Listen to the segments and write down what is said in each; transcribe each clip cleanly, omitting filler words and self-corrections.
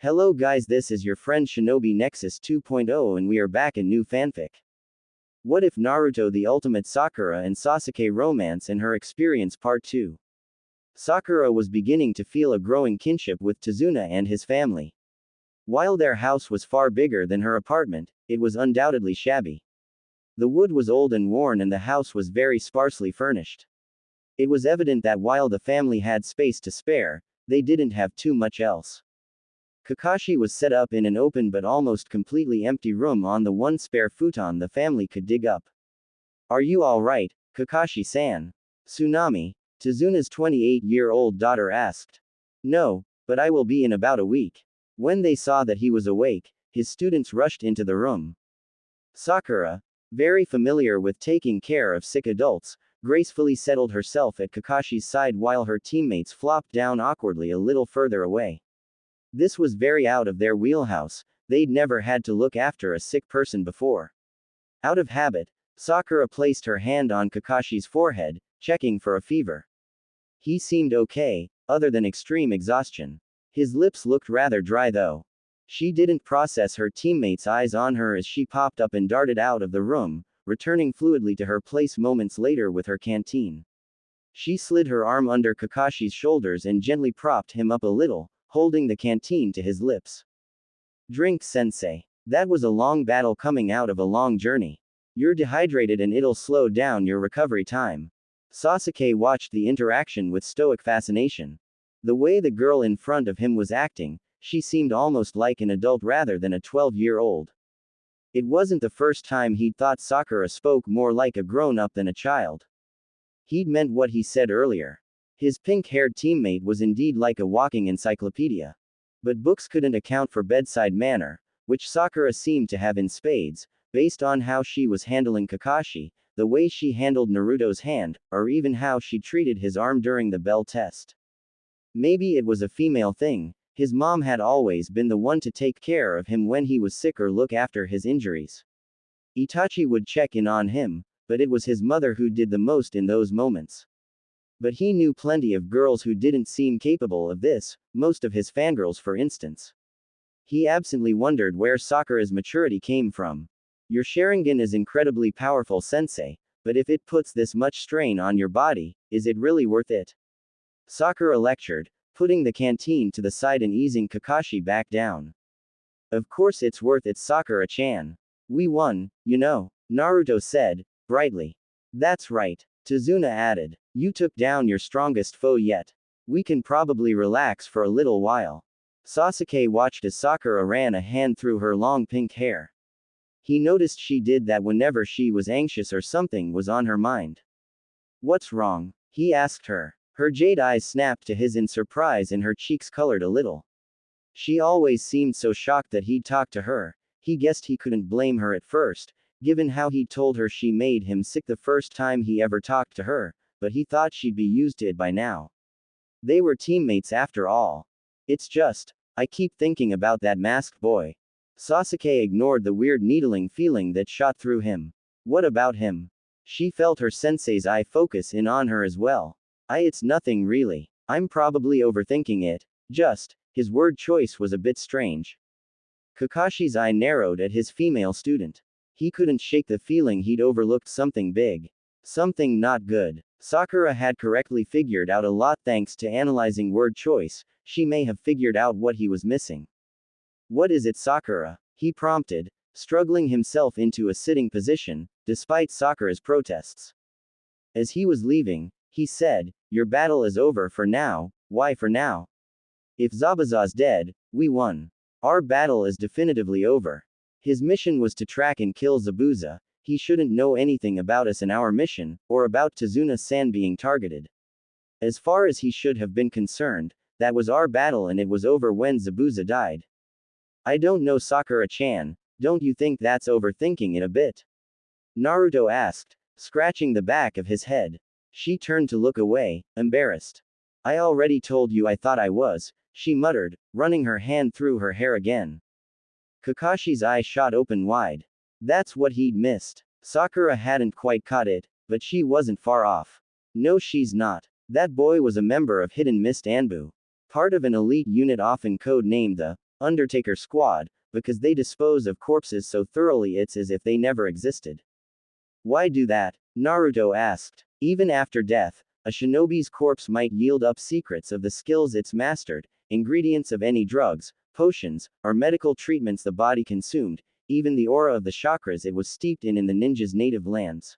Hello guys, this is your friend Shinobi Nexus 2.0 and we are back in new fanfic. What if Naruto the Ultimate Sakura and Sasuke Romance and Her Experience Part 2? Sakura was beginning to feel a growing kinship with Tazuna and his family. While their house was far bigger than her apartment, it was undoubtedly shabby. The wood was old and worn and the house was very sparsely furnished. It was evident that while the family had space to spare, they didn't have too much else. Kakashi was set up in an open but almost completely empty room on the one spare futon the family could dig up. Are you alright, Kakashi-san? Tsunami, Tazuna's 28-year-old daughter asked. No, but I will be in about a week. When they saw that he was awake, his students rushed into the room. Sakura, very familiar with taking care of sick adults, gracefully settled herself at Kakashi's side while her teammates flopped down awkwardly a little further away. This was very out of their wheelhouse, they'd never had to look after a sick person before. Out of habit, Sakura placed her hand on Kakashi's forehead, checking for a fever. He seemed okay, other than extreme exhaustion. His lips looked rather dry though. She didn't process her teammates' eyes on her as she popped up and darted out of the room, returning fluidly to her place moments later with her canteen. She slid her arm under Kakashi's shoulders and gently propped him up a little, holding the canteen to his lips. Drink, sensei. That was a long battle coming out of a long journey. You're dehydrated and it'll slow down your recovery time. Sasuke watched the interaction with stoic fascination. The way the girl in front of him was acting, she seemed almost like an adult rather than a 12-year-old. It wasn't the first time he'd thought Sakura spoke more like a grown-up than a child. He'd meant what he said earlier. His pink-haired teammate was indeed like a walking encyclopedia. But books couldn't account for bedside manner, which Sakura seemed to have in spades, based on how she was handling Kakashi, the way she handled Naruto's hand, or even how she treated his arm during the bell test. Maybe it was a female thing. His mom had always been the one to take care of him when he was sick or look after his injuries. Itachi would check in on him, but it was his mother who did the most in those moments. But he knew plenty of girls who didn't seem capable of this, most of his fangirls for instance. He absently wondered where Sakura's maturity came from. Your Sharingan is incredibly powerful, sensei, but if it puts this much strain on your body, is it really worth it? Sakura lectured, putting the canteen to the side and easing Kakashi back down. Of course it's worth it, Sakura-chan. We won, you know, Naruto said, brightly. That's right, Tazuna added. You took down your strongest foe yet. We can probably relax for a little while. Sasuke watched as Sakura ran a hand through her long pink hair. He noticed she did that whenever she was anxious or something was on her mind. What's wrong? He asked her. Her jade eyes snapped to his in surprise and her cheeks colored a little. She always seemed so shocked that he'd talk to her. He guessed he couldn't blame her at first, given how he told her she made him sick the first time he ever talked to her, but he thought she'd be used to it by now. They were teammates after all. It's just, I keep thinking about that masked boy. Sasuke ignored the weird needling feeling that shot through him. What about him? She felt her sensei's eye focus in on her as well. It's nothing really. I'm probably overthinking it. Just, his word choice was a bit strange. Kakashi's eye narrowed at his female student. He couldn't shake the feeling he'd overlooked something big. Something not good. Sakura had correctly figured out a lot thanks to analyzing word choice. She may have figured out what he was missing. What is it, Sakura? He prompted, struggling himself into a sitting position, despite Sakura's protests. As he was leaving, he said, your battle is over for now. Why for now? If Zabuza's dead, we won. Our battle is definitively over. His mission was to track and kill Zabuza. He shouldn't know anything about us and our mission, or about Tazuna-san being targeted. As far as he should have been concerned, that was our battle and it was over when Zabuza died. I don't know, Sakura-chan, don't you think that's overthinking it a bit? Naruto asked, scratching the back of his head. She turned to look away, embarrassed. I already told you I thought I was, she muttered, running her hand through her hair again. Kakashi's eye shot open wide. That's what he'd missed. Sakura hadn't quite caught it, but she wasn't far off. No, she's not. That boy was a member of Hidden Mist Anbu. Part of an elite unit often code-named the Undertaker Squad, because they dispose of corpses so thoroughly it's as if they never existed. Why do that? Naruto asked. Even after death, a shinobi's corpse might yield up secrets of the skills it's mastered, ingredients of any drugs, potions, or medical treatments the body consumed, even the aura of the chakras it was steeped in the ninja's native lands.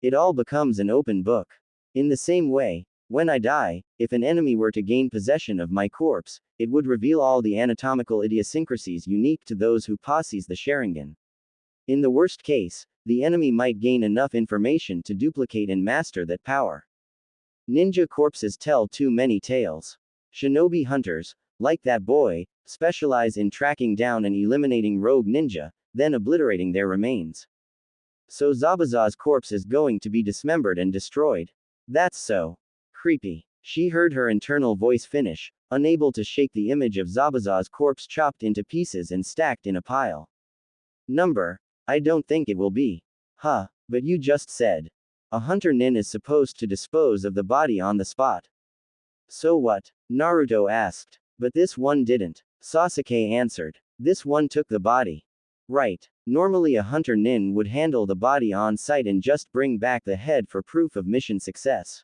It all becomes an open book. In the same way, when I die, if an enemy were to gain possession of my corpse, it would reveal all the anatomical idiosyncrasies unique to those who possess the Sharingan. In the worst case, the enemy might gain enough information to duplicate and master that power. Ninja corpses tell too many tales. Shinobi hunters, like that boy, specialize in tracking down and eliminating rogue ninja, then obliterating their remains. So Zabuza's corpse is going to be dismembered and destroyed. That's so creepy. She heard her internal voice finish, unable to shake the image of Zabuza's corpse chopped into pieces and stacked in a pile. I don't think it will be. Huh, but you just said. A hunter nin is supposed to dispose of the body on the spot. So what? Naruto asked. But this one didn't. Sasuke answered. This one took the body. Right. Normally a hunter nin would handle the body on site and just bring back the head for proof of mission success.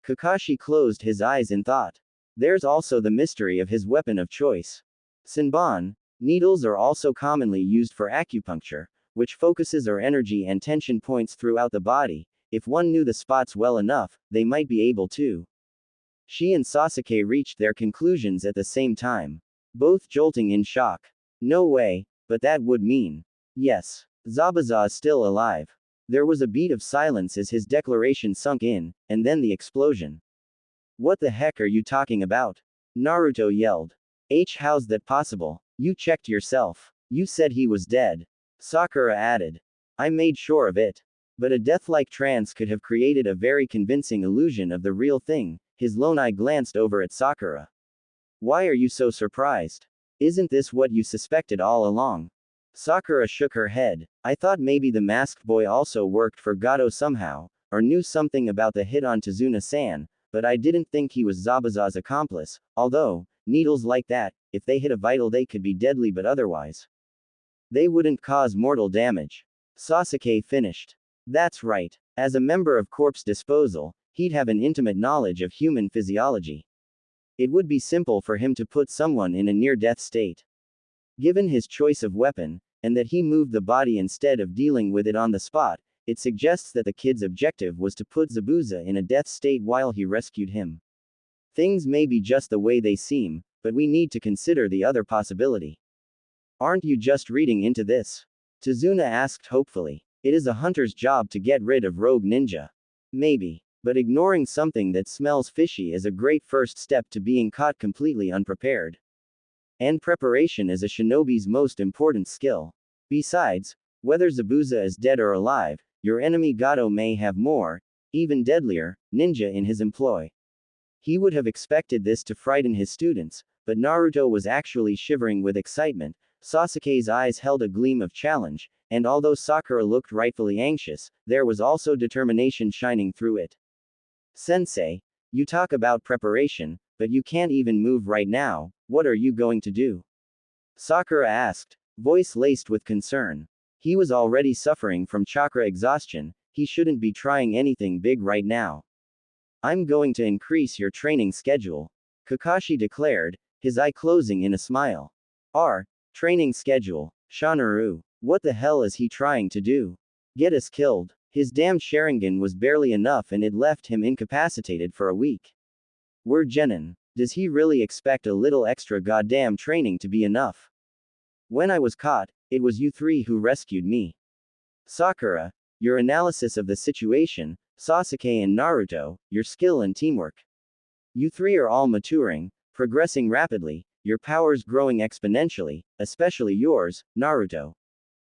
Kakashi closed his eyes in thought. There's also the mystery of his weapon of choice. Senbon, needles are also commonly used for acupuncture, which focuses our energy and tension points throughout the body. If one knew the spots well enough, they might be able to. She and Sasuke reached their conclusions at the same time, both jolting in shock. No way, but that would mean. Yes, Zabuza is still alive. There was a beat of silence as his declaration sunk in, and then the explosion. What the heck are you talking about? Naruto yelled. How's that possible? You checked yourself. You said he was dead. Sakura added. I made sure of it. But a death-like trance could have created a very convincing illusion of the real thing. His lone eye glanced over at Sakura. Why are you so surprised? Isn't this what you suspected all along? Sakura shook her head. I thought maybe the masked boy also worked for Gato somehow, or knew something about the hit on Tazuna-san, but I didn't think he was Zabuza's accomplice, although, needles like that, if they hit a vital they could be deadly but otherwise. They wouldn't cause mortal damage. Sasuke finished. That's right. As a member of corpse disposal, he'd have an intimate knowledge of human physiology. It would be simple for him to put someone in a near-death state. Given his choice of weapon, and that he moved the body instead of dealing with it on the spot, it suggests that the kid's objective was to put Zabuza in a death state while he rescued him. Things may be just the way they seem, but we need to consider the other possibility. Aren't you just reading into this? Tazuna asked hopefully. It is a hunter's job to get rid of rogue ninja. Maybe. But ignoring something that smells fishy is a great first step to being caught completely unprepared. And preparation is a shinobi's most important skill. Besides, whether Zabuza is dead or alive, your enemy Gato may have more, even deadlier, ninja in his employ. He would have expected this to frighten his students, but Naruto was actually shivering with excitement. Sasuke's eyes held a gleam of challenge, and although Sakura looked rightfully anxious, there was also determination shining through it. Sensei, you talk about preparation, but you can't even move right now, what are you going to do? Sakura asked, voice laced with concern. He was already suffering from chakra exhaustion, he shouldn't be trying anything big right now. I'm going to increase your training schedule, Kakashi declared, his eye closing in a smile. Training schedule, Shanaru. What the hell is he trying to do? Get us killed. His damned Sharingan was barely enough and it left him incapacitated for a week. We're Genin. Does he really expect a little extra goddamn training to be enough? When I was caught, it was you three who rescued me. Sakura, your analysis of the situation, Sasuke and Naruto, your skill and teamwork. You three are all maturing, progressing rapidly, your powers growing exponentially, especially yours, Naruto.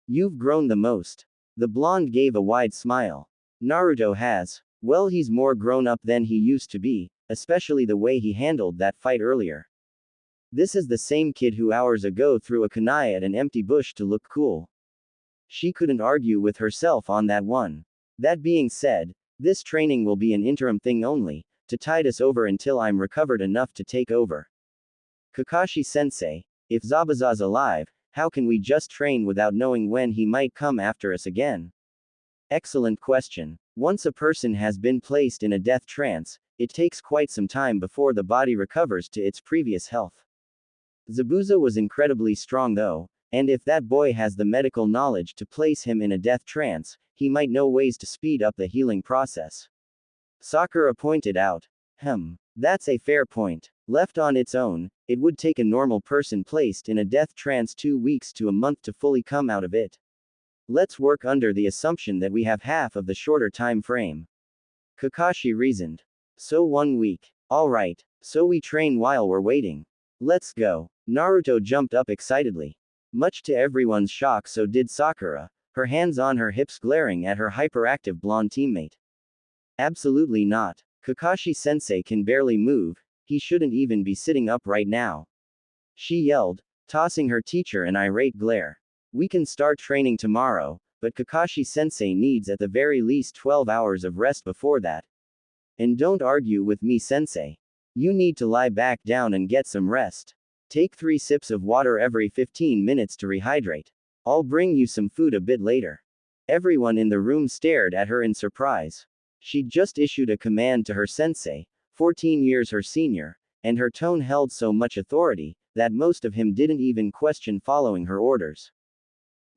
You've grown the most. The blonde gave a wide smile. Naruto has. Well, he's more grown up than he used to be, especially the way he handled that fight earlier. This is the same kid who hours ago threw a kunai at an empty bush to look cool. She couldn't argue with herself on that one. That being said, this training will be an interim thing only, to tide us over until I'm recovered enough to take over. Kakashi-sensei, If Zabuza's alive, how can we just train without knowing when he might come after us again? Excellent question. Once a person has been placed in a death trance, it takes quite some time before the body recovers to its previous health. Zabuza was incredibly strong though, and if that boy has the medical knowledge to place him in a death trance, he might know ways to speed up the healing process. Sakura pointed out. That's a fair point. Left on its own, it would take a normal person placed in a death trance 2 weeks to a month to fully come out of it. Let's work under the assumption that we have half of the shorter time frame. Kakashi reasoned. So 1 week. Alright, so we train while we're waiting. Let's go. Naruto jumped up excitedly. Much to everyone's shock, so did Sakura, her hands on her hips glaring at her hyperactive blonde teammate. Absolutely not. Kakashi-sensei can barely move, he shouldn't even be sitting up right now. She yelled, tossing her teacher an irate glare. We can start training tomorrow, but Kakashi-sensei needs at the very least 12 hours of rest before that. And don't argue with me, sensei. You need to lie back down and get some rest. Take 3 sips of water every 15 minutes to rehydrate. I'll bring you some food a bit later. Everyone in the room stared at her in surprise. She'd just issued a command to her sensei, 14 years her senior, and her tone held so much authority that most of him didn't even question following her orders.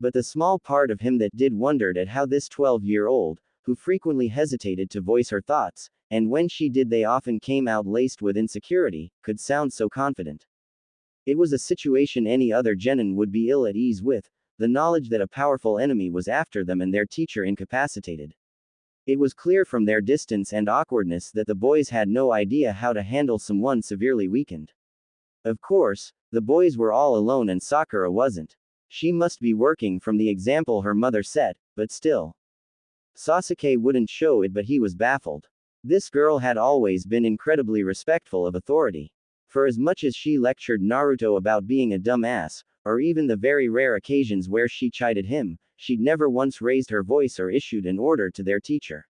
But the small part of him that did wondered at how this 12-year-old, who frequently hesitated to voice her thoughts, and when she did they often came out laced with insecurity, could sound so confident. It was a situation any other genin would be ill at ease with, the knowledge that a powerful enemy was after them and their teacher incapacitated. It was clear from their distance and awkwardness that the boys had no idea how to handle someone severely weakened. Of course, the boys were all alone and Sakura wasn't. She must be working from the example her mother set, but still. Sasuke wouldn't show it, but he was baffled. This girl had always been incredibly respectful of authority. For as much as she lectured Naruto about being a dumb ass, or even the very rare occasions where she chided him, she'd never once raised her voice or issued an order to their teacher.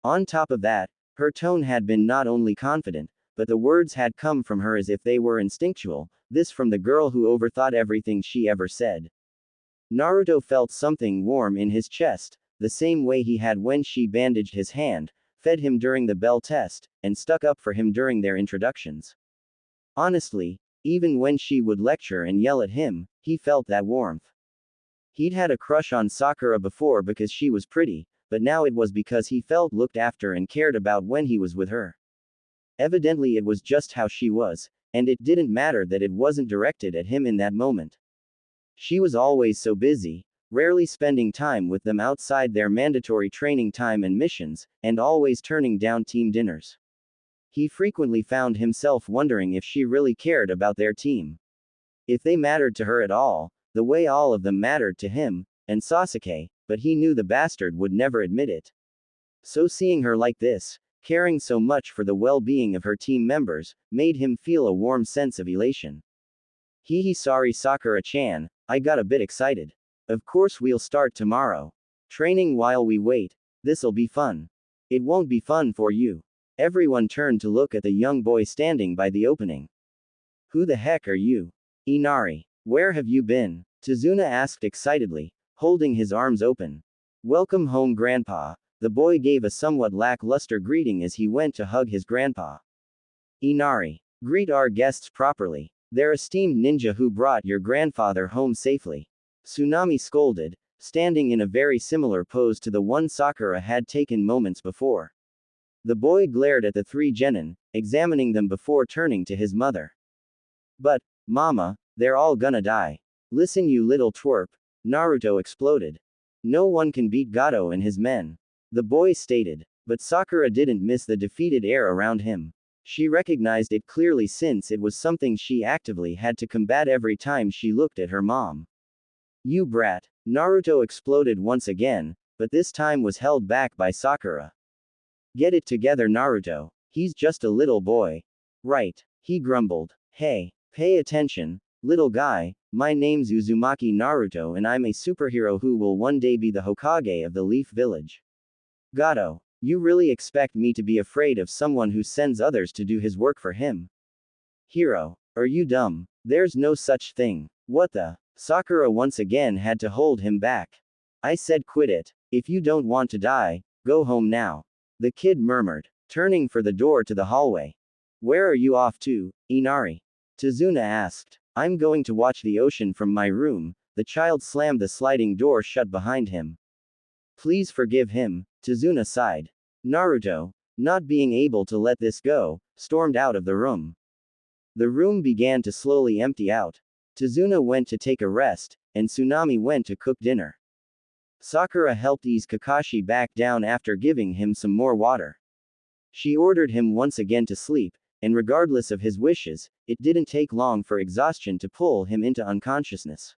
On top of that, her tone had been not only confident, but the words had come from her as if they were instinctual, this from the girl who overthought everything she ever said. Naruto felt something warm in his chest, the same way he had when she bandaged his hand, fed him during the bell test, and stuck up for him during their introductions. Honestly, even when she would lecture and yell at him, he felt that warmth. He'd had a crush on Sakura before because she was pretty, but now it was because he felt looked after and cared about when he was with her. Evidently it was just how she was, and it didn't matter that it wasn't directed at him in that moment. She was always so busy, rarely spending time with them outside their mandatory training time and missions, and always turning down team dinners. He frequently found himself wondering if she really cared about their team. If they mattered to her at all, the way all of them mattered to him, and Sasuke, but he knew the bastard would never admit it. So seeing her like this, caring so much for the well-being of her team members, made him feel a warm sense of elation. Sorry Sakura-chan, I got a bit excited. Of course we'll start tomorrow. Training while we wait. This'll be fun. It won't be fun for you. Everyone turned to look at the young boy standing by the opening. Who the heck are you? Inari. Where have you been? Tazuna asked excitedly, holding his arms open. Welcome home, Grandpa. The boy gave a somewhat lackluster greeting as he went to hug his grandpa. Inari. Greet our guests properly. They're esteemed ninja who brought your grandfather home safely. Tsunami scolded, standing in a very similar pose to the one Sakura had taken moments before. The boy glared at the 3 genin, examining them before turning to his mother. But, Mama, they're all gonna die. Listen you little twerp, Naruto exploded. No one can beat Gato and his men. The boy stated, but Sakura didn't miss the defeated air around him. She recognized it clearly since it was something she actively had to combat every time she looked at her mom. You brat, Naruto exploded once again, but this time was held back by Sakura. Get it together, Naruto. He's just a little boy. Right, he grumbled. Hey, pay attention, little guy. My name's Uzumaki Naruto and I'm a superhero who will one day be the Hokage of the Leaf Village. Gato, you really expect me to be afraid of someone who sends others to do his work for him? Hero, are you dumb? There's no such thing. What the? Sakura once again had to hold him back. I said quit it. If you don't want to die, go home now. The kid murmured, turning for the door to the hallway. Where are you off to, Inari? Tazuna asked. I'm going to watch the ocean from my room. The child slammed the sliding door shut behind him. Please forgive him, Tazuna sighed. Naruto, not being able to let this go, stormed out of the room. The room began to slowly empty out. Tazuna went to take a rest, and Tsunami went to cook dinner. Sakura helped ease Kakashi back down after giving him some more water. She ordered him once again to sleep, and regardless of his wishes, it didn't take long for exhaustion to pull him into unconsciousness.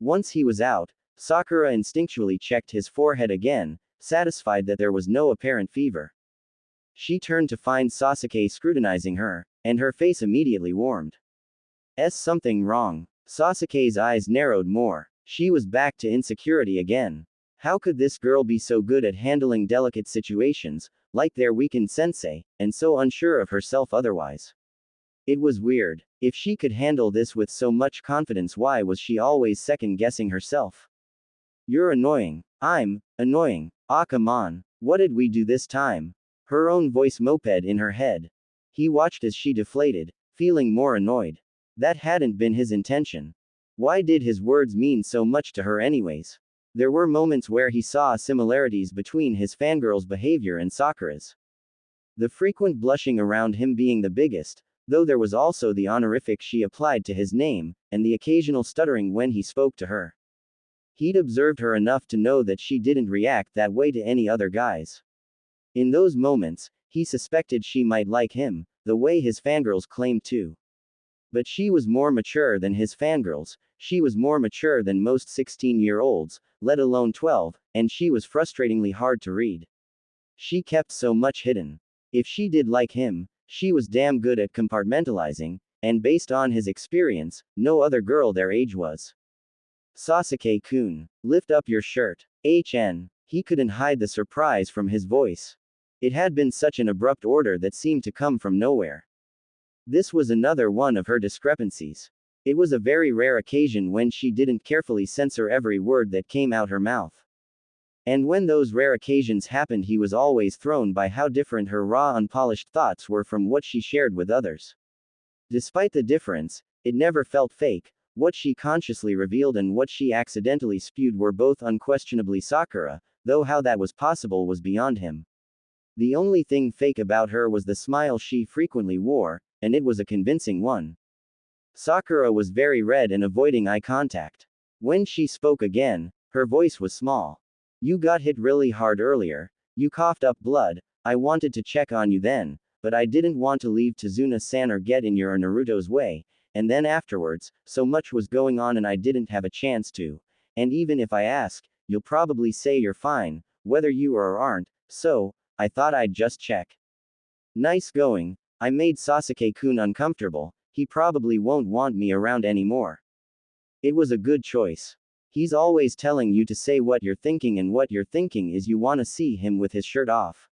Once he was out, Sakura instinctually checked his forehead again, satisfied that there was no apparent fever. She turned to find Sasuke scrutinizing her, and her face immediately warmed. Something wrong? Sasuke's eyes narrowed more. She was back to insecurity again. How could this girl be so good at handling delicate situations, like their weakened sensei, and so unsure of herself otherwise? It was weird. If she could handle this with so much confidence, why was she always second-guessing herself? You're annoying. I'm annoying. Ah, come on. What did we do this time? Her own voice moped in her head. He watched as she deflated, feeling more annoyed. That hadn't been his intention. Why did his words mean so much to her anyways? There were moments where he saw similarities between his fangirl's behavior and Sakura's. The frequent blushing around him being the biggest, though there was also the honorific she applied to his name, and the occasional stuttering when he spoke to her. He'd observed her enough to know that she didn't react that way to any other guys. In those moments, he suspected she might like him, the way his fangirls claimed to. But she was more mature than his fangirls, she was more mature than most 16-year-olds, let alone 12, and she was frustratingly hard to read. She kept so much hidden. If she did like him, she was damn good at compartmentalizing, and based on his experience, no other girl their age was. Sasuke-kun, lift up your shirt. He couldn't hide the surprise from his voice. It had been such an abrupt order that seemed to come from nowhere. This was another one of her discrepancies. It was a very rare occasion when she didn't carefully censor every word that came out her mouth. And when those rare occasions happened, he was always thrown by how different her raw, unpolished thoughts were from what she shared with others. Despite the difference, it never felt fake. What she consciously revealed and what she accidentally spewed were both unquestionably Sakura, though how that was possible was beyond him. The only thing fake about her was the smile she frequently wore, and it was a convincing one. Sakura was very red and avoiding eye contact. When she spoke again, her voice was small. You got hit really hard earlier, you coughed up blood, I wanted to check on you then, but I didn't want to leave Tazuna-san or get in your or Naruto's way, and then afterwards, so much was going on and I didn't have a chance to. And even if I ask, you'll probably say you're fine, whether you are or aren't, so, I thought I'd just check. Nice going. I made Sasuke-kun uncomfortable, he probably won't want me around anymore. It was a good choice. He's always telling you to say what you're thinking, and what you're thinking is you want to see him with his shirt off.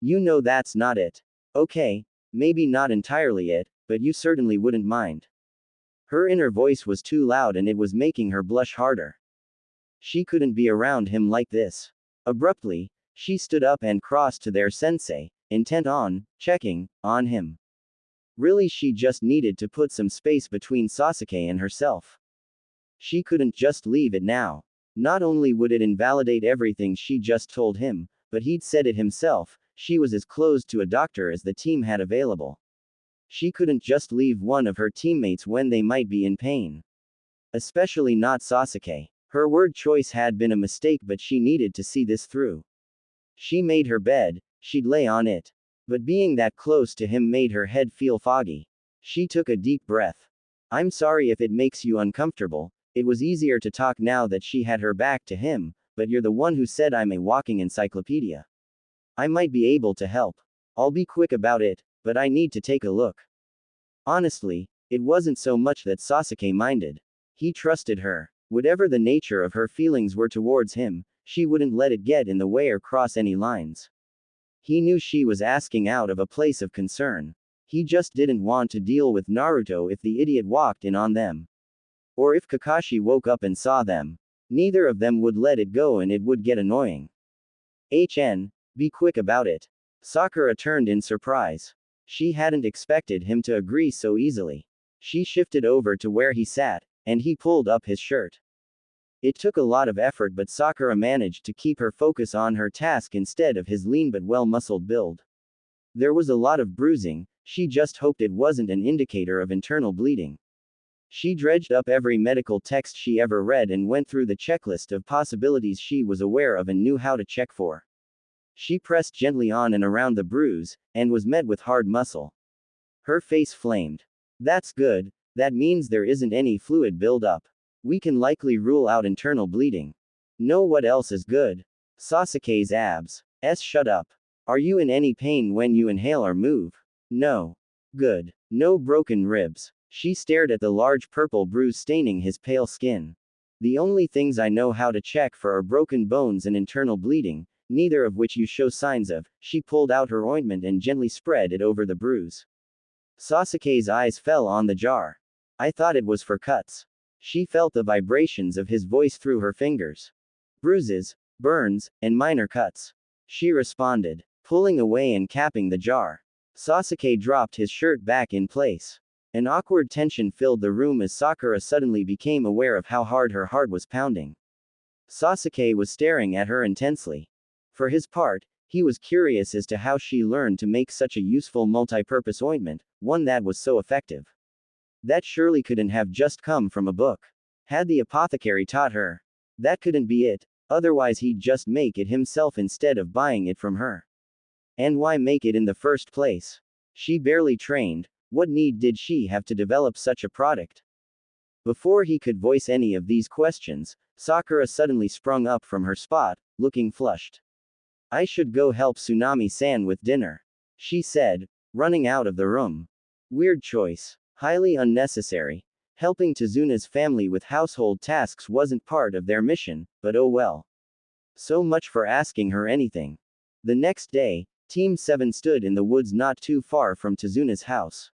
You know that's not it. Okay, maybe not entirely it, but you certainly wouldn't mind. Her inner voice was too loud and it was making her blush harder. She couldn't be around him like this. Abruptly, she stood up and crossed to their sensei, intent on checking on him. Really, she just needed to put some space between Sasuke and herself. She couldn't just leave it now. Not only would it invalidate everything she just told him, but he'd said it himself, she was as close to a doctor as the team had available. She couldn't just leave one of her teammates when they might be in pain. Especially not Sasuke. Her word choice had been a mistake, but she needed to see this through. She made her bed, she'd lay on it. But being that close to him made her head feel foggy. She took a deep breath. I'm sorry if it makes you uncomfortable. It was easier to talk now that she had her back to him, but you're the one who said I'm a walking encyclopedia. I might be able to help. I'll be quick about it, but I need to take a look. Honestly, it wasn't so much that Sasuke minded. He trusted her. Whatever the nature of her feelings were towards him, she wouldn't let it get in the way or cross any lines. He knew she was asking out of a place of concern. He just didn't want to deal with Naruto if the idiot walked in on them. Or if Kakashi woke up and saw them. Neither of them would let it go and it would get annoying. Be quick about it. Sakura turned in surprise. She hadn't expected him to agree so easily. She shifted over to where he sat, and he pulled up his shirt. It took a lot of effort, but Sakura managed to keep her focus on her task instead of his lean but well-muscled build. There was a lot of bruising, she just hoped it wasn't an indicator of internal bleeding. She dredged up every medical text she ever read and went through the checklist of possibilities she was aware of and knew how to check for. She pressed gently on and around the bruise, and was met with hard muscle. Her face flamed. That's good, that means there isn't any fluid buildup. We can likely rule out internal bleeding. Know what else is good? Sasuke's abs. Shut up. Are you in any pain when you inhale or move? No. Good. No broken ribs. She stared at the large purple bruise staining his pale skin. The only things I know how to check for are broken bones and internal bleeding, neither of which you show signs of. She pulled out her ointment and gently spread it over the bruise. Sasuke's eyes fell on the jar. I thought it was for cuts. She felt the vibrations of his voice through her fingers. Bruises, burns, and minor cuts. She responded, pulling away and capping the jar. Sasuke dropped his shirt back in place. An awkward tension filled the room as Sakura suddenly became aware of how hard her heart was pounding. Sasuke was staring at her intensely. For his part, he was curious as to how she learned to make such a useful multi-purpose ointment, one that was so effective. That surely couldn't have just come from a book. Had the apothecary taught her? That couldn't be it, otherwise he'd just make it himself instead of buying it from her. And why make it in the first place? She barely trained, what need did she have to develop such a product? Before he could voice any of these questions, Sakura suddenly sprung up from her spot, looking flushed. I should go help Tsunami-san with dinner, she said, running out of the room. Weird choice. Highly unnecessary. Helping Tezuna's family with household tasks wasn't part of their mission, but oh well. So much for asking her anything. The next day, Team 7 stood in the woods not too far from Tezuna's house.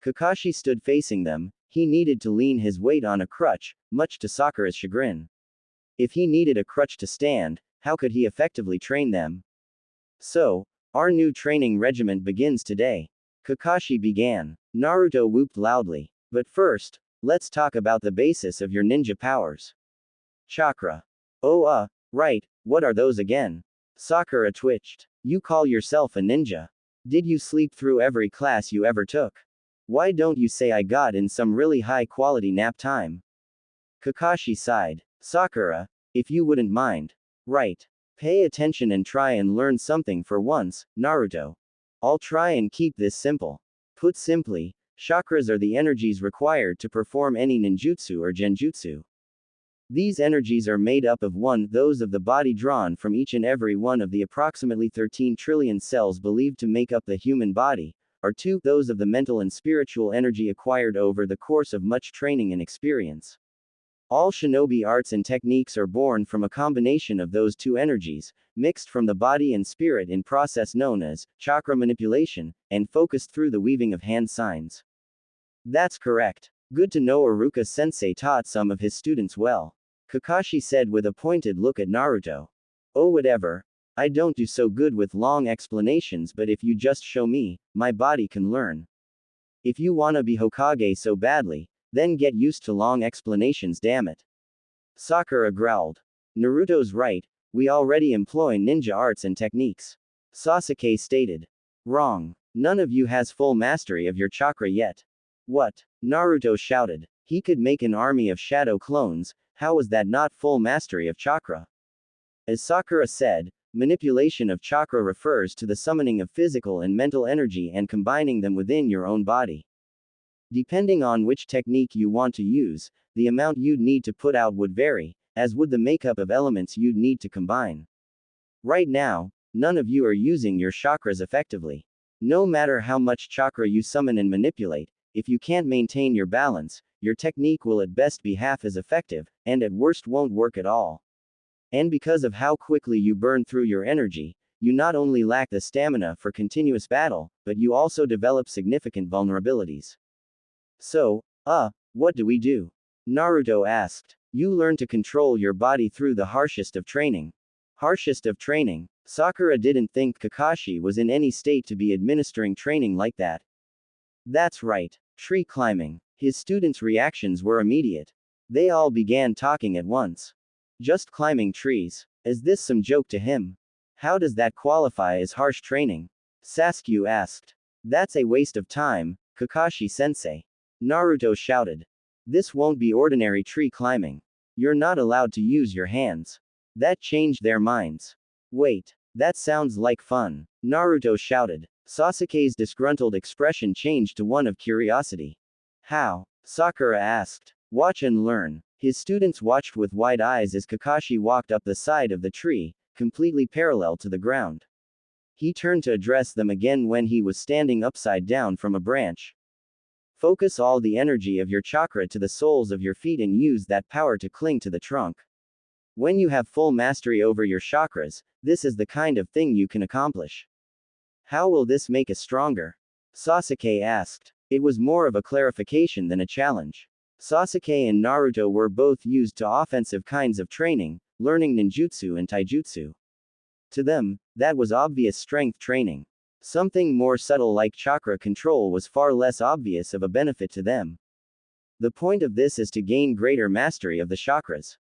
Kakashi stood facing them. He needed to lean his weight on a crutch, much to Sakura's chagrin. If he needed a crutch to stand, how could he effectively train them? So, our new training regiment begins today. Kakashi began. Naruto whooped loudly. But first, let's talk about the basis of your ninja powers. Chakra. Oh, right, what are those again? Sakura twitched. You call yourself a ninja? Did you sleep through every class you ever took? Why don't you say I got in some really high quality nap time? Kakashi sighed. Sakura, if you wouldn't mind. Right. Pay attention and try and learn something for once, Naruto. I'll try and keep this simple. Put simply, chakras are the energies required to perform any ninjutsu or genjutsu. These energies are made up of 1. Those of the body drawn from each and every one of the approximately 13 trillion cells believed to make up the human body, or 2. Those of the mental and spiritual energy acquired over the course of much training and experience. All shinobi arts and techniques are born from a combination of those 2 energies, mixed from the body and spirit in process known as chakra manipulation, and focused through the weaving of hand signs. That's correct. Good to know Iruka-sensei taught some of his students well. Kakashi said with a pointed look at Naruto. Oh whatever. I don't do so good with long explanations, but if you just show me, my body can learn. If you wanna be Hokage so badly, then get used to long explanations, damn it. Sakura growled. Naruto's right, we already employ ninja arts and techniques. Sasuke stated. Wrong. None of you has full mastery of your chakra yet. What? Naruto shouted. He could make an army of shadow clones, how was that not full mastery of chakra? As Sakura said, manipulation of chakra refers to the summoning of physical and mental energy and combining them within your own body. Depending on which technique you want to use, the amount you'd need to put out would vary, as would the makeup of elements you'd need to combine. Right now, none of you are using your chakras effectively. No matter how much chakra you summon and manipulate, if you can't maintain your balance, your technique will at best be half as effective, and at worst won't work at all. And because of how quickly you burn through your energy, you not only lack the stamina for continuous battle, but you also develop significant vulnerabilities. So, what do we do? Naruto asked. You learn to control your body through the harshest of training. Harshest of training. Sakura didn't think Kakashi was in any state to be administering training like that. That's right. Tree climbing. His students' reactions were immediate. They all began talking at once. Just climbing trees. Is this some joke to him? How does that qualify as harsh training? Sasuke asked. That's a waste of time, Kakashi-sensei. Naruto shouted. This won't be ordinary tree climbing. You're not allowed to use your hands. That changed their minds. Wait, that sounds like fun. Naruto shouted. Sasuke's disgruntled expression changed to one of curiosity. How? Sakura asked. Watch and learn. His students watched with wide eyes as Kakashi walked up the side of the tree, completely parallel to the ground. He turned to address them again when he was standing upside down from a branch. Focus all the energy of your chakra to the soles of your feet and use that power to cling to the trunk. When you have full mastery over your chakras, this is the kind of thing you can accomplish. How will this make us stronger? Sasuke asked. It was more of a clarification than a challenge. Sasuke and Naruto were both used to offensive kinds of training, learning ninjutsu and taijutsu. To them, that was obvious strength training. Something more subtle like chakra control was far less obvious of a benefit to them. The point of this is to gain greater mastery of the chakras.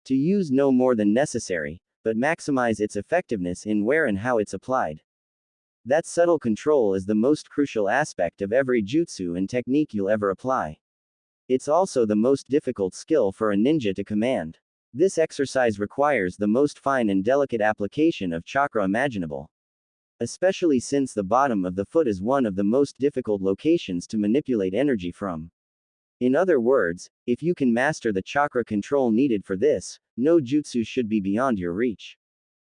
To use no more than necessary, but maximize its effectiveness in where and how it's applied. That subtle control is the most crucial aspect of every jutsu and technique you'll ever apply. It's also the most difficult skill for a ninja to command. This exercise requires the most fine and delicate application of chakra imaginable. Especially since the bottom of the foot is one of the most difficult locations to manipulate energy from. In other words, if you can master the chakra control needed for this, no jutsu should be beyond your reach.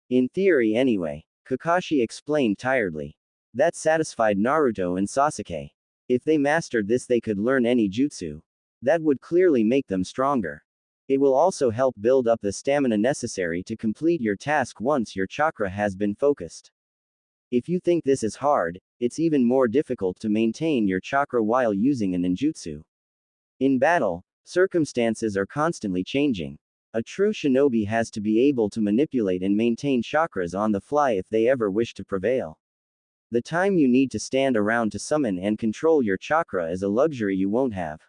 In theory anyway, Kakashi explained tiredly. That satisfied Naruto and Sasuke. If they mastered this, they could learn any jutsu. That would clearly make them stronger. It will also help build up the stamina necessary to complete your task once your chakra has been focused. If you think this is hard, it's even more difficult to maintain your chakra while using a ninjutsu. In battle, circumstances are constantly changing. A true shinobi has to be able to manipulate and maintain chakras on the fly if they ever wish to prevail. The time you need to stand around to summon and control your chakra is a luxury you won't have.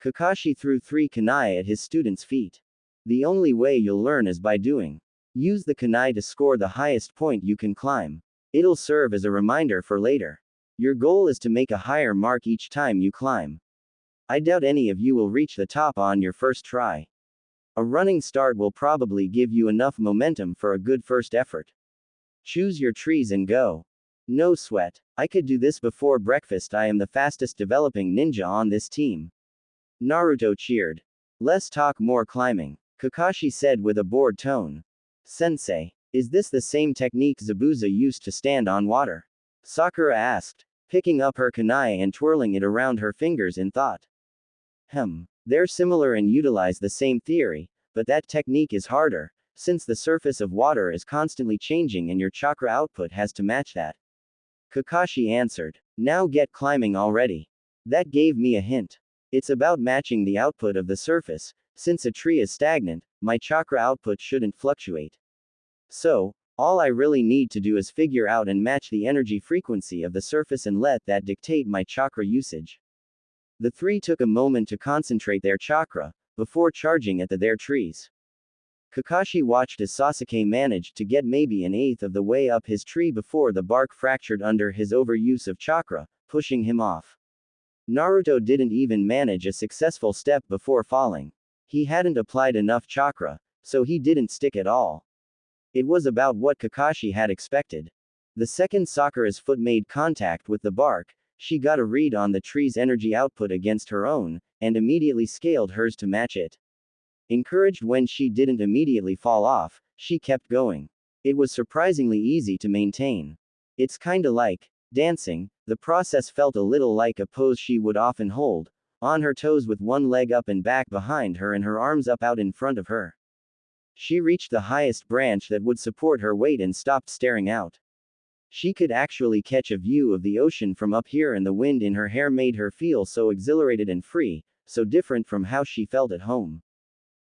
Kakashi threw 3 kunai at his students' feet. The only way you'll learn is by doing. Use the kunai to score the highest point you can climb. It'll serve as a reminder for later. Your goal is to make a higher mark each time you climb. I doubt any of you will reach the top on your first try. A running start will probably give you enough momentum for a good first effort. Choose your trees and go. No sweat. I could do this before breakfast. I am the fastest developing ninja on this team. Naruto cheered. Less talk, more climbing, Kakashi said with a bored tone. Sensei, is this the same technique Zabuza used to stand on water? Sakura asked, picking up her kunai and twirling it around her fingers in thought. They're similar and utilize the same theory, but that technique is harder, since the surface of water is constantly changing and your chakra output has to match that. Kakashi answered. Now get climbing already. That gave me a hint. It's about matching the output of the surface. Since a tree is stagnant, my chakra output shouldn't fluctuate. So, all I really need to do is figure out and match the energy frequency of the surface and let that dictate my chakra usage. The 3 took a moment to concentrate their chakra, before charging at their trees. Kakashi watched as Sasuke managed to get maybe an eighth of the way up his tree before the bark fractured under his overuse of chakra, pushing him off. Naruto didn't even manage a successful step before falling. He hadn't applied enough chakra, so he didn't stick at all. It was about what Kakashi had expected. The second Sakura's foot made contact with the bark, she got a read on the tree's energy output against her own, and immediately scaled hers to match it. Encouraged when she didn't immediately fall off, she kept going. It was surprisingly easy to maintain. It's kinda like dancing. The process felt a little like a pose she would often hold, on her toes with one leg up and back behind her and her arms up out in front of her. She reached the highest branch that would support her weight and stopped staring out. She could actually catch a view of the ocean from up here, and the wind in her hair made her feel so exhilarated and free, so different from how she felt at home.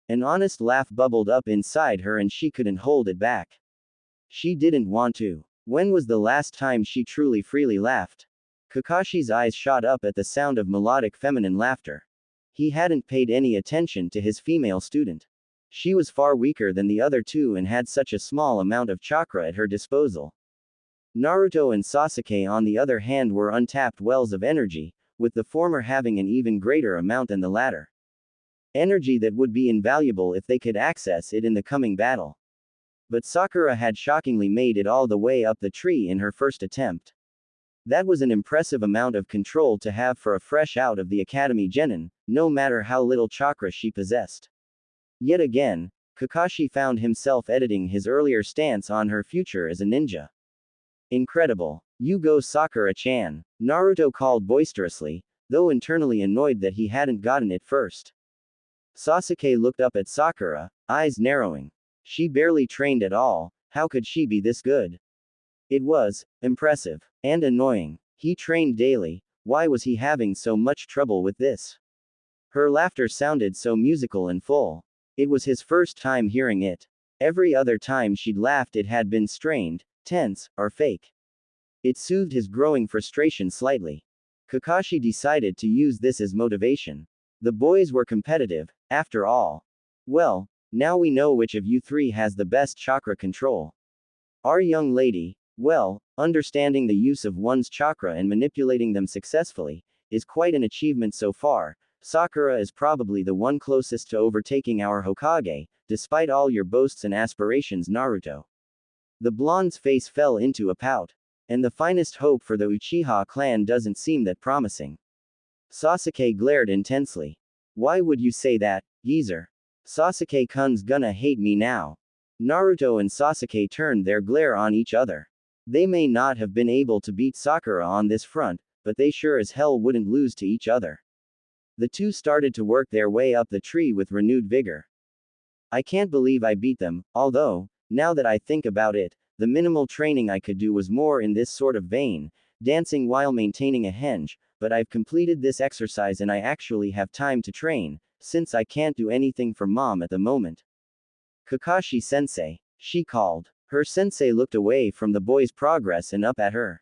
An honest laugh bubbled up inside her and she couldn't hold it back. She didn't want to. When was the last time she truly freely laughed? Kakashi's eyes shot up at the sound of melodic feminine laughter. He hadn't paid any attention to his female student. She was far weaker than the other two and had such a small amount of chakra at her disposal. Naruto and Sasuke, on the other hand, were untapped wells of energy, with the former having an even greater amount than the latter. Energy that would be invaluable if they could access it in the coming battle. But Sakura had shockingly made it all the way up the tree in her first attempt. That was an impressive amount of control to have for a fresh out of the academy genin, no matter how little chakra she possessed. Yet again, Kakashi found himself editing his earlier stance on her future as a ninja. Incredible. You go, Sakura-chan, Naruto called boisterously, though internally annoyed that he hadn't gotten it first. Sasuke looked up at Sakura, eyes narrowing. She barely trained at all, how could she be this good? It was impressive and annoying. He trained daily, why was he having so much trouble with this? Her laughter sounded so musical and full. It was his first time hearing it. Every other time she'd laughed it had been strained, tense, or fake. It soothed his growing frustration slightly. Kakashi decided to use this as motivation. The boys were competitive, after all. Well, now we know which of you three has the best chakra control. Our young lady, well, understanding the use of one's chakra and manipulating them successfully, is quite an achievement so far. Sakura is probably the one closest to overtaking our Hokage, despite all your boasts and aspirations, Naruto. The blonde's face fell into a pout. And the finest hope for the Uchiha clan doesn't seem that promising. Sasuke glared intensely. Why would you say that, geezer? Sasuke-kun's gonna hate me now. Naruto and Sasuke turned their glare on each other. They may not have been able to beat Sakura on this front, but they sure as hell wouldn't lose to each other. The two started to work their way up the tree with renewed vigor. I can't believe I beat them, although, now that I think about it, the minimal training I could do was more in this sort of vein, dancing while maintaining a henge, but I've completed this exercise and I actually have time to train, since I can't do anything for mom at the moment. Kakashi-sensei, she called. Her sensei looked away from the boy's progress and up at her.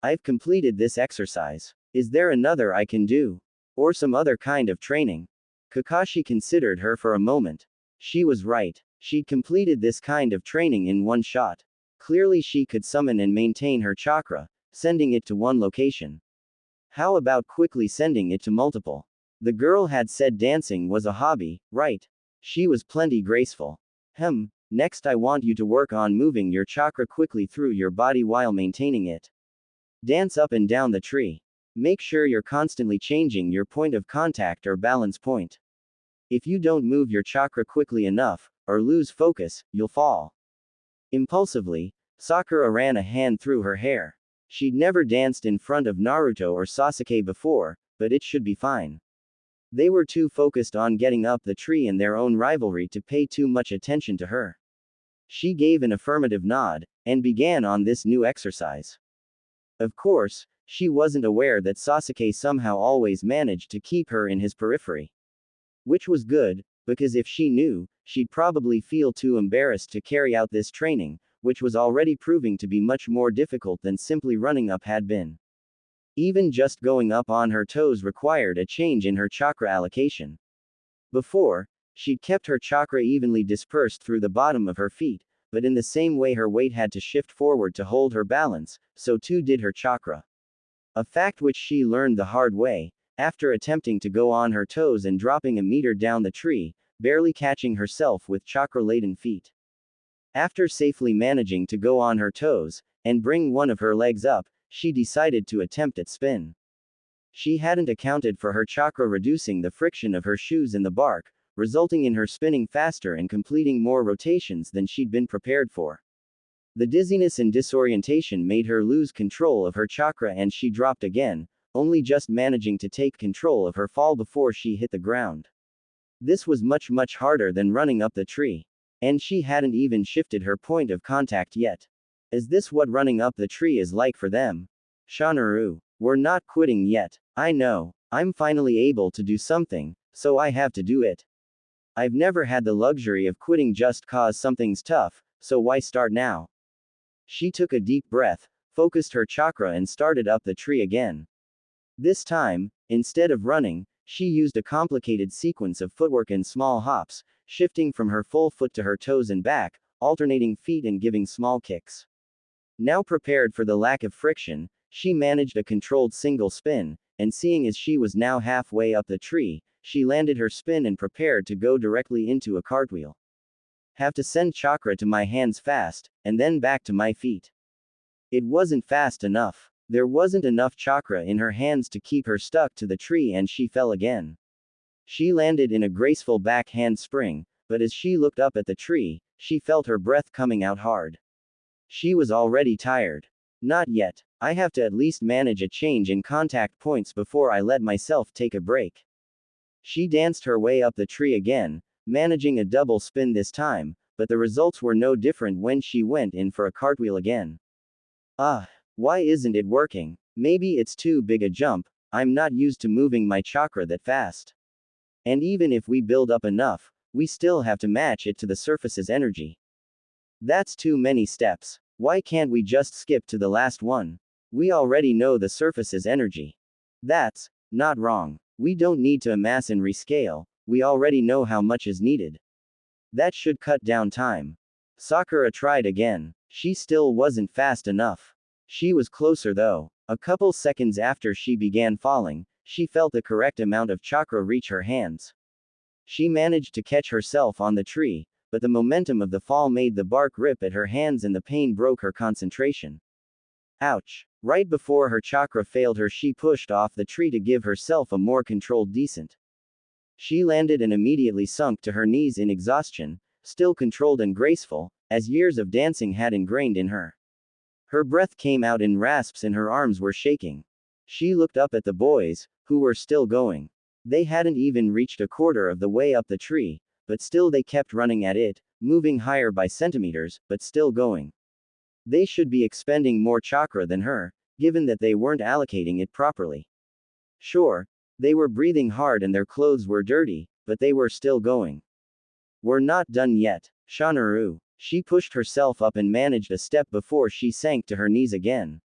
I've completed this exercise. Is there another I can do? Or some other kind of training? Kakashi considered her for a moment. She was right. She'd completed this kind of training in one shot. Clearly she could summon and maintain her chakra, sending it to one location. How about quickly sending it to multiple? The girl had said dancing was a hobby, right? She was plenty graceful. Next I want you to work on moving your chakra quickly through your body while maintaining it. Dance up and down the tree. Make sure you're constantly changing your point of contact or balance point. If you don't move your chakra quickly enough, or lose focus, you'll fall. Impulsively, Sakura ran a hand through her hair. She'd never danced in front of Naruto or Sasuke before, but it should be fine. They were too focused on getting up the tree and their own rivalry to pay too much attention to her. She gave an affirmative nod, and began on this new exercise. Of course, she wasn't aware that Sasuke somehow always managed to keep her in his periphery. Which was good, because if she knew, she'd probably feel too embarrassed to carry out this training, which was already proving to be much more difficult than simply running up had been. Even just going up on her toes required a change in her chakra allocation. Before, she'd kept her chakra evenly dispersed through the bottom of her feet, but in the same way her weight had to shift forward to hold her balance, so too did her chakra. A fact which she learned the hard way, after attempting to go on her toes and dropping a meter down the tree, barely catching herself with chakra-laden feet. After safely managing to go on her toes, and bring one of her legs up, she decided to attempt at spin. She hadn't accounted for her chakra reducing the friction of her shoes in the bark, resulting in her spinning faster and completing more rotations than she'd been prepared for. The dizziness and disorientation made her lose control of her chakra and she dropped again, only just managing to take control of her fall before she hit the ground. This was much harder than running up the tree. And she hadn't even shifted her point of contact yet. Is this what running up the tree is like for them? Shanaru, we're not quitting yet. I know. I'm finally able to do something, so I have to do it. I've never had the luxury of quitting just cause something's tough, so why start now? She took a deep breath, focused her chakra and started up the tree again. This time, instead of running, she used a complicated sequence of footwork and small hops, shifting from her full foot to her toes and back, alternating feet and giving small kicks. Now prepared for the lack of friction, she managed a controlled single spin, and seeing as she was now halfway up the tree, she landed her spin and prepared to go directly into a cartwheel. Have to send chakra to my hands fast, and then back to my feet. It wasn't fast enough. There wasn't enough chakra in her hands to keep her stuck to the tree and she fell again. She landed in a graceful back handspring, but as she looked up at the tree, she felt her breath coming out hard. She was already tired. Not yet. I have to at least manage a change in contact points before I let myself take a break. She danced her way up the tree again, managing a double spin this time, but the results were no different when she went in for a cartwheel again. Why isn't it working? Maybe it's too big a jump, I'm not used to moving my chakra that fast. And even if we build up enough, we still have to match it to the surface's energy. That's too many steps. Why can't we just skip to the last one? We already know the surface's energy. That's not wrong. We don't need to amass and rescale, we already know how much is needed. That should cut down time. Sakura tried again. She still wasn't fast enough. She was closer though. A couple seconds after she began falling, she felt the correct amount of chakra reach her hands. She managed to catch herself on the tree, but the momentum of the fall made the bark rip at her hands and the pain broke her concentration. Ouch. Right before her chakra failed her, she pushed off the tree to give herself a more controlled descent. She landed and immediately sunk to her knees in exhaustion, still controlled and graceful, as years of dancing had ingrained in her. Her breath came out in rasps and her arms were shaking. She looked up at the boys, who were still going. They hadn't even reached a quarter of the way up the tree, but still they kept running at it, moving higher by centimeters, but still going. They should be expending more chakra than her, given that they weren't allocating it properly. Sure, they were breathing hard and their clothes were dirty, but they were still going. We're not done yet. Shanaru. She pushed herself up and managed a step before she sank to her knees again.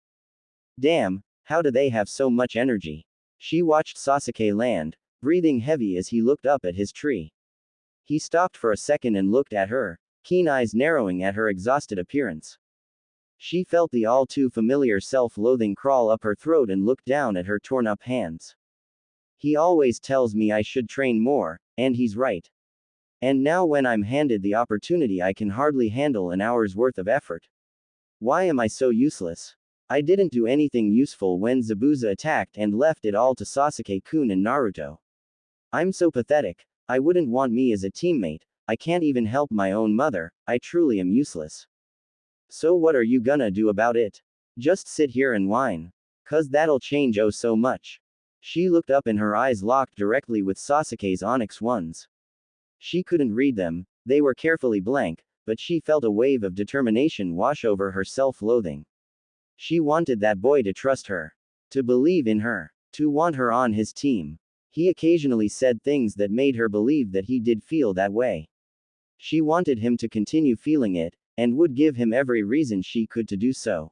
Damn, how do they have so much energy? She watched Sasuke land, breathing heavy as he looked up at his tree. He stopped for a second and looked at her, keen eyes narrowing at her exhausted appearance. She felt the all too familiar self-loathing crawl up her throat and looked down at her torn-up hands. He always tells me I should train more, and he's right. And now when I'm handed the opportunity I can hardly handle an hour's worth of effort. Why am I so useless? I didn't do anything useful when Zabuza attacked and left it all to Sasuke-kun and Naruto. I'm so pathetic. I wouldn't want me as a teammate. I can't even help my own mother. I truly am useless. So what are you gonna do about it? Just sit here and whine. 'Cause that'll change oh so much. She looked up and her eyes locked directly with Sasuke's onyx ones. She couldn't read them, they were carefully blank, but she felt a wave of determination wash over her self-loathing. She wanted that boy to trust her. To believe in her. To want her on his team. He occasionally said things that made her believe that he did feel that way. She wanted him to continue feeling it, and would give him every reason she could to do so.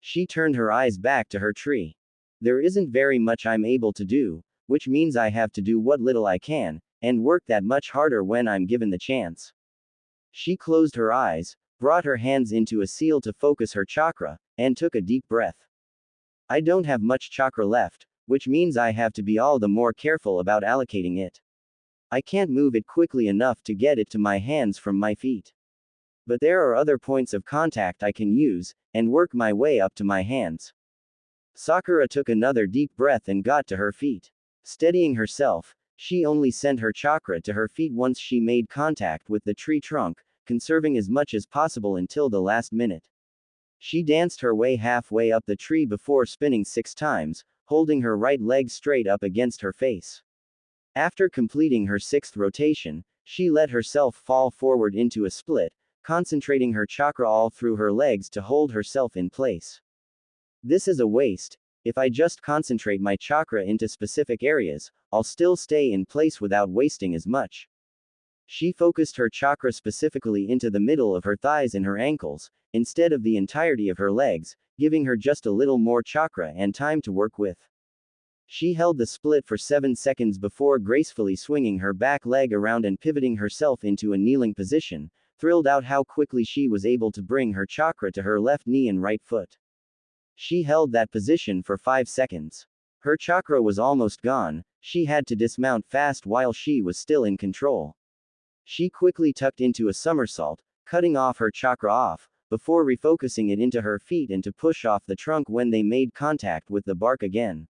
She turned her eyes back to her tree. There isn't very much I'm able to do, which means I have to do what little I can, and work that much harder when I'm given the chance. She closed her eyes, brought her hands into a seal to focus her chakra, and took a deep breath. I don't have much chakra left, which means I have to be all the more careful about allocating it. I can't move it quickly enough to get it to my hands from my feet. But there are other points of contact I can use, and work my way up to my hands. Sakura took another deep breath and got to her feet. Steadying herself, she only sent her chakra to her feet once she made contact with the tree trunk, conserving as much as possible until the last minute. She danced her way halfway up the tree before spinning 6 times, holding her right leg straight up against her face. After completing her 6th rotation, She let herself fall forward into a split, concentrating her chakra all through her legs to hold herself in place. This is a waste. If I just concentrate my chakra into specific areas, I'll still stay in place without wasting as much. She focused her chakra specifically into the middle of her thighs and her ankles, instead of the entirety of her legs, giving her just a little more chakra and time to work with. She held the split for 7 seconds before gracefully swinging her back leg around and pivoting herself into a kneeling position, thrilled out how quickly she was able to bring her chakra to her left knee and right foot. She held that position for 5 seconds. Her chakra was almost gone, she had to dismount fast while she was still in control. She quickly tucked into a somersault, cutting off her chakra off, before refocusing it into her feet and to push off the trunk when they made contact with the bark again.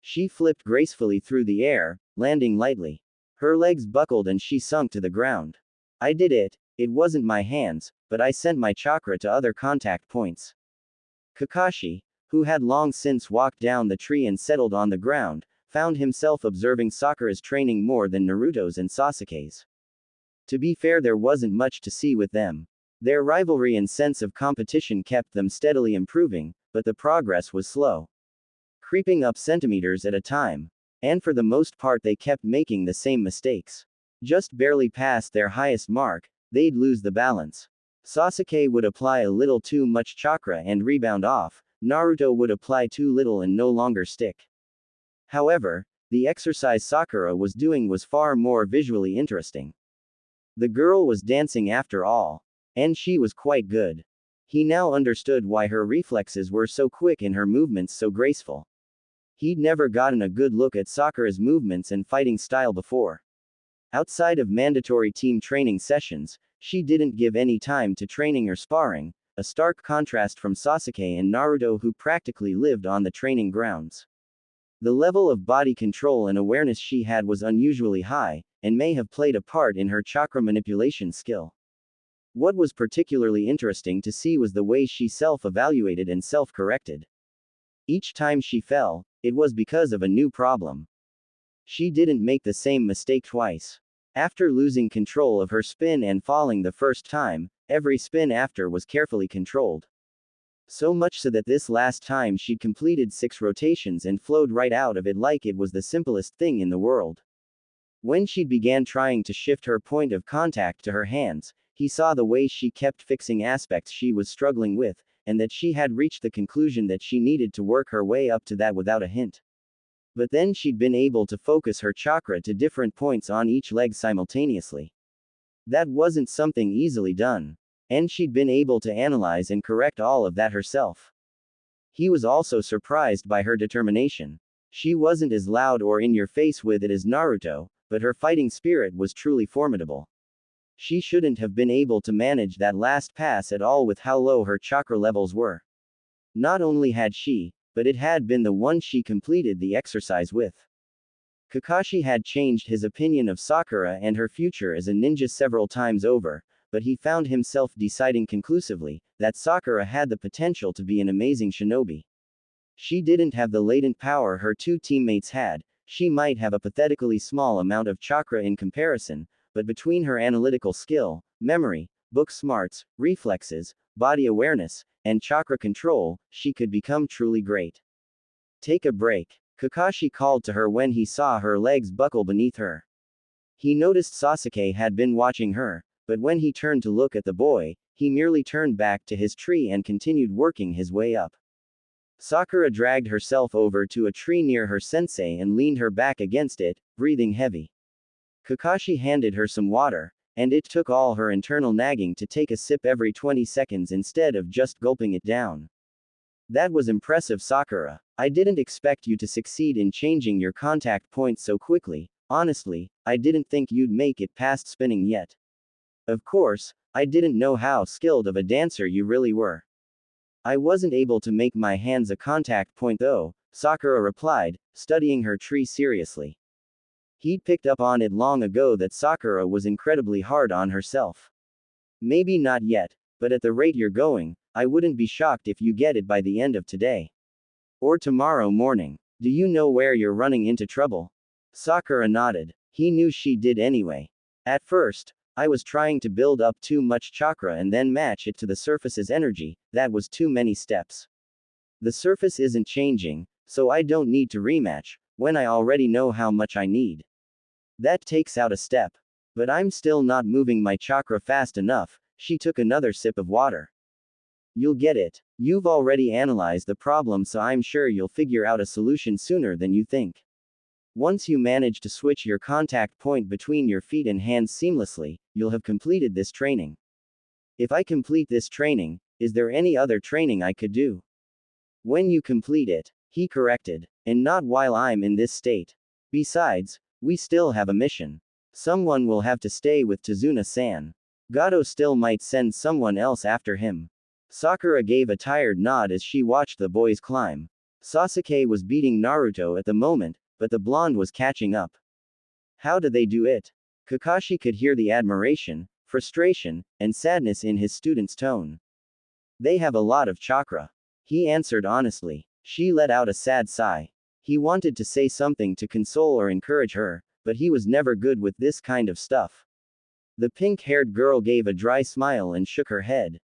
She flipped gracefully through the air, landing lightly. Her legs buckled and she sunk to the ground. I did it. It wasn't my hands, but I sent my chakra to other contact points. Kakashi, who had long since walked down the tree and settled on the ground, found himself observing Sakura's training more than Naruto's and Sasuke's. To be fair, there wasn't much to see with them. Their rivalry and sense of competition kept them steadily improving, but the progress was slow. Creeping up centimeters at a time. And for the most part they kept making the same mistakes. Just barely past their highest mark, they'd lose the balance. Sasuke would apply a little too much chakra and rebound off, Naruto would apply too little and no longer stick. However, the exercise Sakura was doing was far more visually interesting. The girl was dancing after all. And she was quite good. He now understood why her reflexes were so quick and her movements so graceful. He'd never gotten a good look at Sakura's movements and fighting style before. Outside of mandatory team training sessions, she didn't give any time to training or sparring, a stark contrast from Sasuke and Naruto who practically lived on the training grounds. The level of body control and awareness she had was unusually high, and may have played a part in her chakra manipulation skill. What was particularly interesting to see was the way she self-evaluated and self-corrected. Each time she fell, it was because of a new problem. She didn't make the same mistake twice. After losing control of her spin and falling the first time, every spin after was carefully controlled. So much so that this last time she'd completed 6 rotations and flowed right out of it like it was the simplest thing in the world. When she began trying to shift her point of contact to her hands, he saw the way she kept fixing aspects she was struggling with, and that she had reached the conclusion that she needed to work her way up to that without a hint. But then she'd been able to focus her chakra to different points on each leg simultaneously. That wasn't something easily done. And she'd been able to analyze and correct all of that herself. He was also surprised by her determination. She wasn't as loud or in your face with it as Naruto, but her fighting spirit was truly formidable. She shouldn't have been able to manage that last pass at all with how low her chakra levels were. Not only had she, but it had been the one she completed the exercise with. Kakashi had changed his opinion of Sakura and her future as a ninja several times over, but he found himself deciding conclusively that Sakura had the potential to be an amazing shinobi. She didn't have the latent power her 2 teammates had, she might have a pathetically small amount of chakra in comparison, but between her analytical skill, memory, book smarts, reflexes, body awareness, and chakra control, she could become truly great. Take a break. Kakashi called to her when he saw her legs buckle beneath her. He noticed Sasuke had been watching her, but when he turned to look at the boy, he merely turned back to his tree and continued working his way up. Sakura dragged herself over to a tree near her sensei and leaned her back against it, breathing heavy. Kakashi handed her some water, and it took all her internal nagging to take a sip every 20 seconds instead of just gulping it down. That was impressive, Sakura. I didn't expect you to succeed in changing your contact points so quickly. Honestly, I didn't think you'd make it past spinning yet. Of course, I didn't know how skilled of a dancer you really were. I wasn't able to make my hands a contact point though, Sakura replied, studying her tree seriously. He'd picked up on it long ago that Sakura was incredibly hard on herself. Maybe not yet, but at the rate you're going, I wouldn't be shocked if you get it by the end of today. Or tomorrow morning. Do you know where you're running into trouble? Sakura nodded. He knew she did anyway. At first, I was trying to build up too much chakra and then match it to the surface's energy. That was too many steps. The surface isn't changing, so I don't need to rematch, when I already know how much I need. That takes out a step. But I'm still not moving my chakra fast enough. She took another sip of water. You'll get it. You've already analyzed the problem, so I'm sure you'll figure out a solution sooner than you think. Once you manage to switch your contact point between your feet and hands seamlessly, you'll have completed this training. If I complete this training, is there any other training I could do? When you complete it, he corrected. And not while I'm in this state. Besides, we still have a mission. Someone will have to stay with Tazuna-san. Gato still might send someone else after him. Sakura gave a tired nod as she watched the boys climb. Sasuke was beating Naruto at the moment, but the blonde was catching up. How did they do it? Kakashi could hear the admiration, frustration, and sadness in his student's tone. They have a lot of chakra. He answered honestly. She let out a sad sigh. He wanted to say something to console or encourage her, but he was never good with this kind of stuff. The pink-haired girl gave a dry smile and shook her head.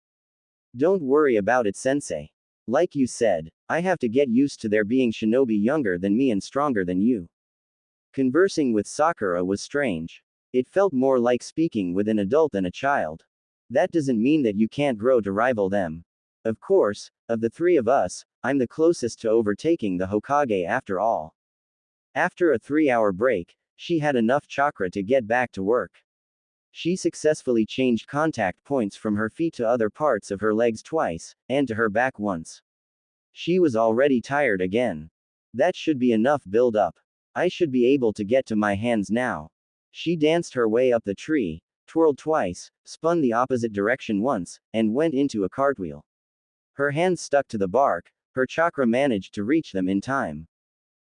Don't worry about it, sensei. Like you said, I have to get used to there being shinobi younger than me and stronger than you. Conversing with Sakura was strange. It felt more like speaking with an adult than a child. That doesn't mean that you can't grow to rival them. Of course, of the three of us, I'm the closest to overtaking the Hokage after all. After a 3-hour break, she had enough chakra to get back to work. She successfully changed contact points from her feet to other parts of her legs twice, and to her back once. She was already tired again. That should be enough build up. I should be able to get to my hands now. She danced her way up the tree, twirled twice, spun the opposite direction once, and went into a cartwheel. Her hands stuck to the bark, her chakra managed to reach them in time.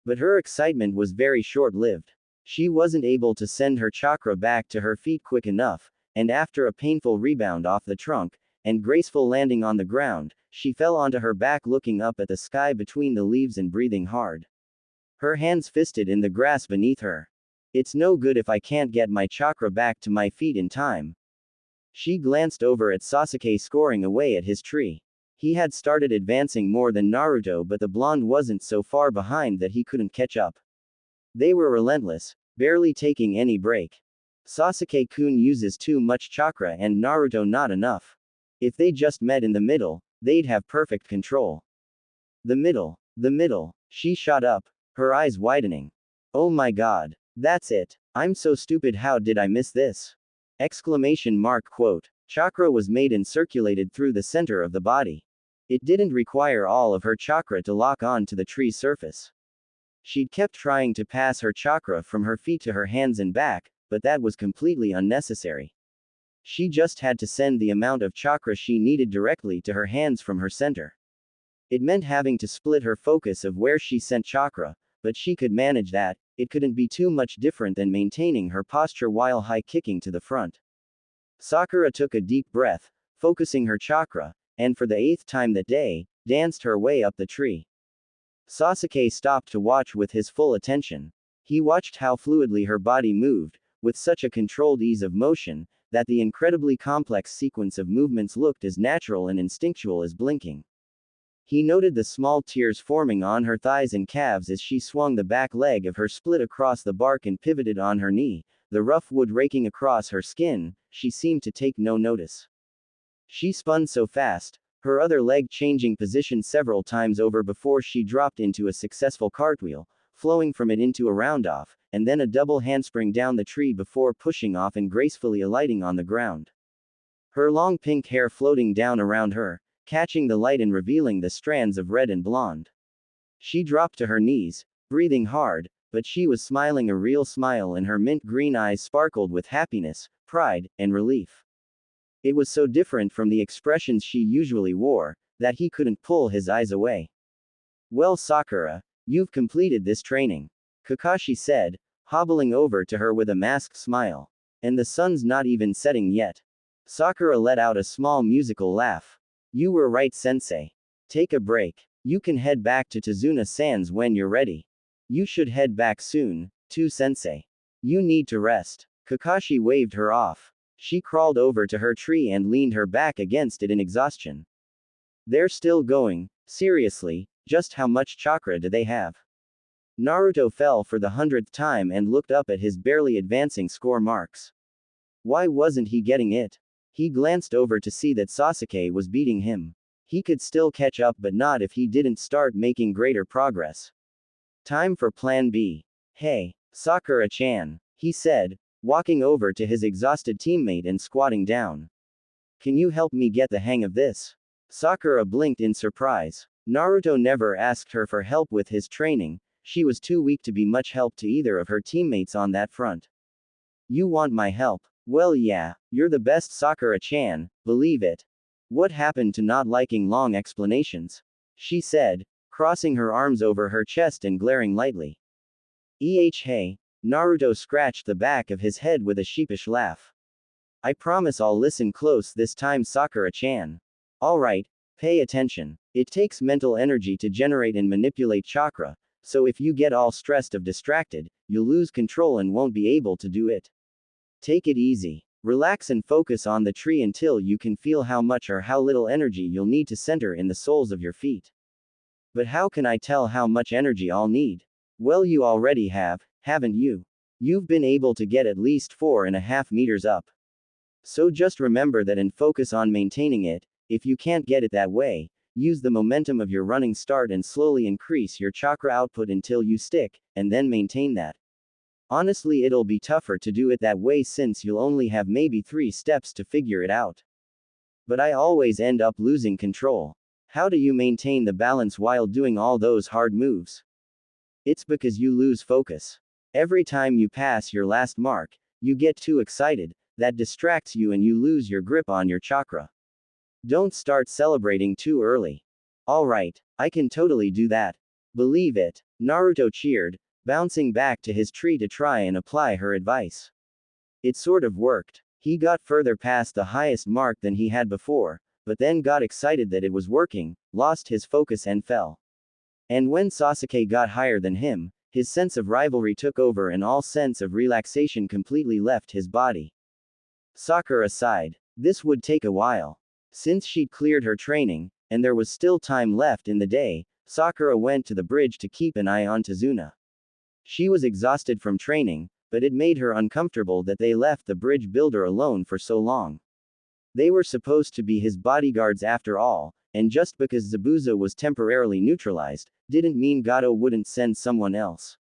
But her excitement was very short-lived. She wasn't able to send her chakra back to her feet quick enough, and after a painful rebound off the trunk, and graceful landing on the ground, she fell onto her back looking up at the sky between the leaves and breathing hard. Her hands fisted in the grass beneath her. It's no good if I can't get my chakra back to my feet in time. She glanced over at Sasuke scoring away at his tree. He had started advancing more than Naruto, but the blonde wasn't so far behind that he couldn't catch up. They were relentless, barely taking any break. Sasuke-kun uses too much chakra and Naruto not enough. If they just met in the middle, they'd have perfect control. The middle. She shot up, her eyes widening. Oh my god. That's it. I'm so stupid, how did I miss this? Exclamation mark quote. Chakra was made and circulated through the center of the body. It didn't require all of her chakra to lock on to the tree's surface. She'd kept trying to pass her chakra from her feet to her hands and back, but that was completely unnecessary. She just had to send the amount of chakra she needed directly to her hands from her center. It meant having to split her focus of where she sent chakra, but she could manage that. It couldn't be too much different than maintaining her posture while high kicking to the front. Sakura took a deep breath, focusing her chakra, and for the 8th time that day, danced her way up the tree. Sasuke stopped to watch with his full attention. He watched how fluidly her body moved, with such a controlled ease of motion, that the incredibly complex sequence of movements looked as natural and instinctual as blinking. He noted the small tears forming on her thighs and calves as she swung the back leg of her split across the bark and pivoted on her knee, the rough wood raking across her skin. She seemed to take no notice. She spun so fast, her other leg changing position several times over before she dropped into a successful cartwheel, flowing from it into a round-off, and then a double handspring down the tree before pushing off and gracefully alighting on the ground. Her long pink hair floating down around her, catching the light and revealing the strands of red and blonde. She dropped to her knees, breathing hard, but she was smiling a real smile and her mint green eyes sparkled with happiness, pride, and relief. It was so different from the expressions she usually wore, that he couldn't pull his eyes away. Well, Sakura, you've completed this training, Kakashi said, hobbling over to her with a masked smile. And the sun's not even setting yet. Sakura let out a small musical laugh. You were right, sensei. Take a break. You can head back to Tazuna-san's when you're ready. You should head back soon, too, sensei. You need to rest. Kakashi waved her off. She crawled over to her tree and leaned her back against it in exhaustion. They're still going. Seriously, just how much chakra do they have? Naruto fell for the 100th time and looked up at his barely advancing score marks. Why wasn't he getting it? He glanced over to see that Sasuke was beating him. He could still catch up, but not if he didn't start making greater progress. Time for Plan B. Hey, Sakura-chan, he said, walking over to his exhausted teammate and squatting down. Can you help me get the hang of this? Sakura blinked in surprise. Naruto never asked her for help with his training. She was too weak to be much help to either of her teammates on that front. You want my help? Well, yeah, you're the best, Sakura-chan, believe it. What happened to not liking long explanations? She said, crossing her arms over her chest and glaring lightly. Hey, Naruto scratched the back of his head with a sheepish laugh. I promise I'll listen close this time, Sakura-chan. Alright, pay attention. It takes mental energy to generate and manipulate chakra, so if you get all stressed or distracted, you'll lose control and won't be able to do it. Take it easy. Relax and focus on the tree until you can feel how much or how little energy you'll need to center in the soles of your feet. But how can I tell how much energy I'll need? Well, you already have, haven't you? You've been able to get at least 4.5 meters up. So just remember that and focus on maintaining it. If you can't get it that way, use the momentum of your running start and slowly increase your chakra output until you stick, and then maintain that. Honestly, it'll be tougher to do it that way since you'll only have maybe 3 steps to figure it out. But I always end up losing control. How do you maintain the balance while doing all those hard moves? It's because you lose focus. Every time you pass your last mark, you get too excited, that distracts you and you lose your grip on your chakra. Don't start celebrating too early. Alright, I can totally do that. Believe it, Naruto cheered, bouncing back to his tree to try and apply her advice. It sort of worked. He got further past the highest mark than he had before, but then got excited that it was working, lost his focus and fell. And when Sasuke got higher than him, his sense of rivalry took over and all sense of relaxation completely left his body. Sakura sighed. This would take a while. Since she'd cleared her training, and there was still time left in the day, Sakura went to the bridge to keep an eye on Tazuna. She was exhausted from training, but it made her uncomfortable that they left the bridge builder alone for so long. They were supposed to be his bodyguards after all, and just because Zabuza was temporarily neutralized, didn't mean Gato wouldn't send someone else.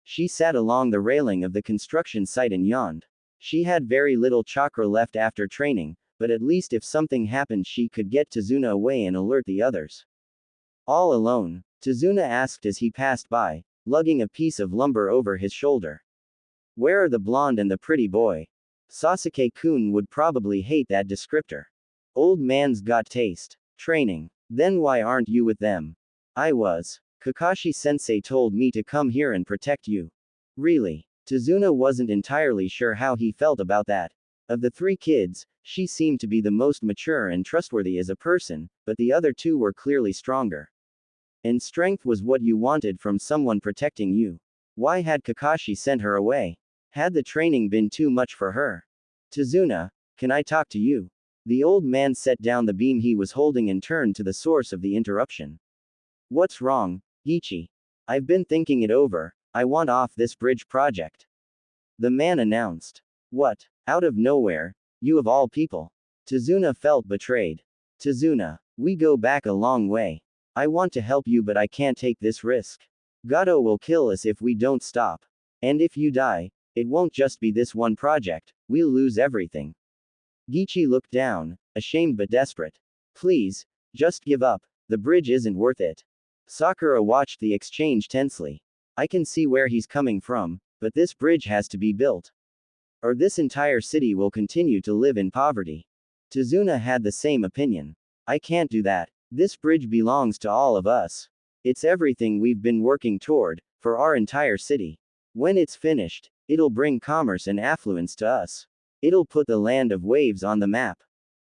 She sat along the railing of the construction site and yawned. She had very little chakra left after training, but at least if something happened she could get Tazuna away and alert the others. All alone, Tazuna asked as he passed by, lugging a piece of lumber over his shoulder. Where are the blonde and the pretty boy? Sasuke-kun would probably hate that descriptor. Old man's got taste. Training. Then why aren't you with them? I was. Kakashi-sensei told me to come here and protect you. Really? Tazuna wasn't entirely sure how he felt about that. Of the 3 kids, she seemed to be the most mature and trustworthy as a person, but the other 2 were clearly stronger. And strength was what you wanted from someone protecting you. Why had Kakashi sent her away? Had the training been too much for her? Tazuna, can I talk to you? The old man set down the beam he was holding and turned to the source of the interruption. What's wrong, Ichi? I've been thinking it over. I want off this bridge project. The man announced. What? Out of nowhere? You of all people? Tazuna felt betrayed. Tazuna, we go back a long way. I want to help you but I can't take this risk. Gato will kill us if we don't stop. And if you die, it won't just be this one project, we'll lose everything. Gichi looked down, ashamed but desperate. Please, just give up, the bridge isn't worth it. Sakura watched the exchange tensely. I can see where he's coming from, but this bridge has to be built. Or this entire city will continue to live in poverty. Tazuna had the same opinion. I can't do that. This bridge belongs to all of us. It's everything we've been working toward, for our entire city. When it's finished, it'll bring commerce and affluence to us. It'll put the land of waves on the map.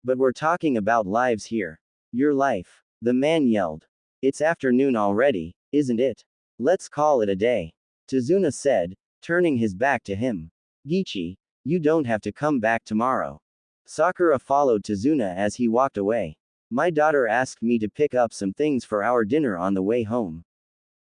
But we're talking about lives here. Your life. The man yelled. It's afternoon already, isn't it? Let's call it a day. Tazuna said, turning his back to him. Gichi, You don't have to come back tomorrow. Sakura followed Tazuna as he walked away. My daughter asked me to pick up some things for our dinner on the way home.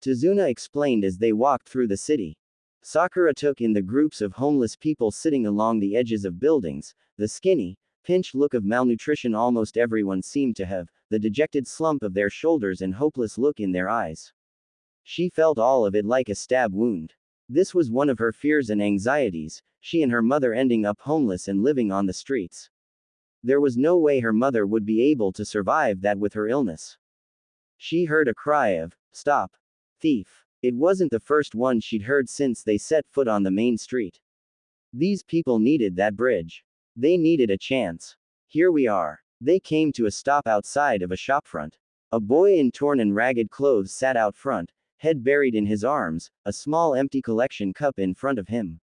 Tazuna explained as they walked through the city. Sakura took in the groups of homeless people sitting along the edges of buildings, the skinny, pinched look of malnutrition almost everyone seemed to have, the dejected slump of their shoulders and hopeless look in their eyes. She felt all of it like a stab wound. This was one of her fears and anxieties, she and her mother ending up homeless and living on the streets. There was no way her mother would be able to survive that with her illness. She heard a cry of, "Stop! Thief!" It wasn't the first one she'd heard since they set foot on the main street. These people needed that bridge. They needed a chance. Here we are. They came to a stop outside of a shopfront. A boy in torn and ragged clothes sat out front, head buried in his arms, a small empty collection cup in front of him.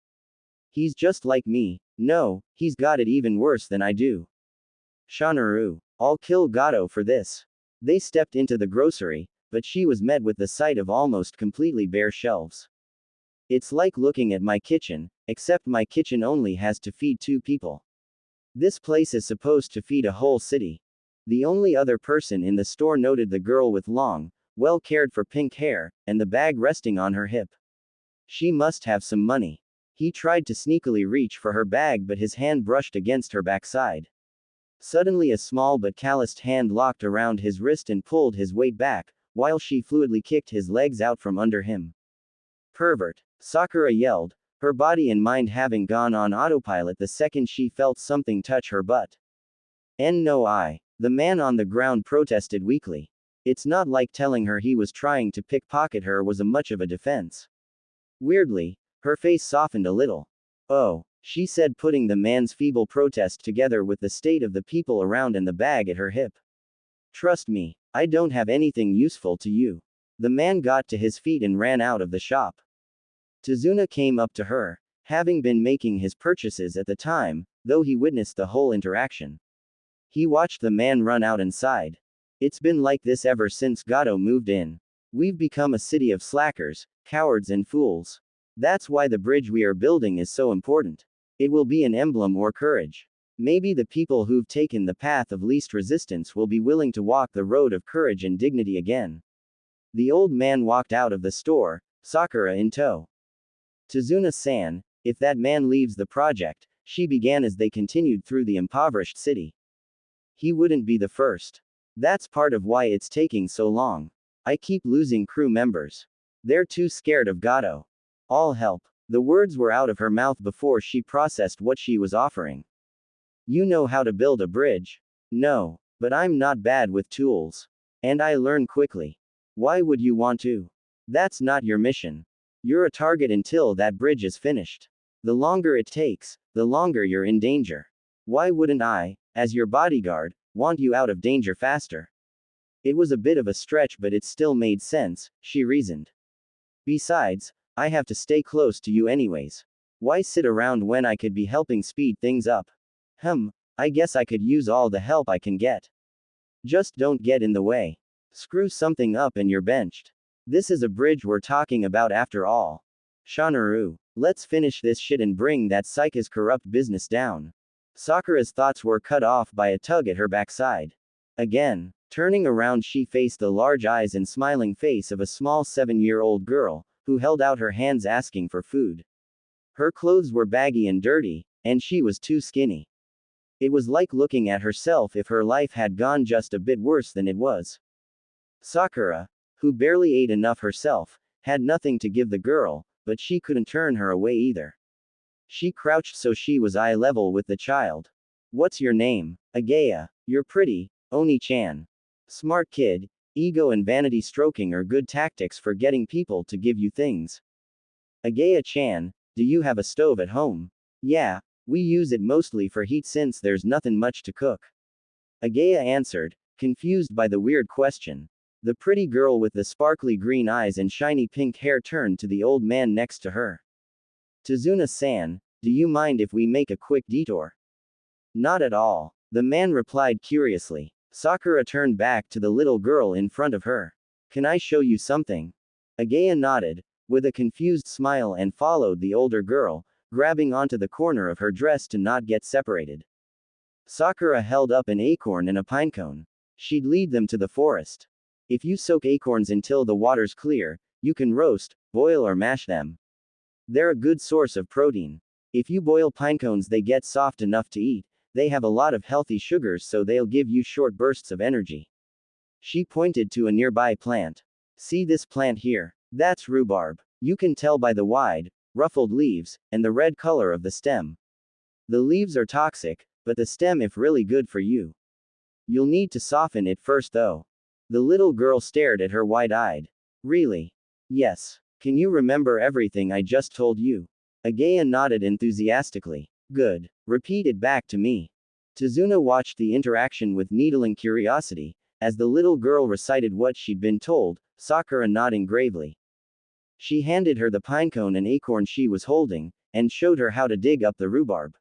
He's just like me. No, he's got it even worse than I do. Shanaru. I'll kill Gato for this. They stepped into the grocery, but she was met with the sight of almost completely bare shelves. It's like looking at my kitchen, except my kitchen only has to feed 2 people. This place is supposed to feed a whole city. The only other person in the store noted the girl with long, well cared for pink hair, and the bag resting on her hip. She must have some money. He tried to sneakily reach for her bag, but his hand brushed against her backside. Suddenly a small but calloused hand locked around his wrist and pulled his weight back, while she fluidly kicked his legs out from under him. Pervert! Sakura yelled, her body and mind having gone on autopilot the second she felt something touch her butt. No, the man on the ground protested weakly. It's not like telling her he was trying to pickpocket her was much of a defense. Weirdly, her face softened a little. Oh, she said, putting the man's feeble protest together with the state of the people around and the bag at her hip. Trust me, I don't have anything useful to you. The man got to his feet and ran out of the shop. Tazuna came up to her, having been making his purchases at the time, though he witnessed the whole interaction. He watched the man run out and sighed. It's been like this ever since Gato moved in. We've become a city of slackers, cowards and fools. That's why the bridge we are building is so important. It will be an emblem or courage. Maybe the people who've taken the path of least resistance will be willing to walk the road of courage and dignity again. The old man walked out of the store, Sakura in tow. Tazuna-san, if that man leaves the project, she began as they continued through the impoverished city. He wouldn't be the first. That's part of why it's taking so long. I keep losing crew members. They're too scared of Gato. All help. The words were out of her mouth before she processed what she was offering. You know how to build a bridge? No, but I'm not bad with tools. And I learn quickly. Why would you want to? That's not your mission. You're a target until that bridge is finished. The longer it takes, the longer you're in danger. Why wouldn't I, as your bodyguard, want you out of danger faster? It was a bit of a stretch, but it still made sense, she reasoned. Besides, I have to stay close to you anyways. Why sit around when I could be helping speed things up? I guess I could use all the help I can get. Just don't get in the way. Screw something up and you're benched. This is a bridge we're talking about after all. Shanaru, let's finish this shit and bring that psych's corrupt business down. Sakura's thoughts were cut off by a tug at her backside. Again, turning around, she faced the large eyes and smiling face of a small 7-year-old girl, who held out her hands asking for food. Her clothes were baggy and dirty, and she was too skinny. It was like looking at herself if her life had gone just a bit worse than it was. Sakura, who barely ate enough herself, had nothing to give the girl, but she couldn't turn her away either. She crouched so she was eye level with the child. What's your name? Agaya. You're pretty, Oni-chan. Smart kid, ego and vanity stroking are good tactics for getting people to give you things. Agaya-chan, do you have a stove at home? Yeah, we use it mostly for heat since there's nothing much to cook. Agaya answered, confused by the weird question. The pretty girl with the sparkly green eyes and shiny pink hair turned to the old man next to her. Tazuna-san, do you mind if we make a quick detour? Not at all, the man replied curiously. Sakura turned back to the little girl in front of her. Can I show you something? Agaya nodded, with a confused smile and followed the older girl, grabbing onto the corner of her dress to not get separated. Sakura held up an acorn and a pinecone. She'd lead them to the forest. If you soak acorns until the water's clear, you can roast, boil or mash them. They're a good source of protein. If you boil pinecones, they get soft enough to eat. They have a lot of healthy sugars, so they'll give you short bursts of energy. She pointed to a nearby plant. See this plant here? That's rhubarb. You can tell by the wide, ruffled leaves, and the red color of the stem. The leaves are toxic, but the stem is really good for you. You'll need to soften it first though. The little girl stared at her wide-eyed. Really? Yes. Can you remember everything I just told you? Agaya nodded enthusiastically. Good. Repeat it back to me. Tazuna watched the interaction with needling curiosity. As the little girl recited what she'd been told, Sakura nodding gravely. She handed her the pinecone and acorn she was holding, and showed her how to dig up the rhubarb.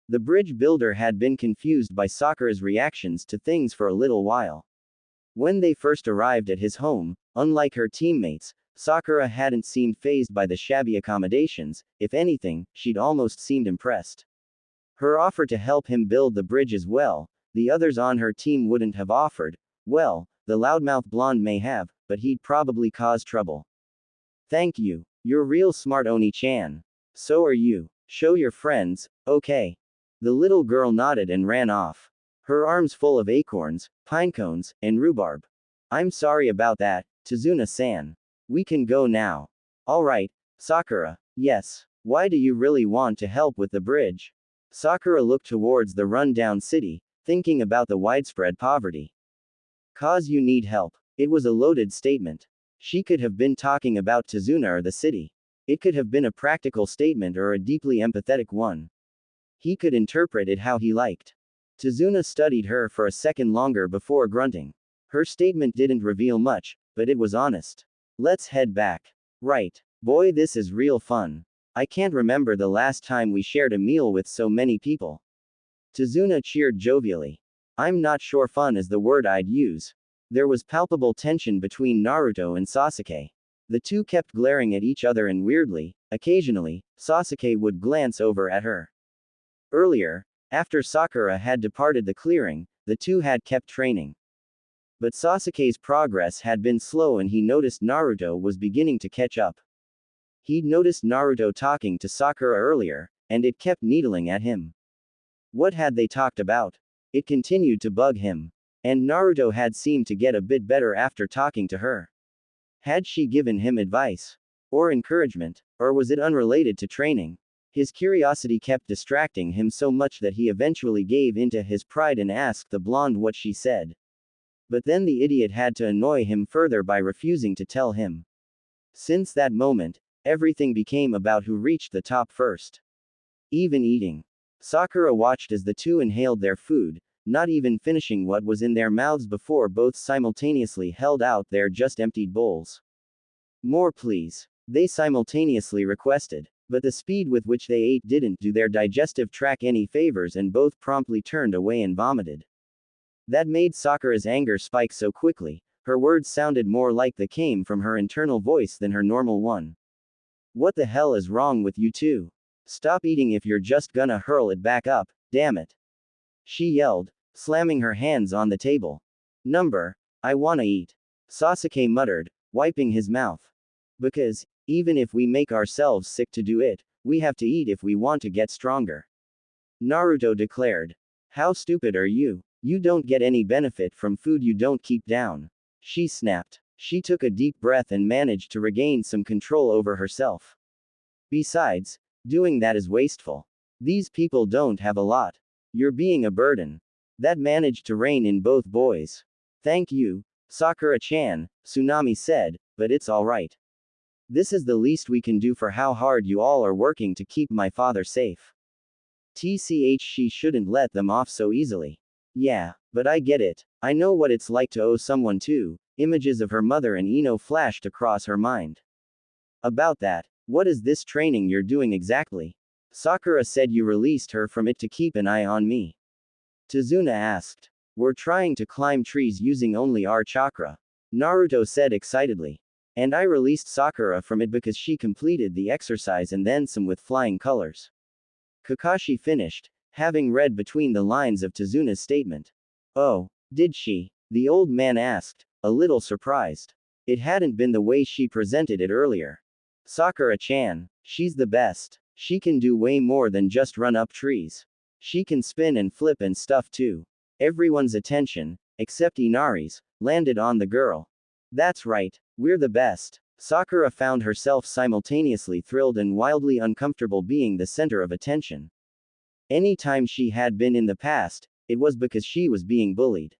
The bridge builder had been confused by Sakura's reactions to things for a little while. When they first arrived at his home, unlike her teammates, Sakura hadn't seemed fazed by the shabby accommodations. If anything, she'd almost seemed impressed. Her offer to help him build the bridge as well, the others on her team wouldn't have offered. Well, the loudmouth blonde may have, but he'd probably cause trouble. Thank you. You're real smart, Oni-chan. So are you. Show your friends, okay. The little girl nodded and ran off. Her arms full of acorns, pinecones, and rhubarb. I'm sorry about that, Tazuna-san. We can go now. Alright, Sakura. Yes. Why do you really want to help with the bridge? Sakura looked towards the run-down city, thinking about the widespread poverty. Cause you need help. It was a loaded statement. She could have been talking about Tazuna or the city. It could have been a practical statement or a deeply empathetic one. He could interpret it how he liked. Tazuna studied her for a second longer before grunting. Her statement didn't reveal much, but it was honest. Let's head back. Right. Boy, this is real fun. I can't remember the last time we shared a meal with so many people. Tazuna cheered jovially. I'm not sure fun is the word I'd use. There was palpable tension between Naruto and Sasuke. The two kept glaring at each other and weirdly, occasionally, Sasuke would glance over at her. Earlier, after Sakura had departed the clearing, the two had kept training. But Sasuke's progress had been slow and he noticed Naruto was beginning to catch up. He'd noticed Naruto talking to Sakura earlier, and it kept needling at him. What had they talked about? It continued to bug him. And Naruto had seemed to get a bit better after talking to her. Had she given him advice? Or encouragement? Or was it unrelated to training? His curiosity kept distracting him so much that he eventually gave into his pride and asked the blonde what she said. But then the idiot had to annoy him further by refusing to tell him. Since that moment, everything became about who reached the top first. Even eating. Sakura watched as the two inhaled their food, not even finishing what was in their mouths before both simultaneously held out their just emptied bowls. More please. They simultaneously requested. But the speed with which they ate didn't do their digestive tract any favors and both promptly turned away and vomited. That made Sakura's anger spike so quickly. Her words sounded more like they came from her internal voice than her normal one. What the hell is wrong with you two? Stop eating if you're just gonna hurl it back up, damn it. She yelled, slamming her hands on the table. I wanna eat. Sasuke muttered, wiping his mouth. Because, even if we make ourselves sick to do it, we have to eat if we want to get stronger. Naruto declared. How stupid are you? You don't get any benefit from food you don't keep down. She snapped. She took a deep breath and managed to regain some control over herself. Besides, doing that is wasteful. These people don't have a lot. You're being a burden. That managed to rein in both boys. Thank you, Sakura-chan, Tsunami said, but it's alright. This is the least we can do for how hard you all are working to keep my father safe. She shouldn't let them off so easily. Yeah, but I get it. I know what it's like to owe someone too. Images of her mother and Ino flashed across her mind. About that, what is this training you're doing exactly? Sakura said you released her from it to keep an eye on me. Tazuna asked. We're trying to climb trees using only our chakra. Naruto said excitedly. And I released Sakura from it because she completed the exercise and then some with flying colors. Kakashi finished, having read between the lines of Tazuna's statement. Oh, did she? The old man asked, a little surprised. It hadn't been the way she presented it earlier. Sakura-chan, she's the best. She can do way more than just run up trees. She can spin and flip and stuff too. Everyone's attention, except Inari's, landed on the girl. That's right, we're the best. Sakura found herself simultaneously thrilled and wildly uncomfortable being the center of attention. Any time she had been in the past, it was because she was being bullied.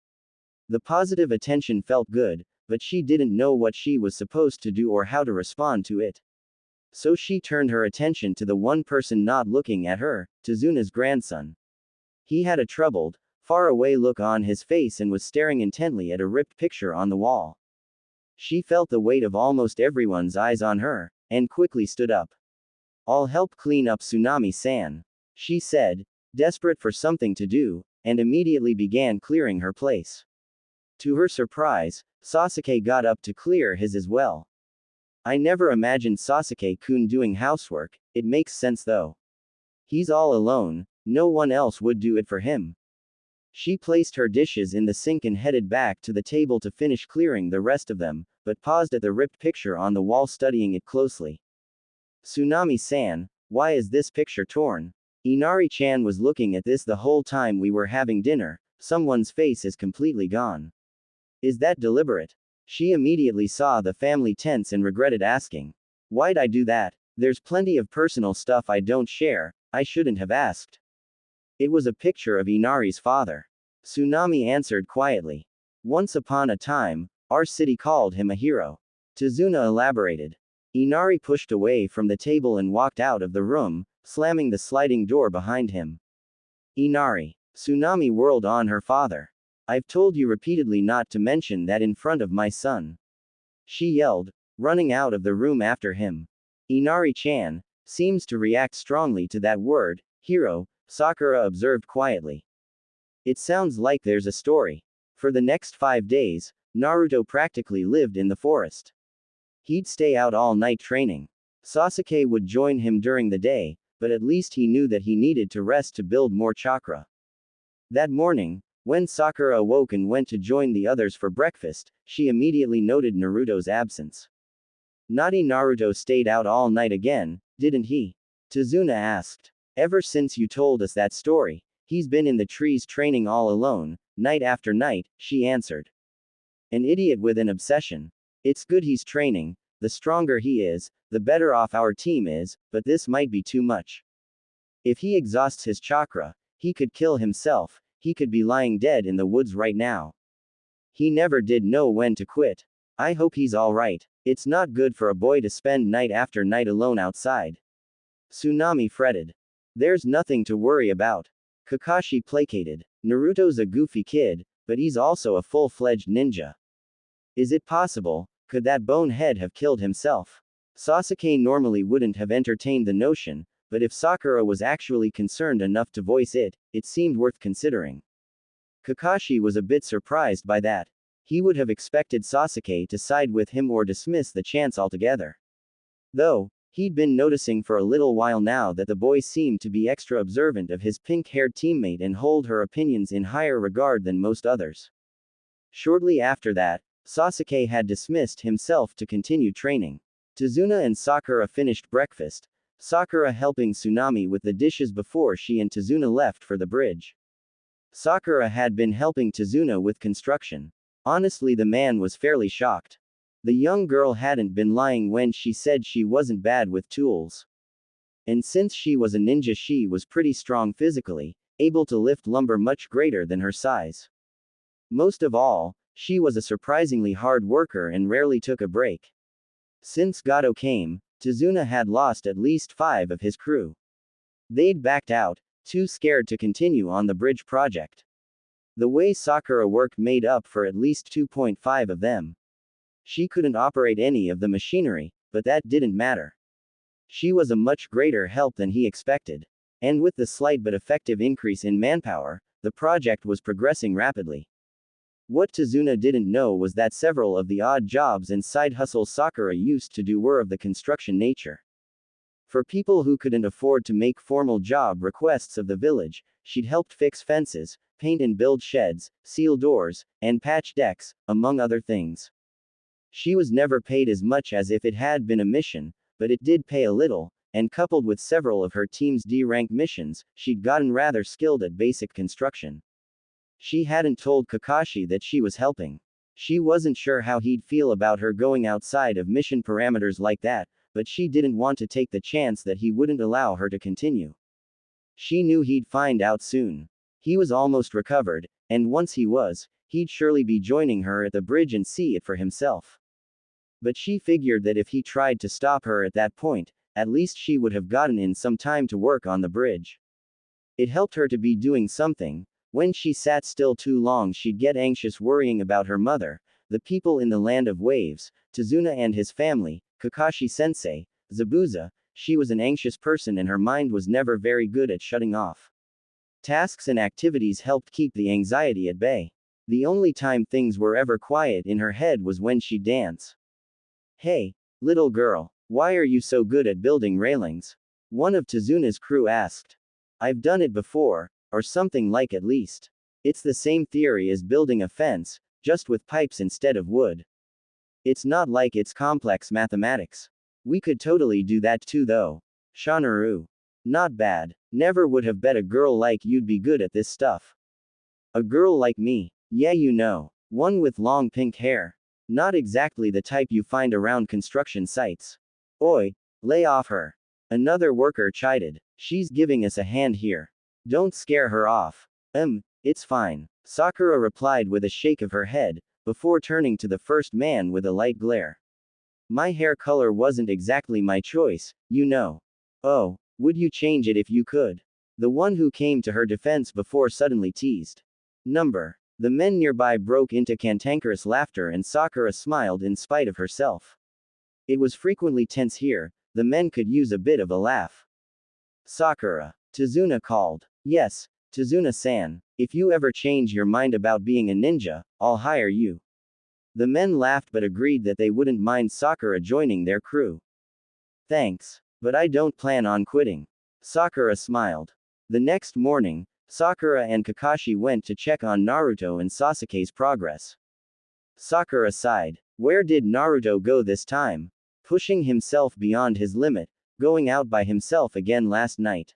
The positive attention felt good, but she didn't know what she was supposed to do or how to respond to it. So she turned her attention to the one person not looking at her, Tazuna's grandson. He had a troubled, far-away look on his face and was staring intently at a ripped picture on the wall. She felt the weight of almost everyone's eyes on her, and quickly stood up. "I'll help clean up Tsunami-san," she said, desperate for something to do, and immediately began clearing her place. To her surprise, Sasuke got up to clear his as well. I never imagined Sasuke-kun doing housework, it makes sense though. He's all alone, no one else would do it for him. She placed her dishes in the sink and headed back to the table to finish clearing the rest of them, but paused at the ripped picture on the wall studying it closely. "Tsunami-san, why is this picture torn?" Inari-chan was looking at this the whole time we were having dinner. "Someone's face is completely gone. Is that deliberate?" She immediately saw the family tense and regretted asking. "Why'd I do that? There's plenty of personal stuff I don't share, I shouldn't have asked." "It was a picture of Inari's father," Tsunami answered quietly. "Once upon a time, our city called him a hero." Tazuna elaborated. Inari pushed away from the table and walked out of the room, slamming the sliding door behind him. "Inari." Tsunami whirled on her father. "I've told you repeatedly not to mention that in front of my son," she yelled, running out of the room after him. "Inari-chan seems to react strongly to that word, hero," Sakura observed quietly. "It sounds like there's a story." For the next 5 days, Naruto practically lived in the forest. He'd stay out all night training. Sasuke would join him during the day, but at least he knew that he needed to rest to build more chakra. That morning, when Sakura awoke and went to join the others for breakfast, she immediately noted Naruto's absence. "Naughty Naruto stayed out all night again, didn't he?" Tazuna asked. "Ever since you told us that story, he's been in the trees training all alone, night after night," she answered. "An idiot with an obsession. It's good he's training, the stronger he is, the better off our team is, but this might be too much. If he exhausts his chakra, he could kill himself, he could be lying dead in the woods right now. He never did know when to quit. I hope he's alright. It's not good for a boy to spend night after night alone outside." Tsunami fretted. "There's nothing to worry about." Kakashi placated. "Naruto's a goofy kid, but he's also a full-fledged ninja. Is it possible, could that bonehead have killed himself?" Sasuke normally wouldn't have entertained the notion, but if Sakura was actually concerned enough to voice it, it seemed worth considering. Kakashi was a bit surprised by that. He would have expected Sasuke to side with him or dismiss the chance altogether. Though, he'd been noticing for a little while now that the boy seemed to be extra observant of his pink-haired teammate and hold her opinions in higher regard than most others. Shortly after that, Sasuke had dismissed himself to continue training. Tazuna and Sakura finished breakfast, Sakura helping Tsunami with the dishes before she and Tazuna left for the bridge. Sakura had been helping Tazuna with construction. Honestly, the man was fairly shocked. The young girl hadn't been lying when she said she wasn't bad with tools. And since she was a ninja, she was pretty strong physically, able to lift lumber much greater than her size. Most of all, she was a surprisingly hard worker and rarely took a break. Since Gato came, Tazuna had lost at least 5 of his crew. They'd backed out, too scared to continue on the bridge project. The way Sakura worked made up for at least 2.5 of them. She couldn't operate any of the machinery, but that didn't matter. She was a much greater help than he expected. And with the slight but effective increase in manpower, the project was progressing rapidly. What Tazuna didn't know was that several of the odd jobs and side hustles Sakura used to do were of the construction nature. For people who couldn't afford to make formal job requests of the village, she'd helped fix fences, paint and build sheds, seal doors, and patch decks, among other things. She was never paid as much as if it had been a mission, but it did pay a little, and coupled with several of her team's D-rank missions, she'd gotten rather skilled at basic construction. She hadn't told Kakashi that she was helping. She wasn't sure how he'd feel about her going outside of mission parameters like that, but she didn't want to take the chance that he wouldn't allow her to continue. She knew he'd find out soon. He was almost recovered, and once he was, he'd surely be joining her at the bridge and see it for himself. But she figured that if he tried to stop her at that point, at least she would have gotten in some time to work on the bridge. It helped her to be doing something. When she sat still too long, she'd get anxious worrying about her mother, the people in the land of waves, Tazuna and his family, Kakashi sensei, Zabuza. She was an anxious person and her mind was never very good at shutting off. Tasks and activities helped keep the anxiety at bay. The only time things were ever quiet in her head was when she'd dance. "Hey, little girl, why are you so good at building railings?" one of Tazuna's crew asked. "I've done it before, or something like at least. It's the same theory as building a fence, just with pipes instead of wood. It's not like it's complex mathematics. We could totally do that too though." Shanaru. "Not bad. Never would have bet a girl like you'd be good at this stuff." "A girl like me? Yeah, you know. One with long pink hair. Not exactly the type you find around construction sites." "Oi, lay off her." Another worker chided. "She's giving us a hand here. Don't scare her off." It's fine," Sakura replied with a shake of her head, before turning to the first man with a light glare. "My hair color wasn't exactly my choice, you know." "Oh, would you change it if you could?" the one who came to her defense before suddenly teased. "Number." The men nearby broke into cantankerous laughter and Sakura smiled in spite of herself. It was frequently tense here, the men could use a bit of a laugh. "Sakura," Tazuna called. "Yes, Tazuna-san, if you ever change your mind about being a ninja, I'll hire you." The men laughed but agreed that they wouldn't mind Sakura joining their crew. "Thanks. But I don't plan on quitting." Sakura smiled. The next morning, Sakura and Kakashi went to check on Naruto and Sasuke's progress. Sakura sighed. Where did Naruto go this time? Pushing himself beyond his limit, going out by himself again last night.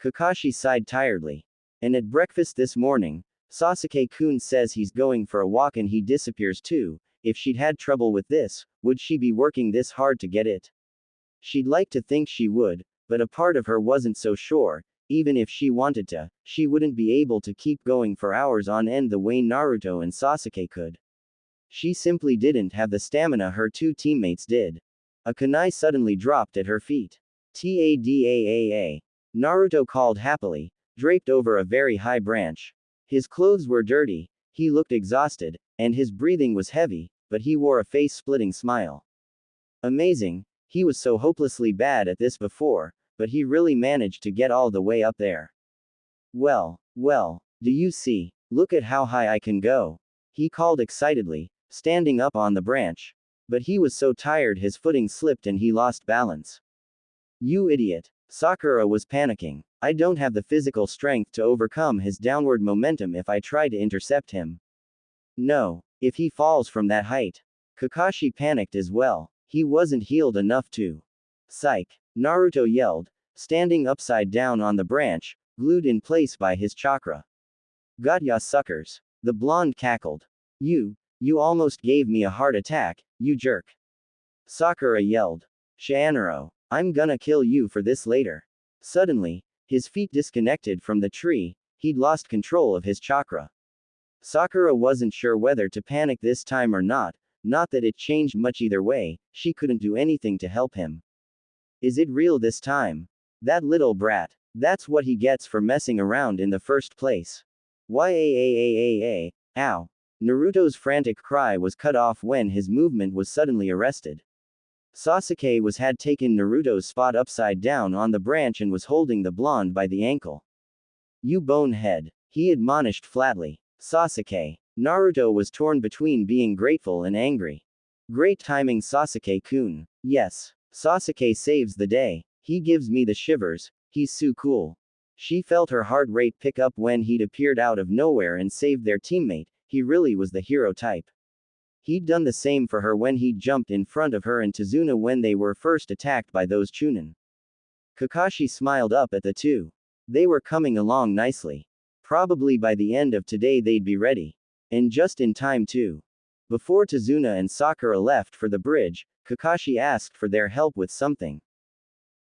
Kakashi sighed tiredly. And at breakfast this morning, Sasuke-kun says he's going for a walk and he disappears too. If she'd had trouble with this, would she be working this hard to get it? She'd like to think she would, but a part of her wasn't so sure. Even if she wanted to, she wouldn't be able to keep going for hours on end the way Naruto and Sasuke could. She simply didn't have the stamina her two teammates did. A kunai suddenly dropped at her feet. Tadaaa. Naruto called happily, draped over a very high branch. His clothes were dirty, he looked exhausted, and his breathing was heavy, but he wore a face-splitting smile. Amazing, he was so hopelessly bad at this before, but he really managed to get all the way up there. Well, do you see? Look at how high I can go. He called excitedly, standing up on the branch. But he was so tired his footing slipped and he lost balance. You idiot. Sakura was panicking. I don't have the physical strength to overcome his downward momentum if I try to intercept him. No, if he falls from that height. Kakashi panicked as well. He wasn't healed enough to. Psych. Naruto yelled, standing upside down on the branch, glued in place by his chakra. Got ya suckers. The blonde cackled. You almost gave me a heart attack, you jerk. Sakura yelled. Shanaro, I'm gonna kill you for this later. Suddenly, his feet disconnected from the tree, he'd lost control of his chakra. Sakura wasn't sure whether to panic this time or not that it changed much either way, she couldn't do anything to help him. Is it real this time? That little brat. That's what he gets for messing around in the first place. Ow. Naruto's frantic cry was cut off when his movement was suddenly arrested. Sasuke had taken Naruto's spot upside down on the branch and was holding the blonde by the ankle. You bonehead, he admonished flatly. Sasuke. Naruto was torn between being grateful and angry. Great timing, Sasuke-kun. Yes. Sasuke saves the day. He gives me the shivers, he's so cool. She felt her heart rate pick up when he'd appeared out of nowhere and saved their teammate. He really was the hero type. He'd done the same for her when he'd jumped in front of her and Tazuna when they were first attacked by those Chunin. Kakashi smiled up at the two. They were coming along nicely. Probably by the end of today they'd be ready. And just in time too. Before Tazuna and Sakura left for the bridge, Kakashi asked for their help with something.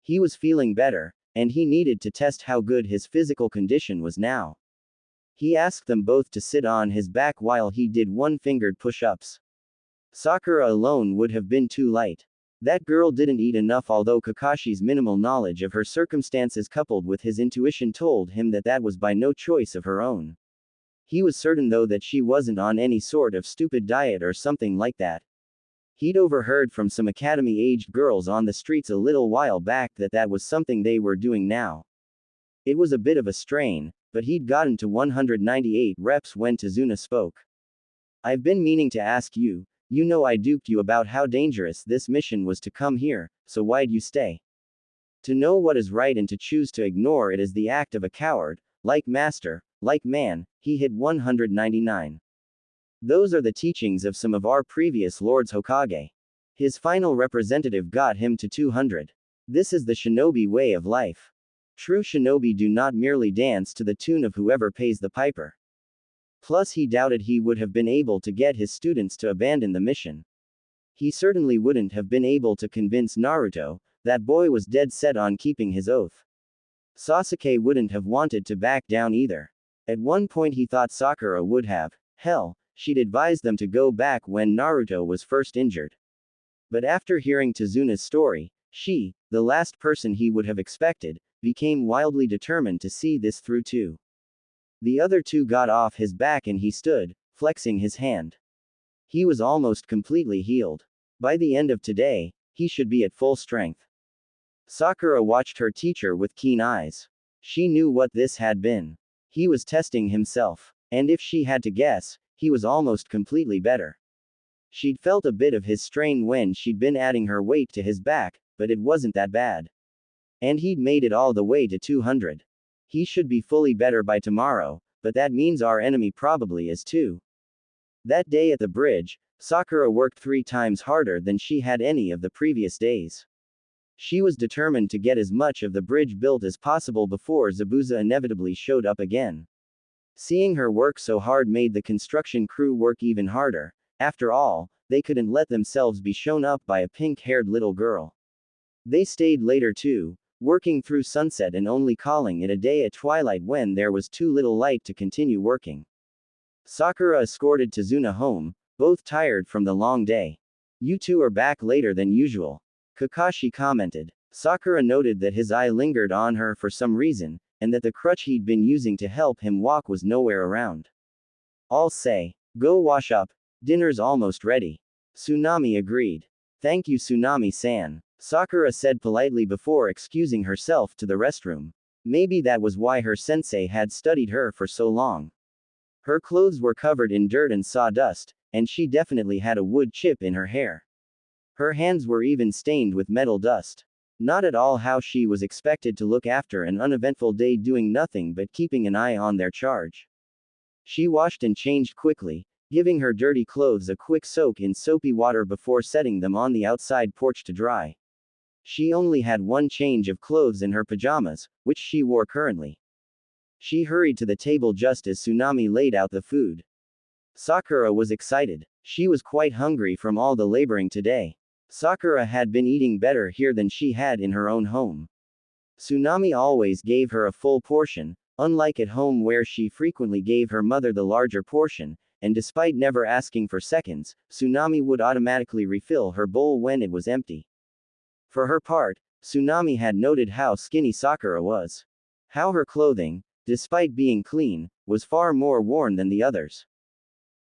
He was feeling better, and he needed to test how good his physical condition was now. He asked them both to sit on his back while he did one-fingered push-ups. Sakura alone would have been too light. That girl didn't eat enough, although Kakashi's minimal knowledge of her circumstances coupled with his intuition told him that that was by no choice of her own. He was certain though that she wasn't on any sort of stupid diet or something like that. He'd overheard from some academy-aged girls on the streets a little while back that that was something they were doing now. It was a bit of a strain, but he'd gotten to 198 reps when Tazuna spoke. I've been meaning to ask you, you know I duped you about how dangerous this mission was to come here, so why'd you stay? To know what is right and to choose to ignore it is the act of a coward, like master, like man. He hit 199. Those are the teachings of some of our previous Lords Hokage. His final representative got him to 200. This is the shinobi way of life. True shinobi do not merely dance to the tune of whoever pays the piper. Plus he doubted he would have been able to get his students to abandon the mission. He certainly wouldn't have been able to convince Naruto. That boy was dead set on keeping his oath. Sasuke wouldn't have wanted to back down either. At one point he thought Sakura would have. Hell, she'd advised them to go back when Naruto was first injured. But after hearing Tazuna's story, she, the last person he would have expected, became wildly determined to see this through too. The other two got off his back and he stood, flexing his hand. He was almost completely healed. By the end of today, he should be at full strength. Sakura watched her teacher with keen eyes. She knew what this had been. He was testing himself. And if she had to guess, he was almost completely better. She'd felt a bit of his strain when she'd been adding her weight to his back, but it wasn't that bad. And he'd made it all the way to 200. He should be fully better by tomorrow, but that means our enemy probably is too. That day at the bridge, Sakura worked 3 times harder than she had any of the previous days. She was determined to get as much of the bridge built as possible before Zabuza inevitably showed up again. Seeing her work so hard made the construction crew work even harder. After all, they couldn't let themselves be shown up by a pink-haired little girl. They stayed later too, working through sunset and only calling it a day at twilight when there was too little light to continue working. Sakura escorted Tazuna home, both tired from the long day. You two are back later than usual. Kakashi commented. Sakura noted that his eye lingered on her for some reason, and that the crutch he'd been using to help him walk was nowhere around. I'll say. Go wash up. Dinner's almost ready. Tsunami agreed. Thank you, Tsunami-san. Sakura said politely before excusing herself to the restroom. Maybe that was why her sensei had studied her for so long. Her clothes were covered in dirt and sawdust, and she definitely had a wood chip in her hair. Her hands were even stained with metal dust. Not at all how she was expected to look after an uneventful day doing nothing but keeping an eye on their charge. She washed and changed quickly, giving her dirty clothes a quick soak in soapy water before setting them on the outside porch to dry. She only had one change of clothes in her pajamas, which she wore currently. She hurried to the table just as Tsunami laid out the food. Sakura was excited. She was quite hungry from all the laboring today. Sakura had been eating better here than she had in her own home. Tsunami always gave her a full portion, unlike at home where she frequently gave her mother the larger portion, and despite never asking for seconds, Tsunami would automatically refill her bowl when it was empty. For her part, Tsunami had noted how skinny Sakura was. How her clothing, despite being clean, was far more worn than the others.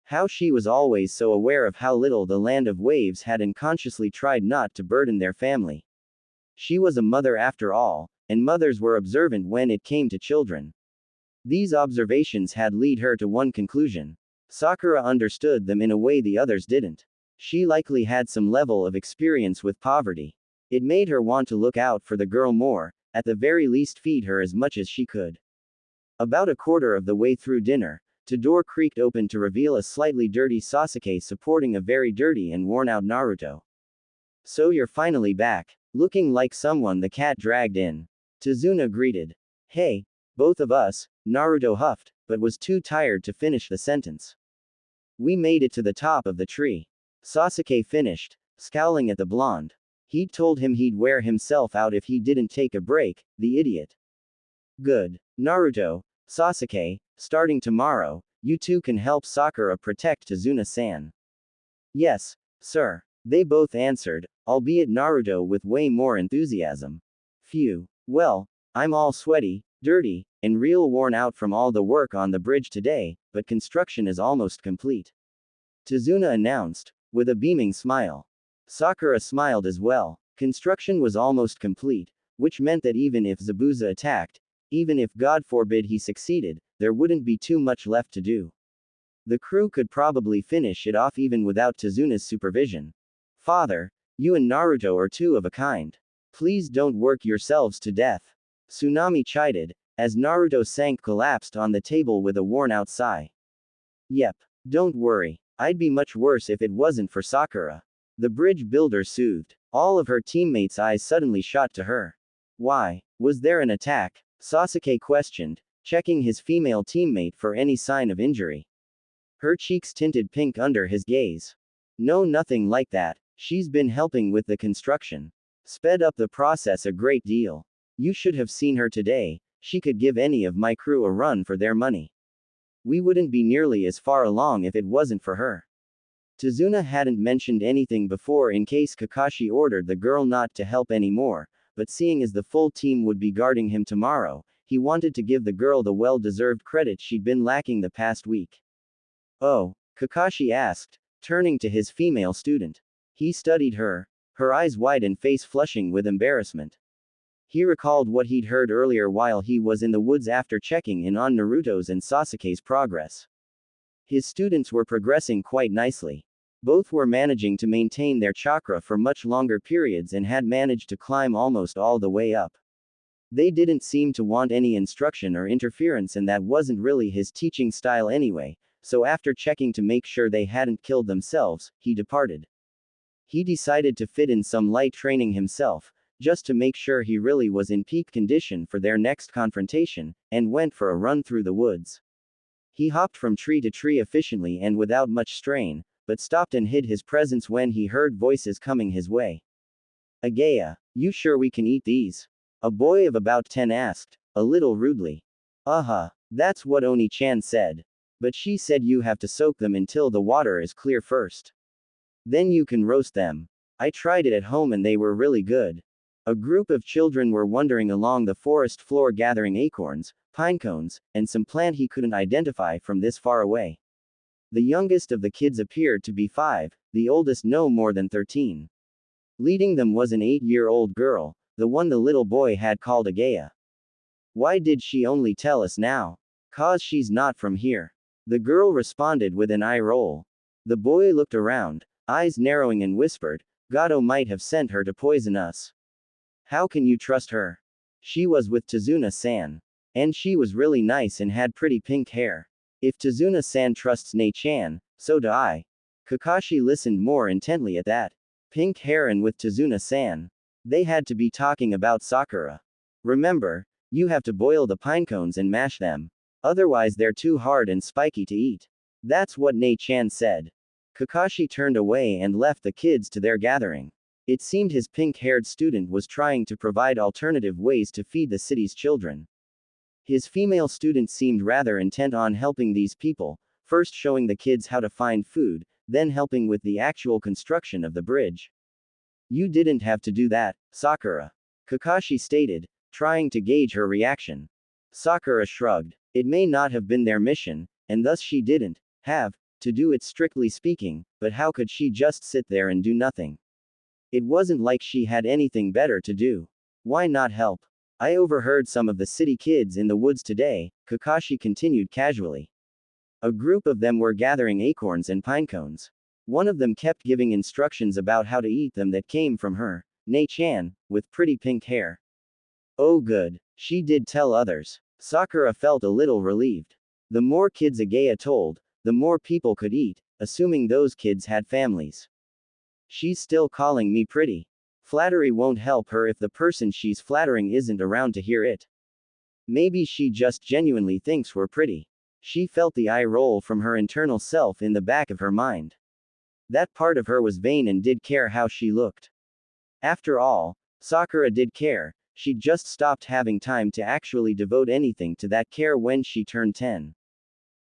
How she was always so aware of how little the land of waves had unconsciously tried not to burden their family. She was a mother after all, and mothers were observant when it came to children. These observations had led her to one conclusion. Sakura understood them in a way the others didn't. She likely had some level of experience with poverty. It made her want to look out for the girl more, at the very least feed her as much as she could. About a quarter of the way through dinner, the door creaked open to reveal a slightly dirty Sasuke supporting a very dirty and worn-out Naruto. So you're finally back. Looking like someone the cat dragged in. Tazuna greeted. Hey, both of us, Naruto huffed, but was too tired to finish the sentence. We made it to the top of the tree. Sasuke finished, scowling at the blonde. He'd told him he'd wear himself out if he didn't take a break, the idiot. Good. Naruto, Sasuke, starting tomorrow, you two can help Sakura protect Tazuna-san. Yes, sir. They both answered, albeit Naruto with way more enthusiasm. Phew. Well, I'm all sweaty, dirty, and real worn out from all the work on the bridge today, but construction is almost complete. Tazuna announced, with a beaming smile. Sakura smiled as well. Construction was almost complete, which meant that even if Zabuza attacked, even if God forbid he succeeded, there wouldn't be too much left to do. The crew could probably finish it off even without Tazuna's supervision. Father, you and Naruto are two of a kind. Please don't work yourselves to death. Tsunami chided, as Naruto sank collapsed on the table with a worn-out sigh. Yep. Don't worry. I'd be much worse if it wasn't for Sakura. The bridge builder soothed. All of her teammates' eyes suddenly shot to her. Why? Was there an attack? Sasuke questioned, checking his female teammate for any sign of injury. Her cheeks tinted pink under his gaze. No, nothing like that. She's been helping with the construction. Sped up the process a great deal. You should have seen her today. She could give any of my crew a run for their money. We wouldn't be nearly as far along if it wasn't for her. Tazuna hadn't mentioned anything before in case Kakashi ordered the girl not to help anymore, but seeing as the full team would be guarding him tomorrow, he wanted to give the girl the well-deserved credit she'd been lacking the past week. Oh, Kakashi asked, turning to his female student. He studied her eyes wide and face flushing with embarrassment. He recalled what he'd heard earlier while he was in the woods after checking in on Naruto's and Sasuke's progress. His students were progressing quite nicely. Both were managing to maintain their chakra for much longer periods and had managed to climb almost all the way up. They didn't seem to want any instruction or interference, and that wasn't really his teaching style anyway, so after checking to make sure they hadn't killed themselves, he departed. He decided to fit in some light training himself, just to make sure he really was in peak condition for their next confrontation, and went for a run through the woods. He hopped from tree to tree efficiently and without much strain, but stopped and hid his presence when he heard voices coming his way. Agaya, you sure we can eat these? A boy of about 10 asked, a little rudely. That's what Oni-chan said. But she said you have to soak them until the water is clear first. Then you can roast them. I tried it at home and they were really good. A group of children were wandering along the forest floor gathering acorns, pine cones, and some plant he couldn't identify from this far away. The youngest of the kids appeared to be 5, the oldest no more than 13. Leading them was an 8-year-old girl, the one the little boy had called Agaya. Why did she only tell us now? 'Cause she's not from here. The girl responded with an eye roll. The boy looked around, eyes narrowing, and whispered, Gato might have sent her to poison us. How can you trust her? She was with Tazuna-san. And she was really nice and had pretty pink hair. If Tazuna-san trusts Nei-chan, so do I. Kakashi listened more intently at that. Pink hair and with Tazuna-san. They had to be talking about Sakura. Remember, you have to boil the pine cones and mash them. Otherwise they're too hard and spiky to eat. That's what Nei-chan said. Kakashi turned away and left the kids to their gathering. It seemed his pink-haired student was trying to provide alternative ways to feed the city's children. His female student seemed rather intent on helping these people, first showing the kids how to find food, then helping with the actual construction of the bridge. You didn't have to do that, Sakura. Kakashi stated, trying to gauge her reaction. Sakura shrugged. It may not have been their mission, and thus she didn't have to do it strictly speaking, but how could she just sit there and do nothing? It wasn't like she had anything better to do. Why not help? I overheard some of the city kids in the woods today, Kakashi continued casually. A group of them were gathering acorns and pine cones. One of them kept giving instructions about how to eat them that came from her, Nei-chan, with pretty pink hair. Oh good. She did tell others. Sakura felt a little relieved. The more kids Agaya told, the more people could eat, assuming those kids had families. She's still calling me pretty. Flattery won't help her if the person she's flattering isn't around to hear it. Maybe she just genuinely thinks we're pretty. She felt the eye roll from her internal self in the back of her mind. That part of her was vain and did care how she looked. After all, Sakura did care, she'd just stopped having time to actually devote anything to that care when she turned 10.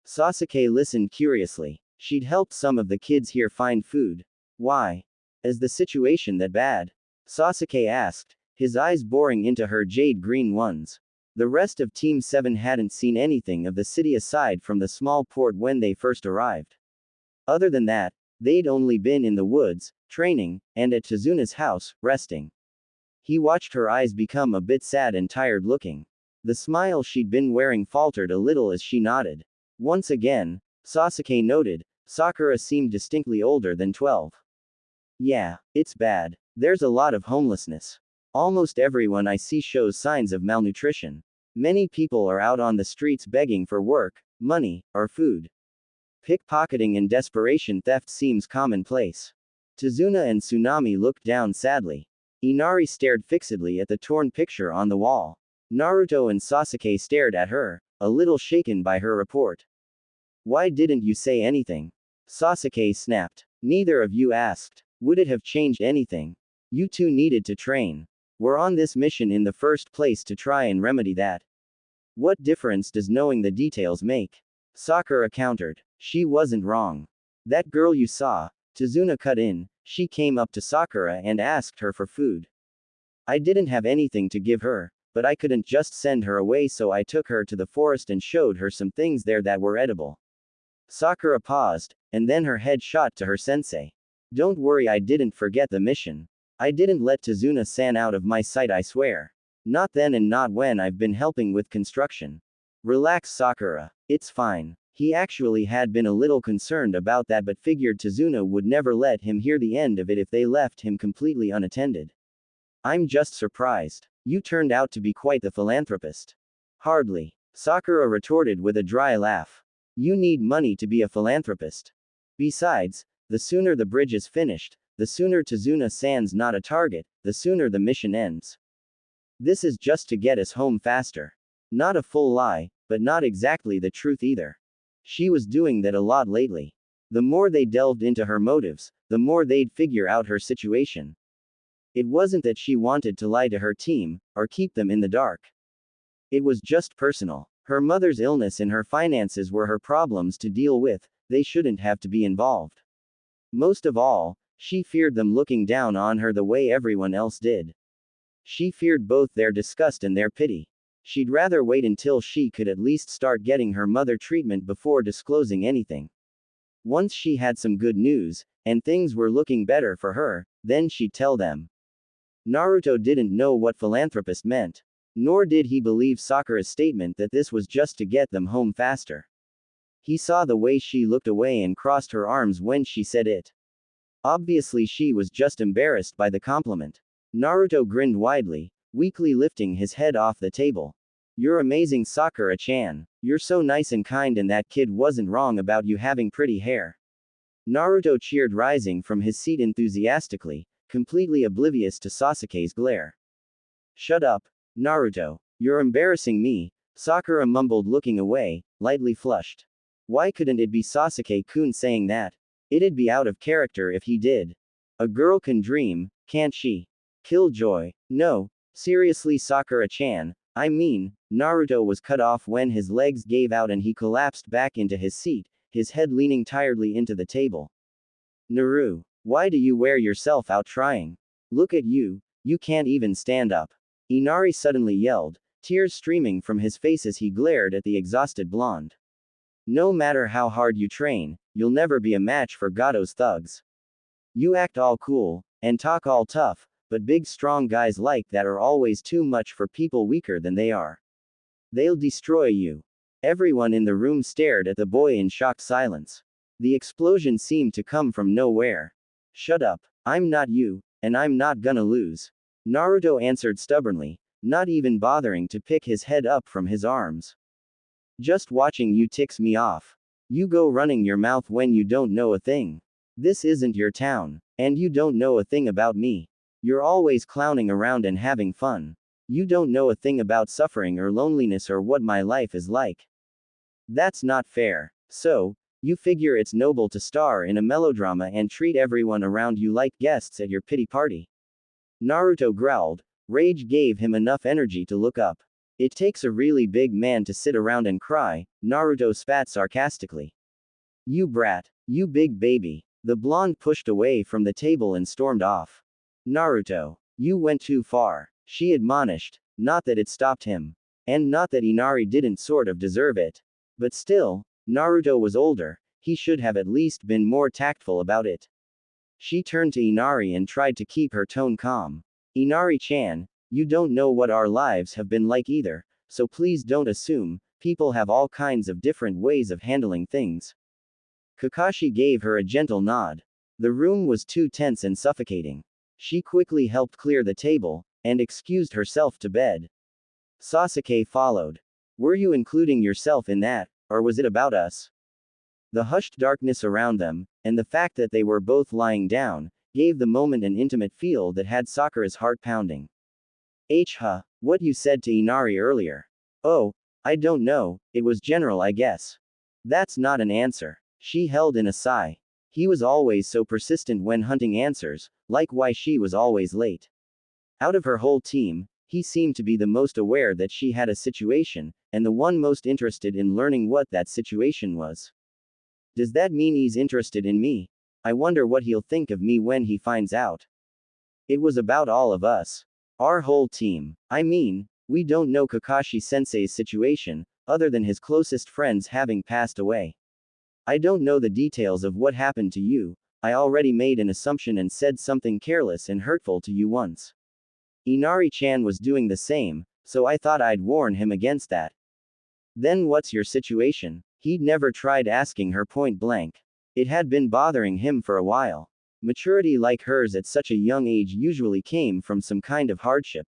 Sasuke listened curiously. She'd helped some of the kids here find food. Why? Is the situation that bad? Sasuke asked, his eyes boring into her jade green ones. The rest of Team 7 hadn't seen anything of the city aside from the small port when they first arrived. Other than that, they'd only been in the woods, training, and at Tazuna's house, resting. He watched her eyes become a bit sad and tired looking. The smile she'd been wearing faltered a little as she nodded. Once again, Sasuke noted, Sakura seemed distinctly older than 12. Yeah, it's bad. There's a lot of homelessness. Almost everyone I see shows signs of malnutrition. Many people are out on the streets begging for work, money, or food. Pickpocketing and desperation theft seems commonplace. Tazuna and Tsunami looked down sadly. Inari stared fixedly at the torn picture on the wall. Naruto and Sasuke stared at her, a little shaken by her report. Why didn't you say anything? Sasuke snapped. Neither of you asked. Would it have changed anything? You two needed to train. We're on this mission in the first place to try and remedy that. What difference does knowing the details make? Sakura countered. She wasn't wrong. That girl you saw, Tazuna cut in, she came up to Sakura and asked her for food. I didn't have anything to give her, but I couldn't just send her away, so I took her to the forest and showed her some things there that were edible. Sakura paused, and then her head shot to her sensei. Don't worry, I didn't forget the mission. I didn't let Tazuna-san out of my sight, I swear. Not then and not when I've been helping with construction. Relax, Sakura. It's fine. He actually had been a little concerned about that but figured Tazuna would never let him hear the end of it if they left him completely unattended. I'm just surprised. You turned out to be quite the philanthropist. Hardly. Sakura retorted with a dry laugh. You need money to be a philanthropist. Besides, the sooner the bridge is finished, the sooner Tazuna-san's not a target, the sooner the mission ends. This is just to get us home faster. Not a full lie, but not exactly the truth either. She was doing that a lot lately. The more they delved into her motives, the more they'd figure out her situation. It wasn't that she wanted to lie to her team, or keep them in the dark. It was just personal. Her mother's illness and her finances were her problems to deal with, they shouldn't have to be involved. Most of all, she feared them looking down on her the way everyone else did. She feared both their disgust and their pity. She'd rather wait until she could at least start getting her mother treatment before disclosing anything. Once she had some good news, and things were looking better for her, then she'd tell them. Naruto didn't know what philanthropist meant. Nor did he believe Sakura's statement that this was just to get them home faster. He saw the way she looked away and crossed her arms when she said it. Obviously she was just embarrassed by the compliment. Naruto grinned widely, weakly lifting his head off the table. You're amazing, Sakura-chan. You're so nice and kind, and that kid wasn't wrong about you having pretty hair. Naruto cheered, rising from his seat enthusiastically, completely oblivious to Sasuke's glare. Shut up, Naruto. You're embarrassing me, Sakura mumbled, looking away, lightly flushed. Why couldn't it be Sasuke-kun saying that? It'd be out of character if he did. A girl can dream, can't she? Killjoy. No, seriously, Sakura-chan, I mean. Naruto was cut off when his legs gave out and he collapsed back into his seat, his head leaning tiredly into the table. Naru, why do you wear yourself out trying? Look at you, you can't even stand up. Inari suddenly yelled, tears streaming from his face as he glared at the exhausted blonde. No matter how hard you train, you'll never be a match for Gato's thugs. You act all cool, and talk all tough, but big strong guys like that are always too much for people weaker than they are. They'll destroy you. Everyone in the room stared at the boy in shocked silence. The explosion seemed to come from nowhere. Shut up. I'm not you, and I'm not gonna lose. Naruto answered stubbornly, not even bothering to pick his head up from his arms. Just watching you ticks me off. You go running your mouth when you don't know a thing. This isn't your town, and you don't know a thing about me. You're always clowning around and having fun. You don't know a thing about suffering or loneliness or what my life is like. That's not fair. So, you figure it's noble to star in a melodrama and treat everyone around you like guests at your pity party. Naruto growled. Rage gave him enough energy to look up. It takes a really big man to sit around and cry, Naruto spat sarcastically. You brat. You big baby. The blonde pushed away from the table and stormed off. Naruto. You went too far, she admonished. Not that it stopped him. And not that Inari didn't sort of deserve it. But still, Naruto was older, he should have at least been more tactful about it. She turned to Inari and tried to keep her tone calm. Inari-chan, you don't know what our lives have been like either, so please don't assume, people have all kinds of different ways of handling things. Kakashi gave her a gentle nod. The room was too tense and suffocating. She quickly helped clear the table, and excused herself to bed. Sasuke followed. Were you including yourself in that, or was it about us? The hushed darkness around them, and the fact that they were both lying down, gave the moment an intimate feel that had Sakura's heart pounding. What you said to Inari earlier. Oh, I don't know, it was general I guess. That's not an answer. She held in a sigh. He was always so persistent when hunting answers, like why she was always late. Out of her whole team, he seemed to be the most aware that she had a situation, and the one most interested in learning what that situation was. Does that mean he's interested in me? I wonder what he'll think of me when he finds out. It was about all of us. Our whole team. I mean, we don't know Kakashi-sensei's situation, other than his closest friends having passed away. I don't know the details of what happened to you, I already made an assumption and said something careless and hurtful to you once. Inari-chan was doing the same, so I thought I'd warn him against that. Then what's your situation? He'd never tried asking her point blank. It had been bothering him for a while. Maturity like hers at such a young age usually came from some kind of hardship.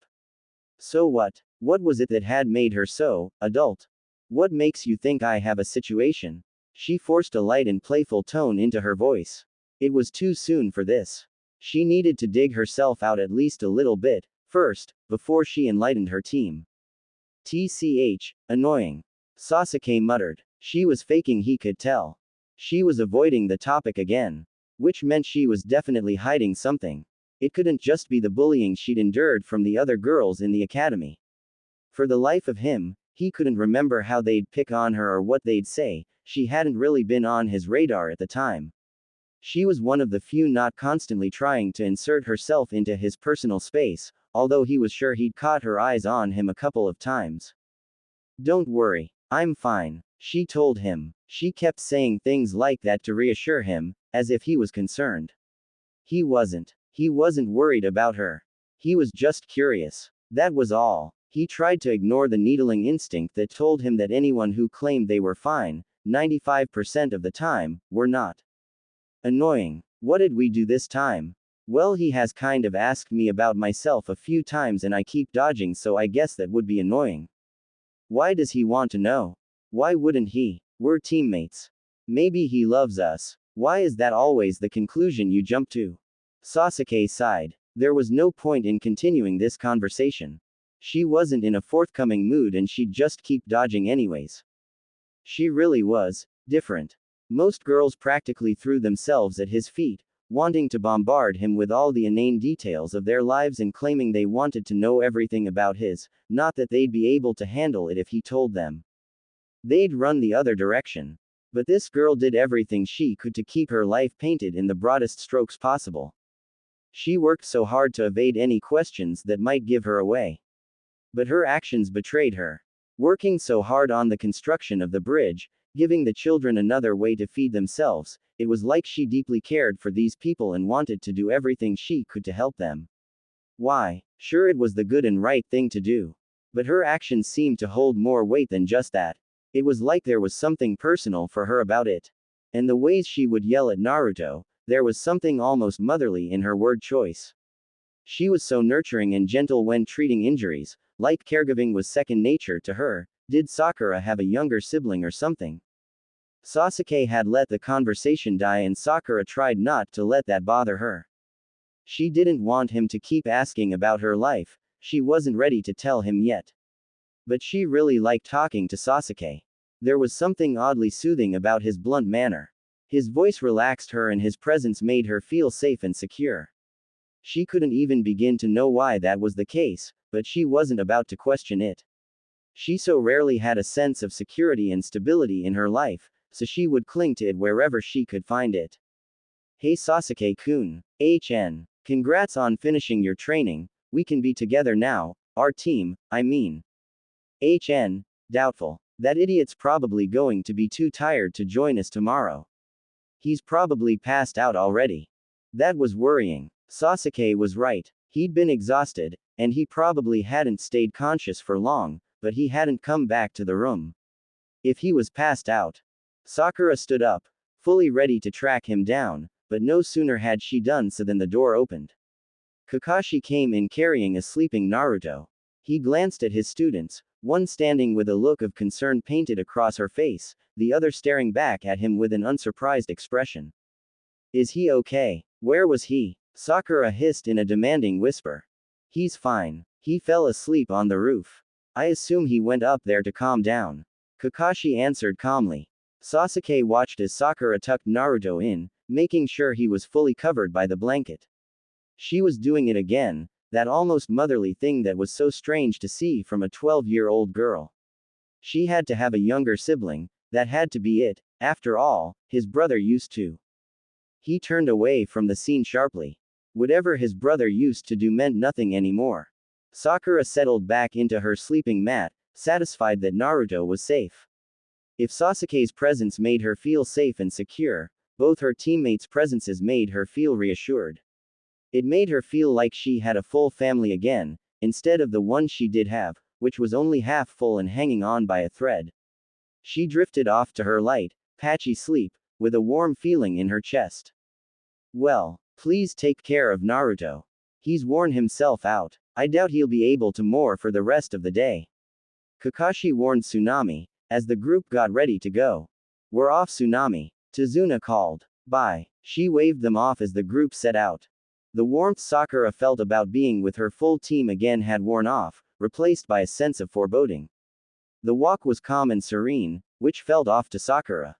So what? What was it that had made her so adult? What makes you think I have a situation? She forced a light and playful tone into her voice. It was too soon for this. She needed to dig herself out at least a little bit, first, before she enlightened her team. TCH, annoying. Sasuke muttered. She was faking, he could tell. She was avoiding the topic again. Which meant she was definitely hiding something. It couldn't just be the bullying she'd endured from the other girls in the academy. For the life of him, he couldn't remember how they'd pick on her or what they'd say, she hadn't really been on his radar at the time. She was one of the few not constantly trying to insert herself into his personal space, although he was sure he'd caught her eyes on him a couple of times. Don't worry, I'm fine, she told him. She kept saying things like that to reassure him, as if he was concerned. He wasn't. He wasn't worried about her. He was just curious. That was all. He tried to ignore the needling instinct that told him that anyone who claimed they were fine, 95% of the time, were not. Annoying. What did we do this time? Well, he has kind of asked me about myself a few times and I keep dodging, so I guess that would be annoying. Why does he want to know? Why wouldn't he? We're teammates. Maybe he loves us. Why is that always the conclusion you jump to? Sasuke sighed. There was no point in continuing this conversation. She wasn't in a forthcoming mood and she'd just keep dodging anyways. She really was different. Most girls practically threw themselves at his feet, wanting to bombard him with all the inane details of their lives and claiming they wanted to know everything about his, not that they'd be able to handle it if he told them. They'd run the other direction. But this girl did everything she could to keep her life painted in the broadest strokes possible. She worked so hard to evade any questions that might give her away. But her actions betrayed her. Working so hard on the construction of the bridge, giving the children another way to feed themselves, it was like she deeply cared for these people and wanted to do everything she could to help them. Why? Sure, it was the good and right thing to do. But her actions seemed to hold more weight than just that. It was like there was something personal for her about it. And the ways she would yell at Naruto, there was something almost motherly in her word choice. She was so nurturing and gentle when treating injuries, like caregiving was second nature to her. Did Sakura have a younger sibling or something? Sasuke had let the conversation die and Sakura tried not to let that bother her. She didn't want him to keep asking about her life, she wasn't ready to tell him yet. But she really liked talking to Sasuke. There was something oddly soothing about his blunt manner. His voice relaxed her and his presence made her feel safe and secure. She couldn't even begin to know why that was the case, but she wasn't about to question it. She so rarely had a sense of security and stability in her life, so she would cling to it wherever she could find it. Hey Sasuke-kun. Congrats on finishing your training, we can be together now, our team, I mean. Doubtful. That idiot's probably going to be too tired to join us tomorrow. He's probably passed out already. That was worrying. Sasuke was right. He'd been exhausted, and he probably hadn't stayed conscious for long, but he hadn't come back to the room. If he was passed out. Sakura stood up, fully ready to track him down, but no sooner had she done so than the door opened. Kakashi came in carrying a sleeping Naruto. He glanced at his students, one standing with a look of concern painted across her face, the other staring back at him with an unsurprised expression. Is he okay? Where was he? Sakura hissed in a demanding whisper. He's fine. He fell asleep on the roof. I assume he went up there to calm down. Kakashi answered calmly. Sasuke watched as Sakura tucked Naruto in, making sure he was fully covered by the blanket. She was doing it again, that almost motherly thing that was so strange to see from a 12-year-old girl. She had to have a younger sibling, that had to be it, after all, his brother used to. He turned away from the scene sharply. Whatever his brother used to do meant nothing anymore. Sakura settled back into her sleeping mat, satisfied that Naruto was safe. If Sasuke's presence made her feel safe and secure, both her teammates' presences made her feel reassured. It made her feel like she had a full family again, instead of the one she did have, which was only half full and hanging on by a thread. She drifted off to her light, patchy sleep, with a warm feeling in her chest. Well, please take care of Naruto. He's worn himself out. I doubt he'll be able to more for the rest of the day. Kakashi warned Tsunami, as the group got ready to go. We're off, Tsunami. Tazuna called. Bye. She waved them off as the group set out. The warmth Sakura felt about being with her full team again had worn off, replaced by a sense of foreboding. The walk was calm and serene, which felt off to Sakura.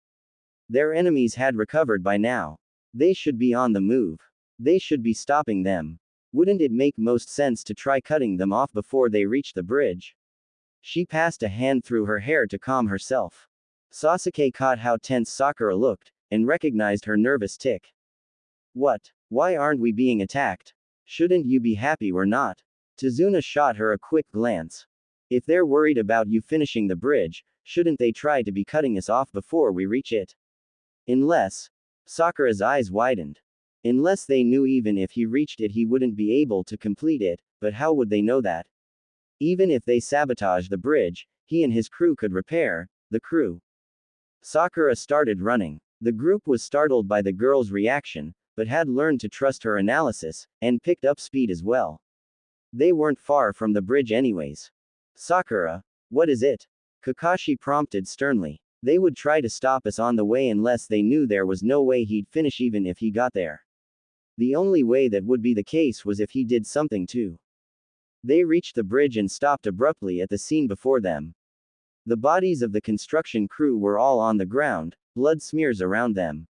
Their enemies had recovered by now. They should be on the move. They should be stopping them. Wouldn't it make most sense to try cutting them off before they reach the bridge? She passed a hand through her hair to calm herself. Sasuke caught how tense Sakura looked, and recognized her nervous tick. What? Why aren't we being attacked? Shouldn't you be happy we're not? Tazuna shot her a quick glance. If they're worried about you finishing the bridge, shouldn't they try to be cutting us off before we reach it? Unless. Sakura's eyes widened. Unless they knew even if he reached it he wouldn't be able to complete it, but how would they know that? Even if they sabotage the bridge, he and his crew could repair the crew. Sakura started running. The group was startled by the girl's reaction, but had learned to trust her analysis, and picked up speed as well. They weren't far from the bridge anyways. Sakura, what is it? Kakashi prompted sternly. They would try to stop us on the way unless they knew there was no way he'd finish even if he got there. The only way that would be the case was if he did something too. They reached the bridge and stopped abruptly at the scene before them. The bodies of the construction crew were all on the ground, blood smears around them.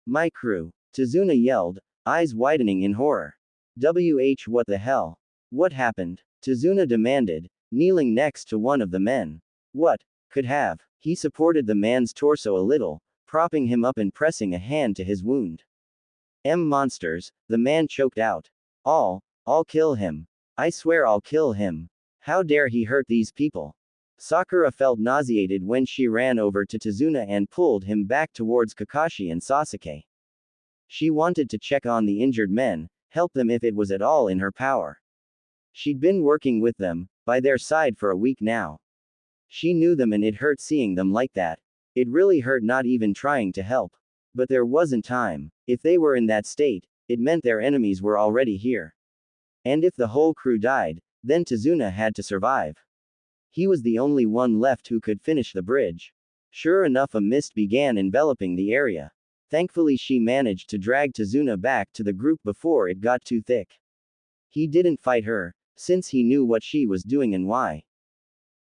My crew. Tazuna yelled, eyes widening in horror. What the hell? What happened? Tazuna demanded, kneeling next to one of the men. What could have? He supported the man's torso a little, propping him up and pressing a hand to his wound. Monsters, the man choked out. I'll kill him. I swear I'll kill him. How dare he hurt these people? Sakura felt nauseated when she ran over to Tazuna and pulled him back towards Kakashi and Sasuke. She wanted to check on the injured men, help them if it was at all in her power. She'd been working with them, by their side for a week now. She knew them and it hurt seeing them like that. It really hurt not even trying to help. But there wasn't time. If they were in that state, it meant their enemies were already here. And if the whole crew died, then Tazuna had to survive. He was the only one left who could finish the bridge. Sure enough, a mist began enveloping the area. Thankfully, she managed to drag Tazuna back to the group before it got too thick. He didn't fight her, since he knew what she was doing and why.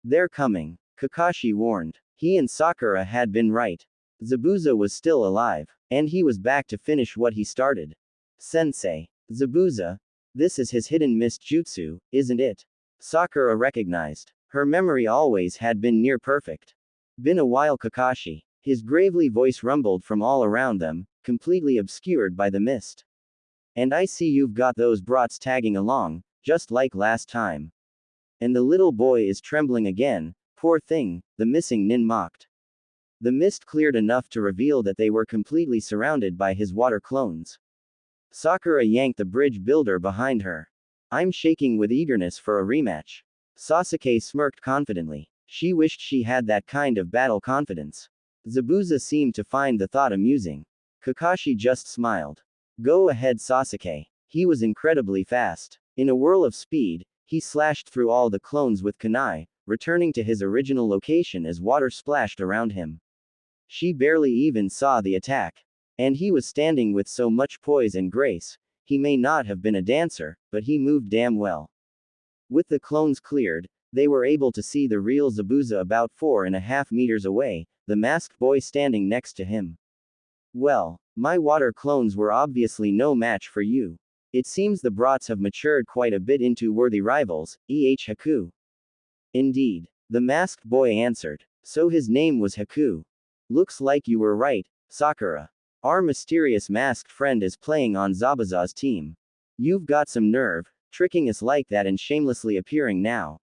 They're coming, Kakashi warned. He and Sakura had been right. Zabuza was still alive, and he was back to finish what he started. Sensei. Zabuza. This is his hidden mist jutsu, isn't it? Sakura recognized. Her memory always had been near perfect. Been a while, Kakashi. His gravely voice rumbled from all around them, completely obscured by the mist. And I see you've got those brats tagging along, just like last time. And the little boy is trembling again, poor thing, the missing nin mocked. The mist cleared enough to reveal that they were completely surrounded by his water clones. Sakura yanked the bridge builder behind her. I'm shaking with eagerness for a rematch. Sasuke smirked confidently. She wished she had that kind of battle confidence. Zabuza seemed to find the thought amusing. Kakashi just smiled. Go ahead, Sasuke. He was incredibly fast. In a whirl of speed, he slashed through all the clones with kunai, returning to his original location as water splashed around him. She barely even saw the attack. And he was standing with so much poise and grace. He may not have been a dancer, but he moved damn well. With the clones cleared, they were able to see the real Zabuza about 4.5 meters away, the masked boy standing next to him. Well, my water clones were obviously no match for you. It seems the brats have matured quite a bit into worthy rivals, Haku. Indeed. The masked boy answered. So his name was Haku. Looks like you were right, Sakura. Our mysterious masked friend is playing on Zabuza's team. You've got some nerve, tricking us like that and shamelessly appearing now.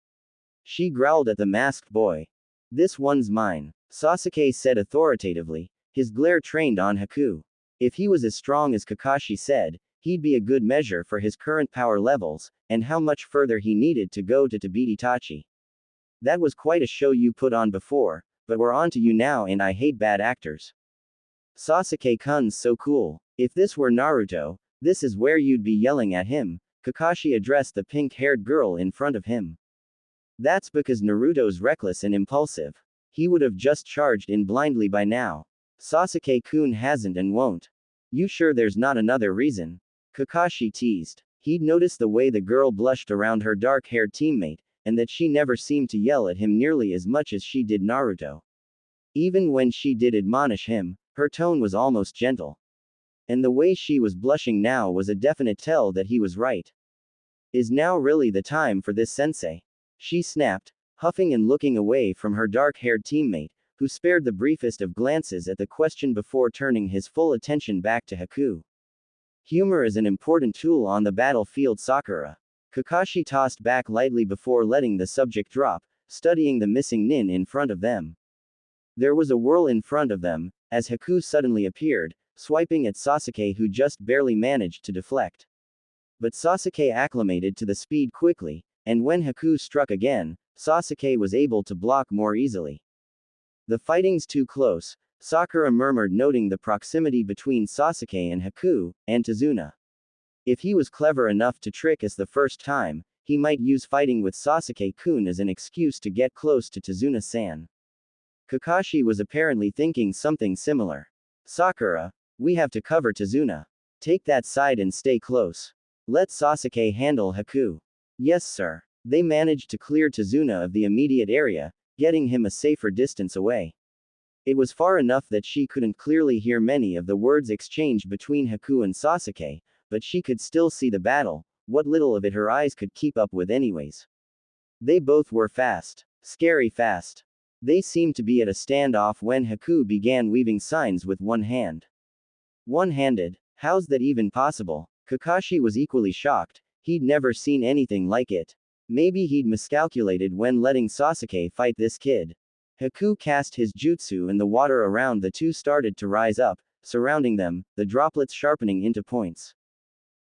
She growled at the masked boy. This one's mine, Sasuke said authoritatively, his glare trained on Haku. If he was as strong as Kakashi said, he'd be a good measure for his current power levels, and how much further he needed to go to beat Itachi. That was quite a show you put on before, but we're on to you now and I hate bad actors. Sasuke-kun's so cool. If this were Naruto, this is where you'd be yelling at him, Kakashi addressed the pink-haired girl in front of him. That's because Naruto's reckless and impulsive. He would have just charged in blindly by now. Sasuke-kun hasn't and won't. You sure there's not another reason? Kakashi teased. He'd noticed the way the girl blushed around her dark-haired teammate, and that she never seemed to yell at him nearly as much as she did Naruto. Even when she did admonish him, her tone was almost gentle. And the way she was blushing now was a definite tell that he was right. Is now really the time for this, sensei? She snapped, huffing and looking away from her dark-haired teammate, who spared the briefest of glances at the question before turning his full attention back to Haku. Humor is an important tool on the battlefield, Sakura. Kakashi tossed back lightly before letting the subject drop, studying the missing nin in front of them. There was a whirl in front of them, as Haku suddenly appeared, swiping at Sasuke, who just barely managed to deflect. But Sasuke acclimated to the speed quickly, and when Haku struck again, Sasuke was able to block more easily. The fighting's too close, Sakura murmured, noting the proximity between Sasuke and Haku, and Tazuna. If he was clever enough to trick us the first time, he might use fighting with Sasuke-kun as an excuse to get close to Tazuna-san. Kakashi was apparently thinking something similar. Sakura, we have to cover Tazuna. Take that side and stay close. Let Sasuke handle Haku. Yes, sir. They managed to clear Tazuna of the immediate area, getting him a safer distance away. It was far enough that she couldn't clearly hear many of the words exchanged between Haku and Sasuke, but she could still see the battle, what little of it her eyes could keep up with anyways. They both were fast. Scary fast. They seemed to be at a standoff when Haku began weaving signs with one hand. One-handed? How's that even possible? Kakashi was equally shocked. He'd never seen anything like it. Maybe he'd miscalculated when letting Sasuke fight this kid. Haku cast his jutsu and the water around the two started to rise up, surrounding them, the droplets sharpening into points.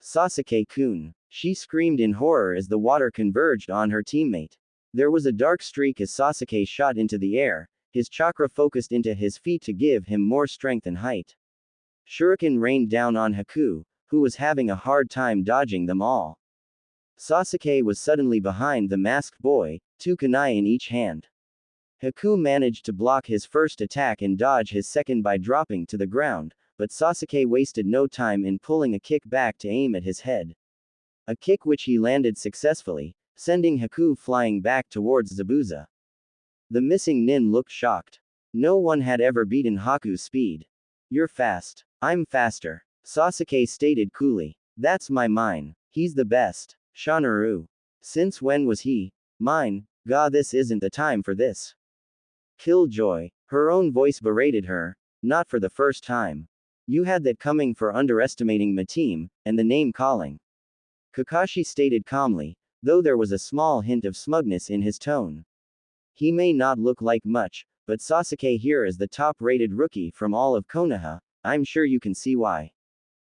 Sasuke-kun! She screamed in horror as the water converged on her teammate. There was a dark streak as Sasuke shot into the air, his chakra focused into his feet to give him more strength and height. Shuriken rained down on Haku, who was having a hard time dodging them all. Sasuke was suddenly behind the masked boy, 2 kunai in each hand. Haku managed to block his first attack and dodge his second by dropping to the ground, but Sasuke wasted no time in pulling a kick back to aim at his head. A kick which he landed successfully, sending Haku flying back towards Zabuza. The missing nin looked shocked. No one had ever beaten Haku's speed. You're fast. I'm faster, Sasuke stated coolly. That's my mine. He's the best. Shanaru. Since when was he mine? This isn't the time for this. Killjoy. Her own voice berated her. Not for the first time. You had that coming for underestimating my team, and the name calling. Kakashi stated calmly, though there was a small hint of smugness in his tone. He may not look like much, but Sasuke here is the top-rated rookie from all of Konoha, I'm sure you can see why.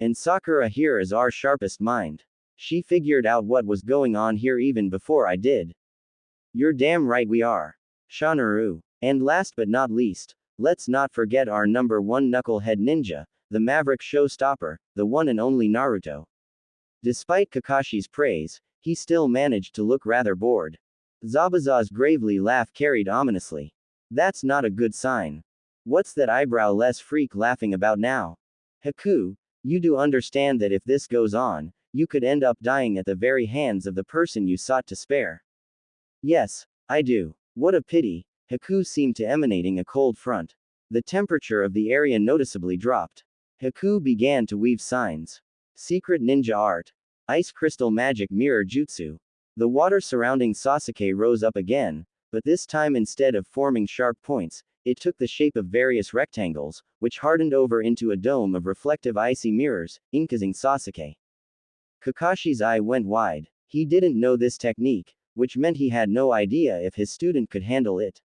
And Sakura here is our sharpest mind. She figured out what was going on here even before I did. You're damn right we are. Shanaru. And last but not least, let's not forget our number 1 knucklehead ninja, the maverick showstopper, the one and only Naruto. Despite Kakashi's praise, he still managed to look rather bored. Zabuza's gravely laugh carried ominously. That's not a good sign. What's that eyebrow-less freak laughing about now? Haku, you do understand that if this goes on, you could end up dying at the very hands of the person you sought to spare. Yes, I do. What a pity. Haku seemed to emanating a cold front. The temperature of the area noticeably dropped. Haku began to weave signs. Secret ninja art. Ice crystal magic mirror jutsu. The water surrounding Sasuke rose up again, but this time instead of forming sharp points, it took the shape of various rectangles, which hardened over into a dome of reflective icy mirrors, encasing Sasuke. Kakashi's eye went wide. He didn't know this technique, which meant he had no idea if his student could handle it.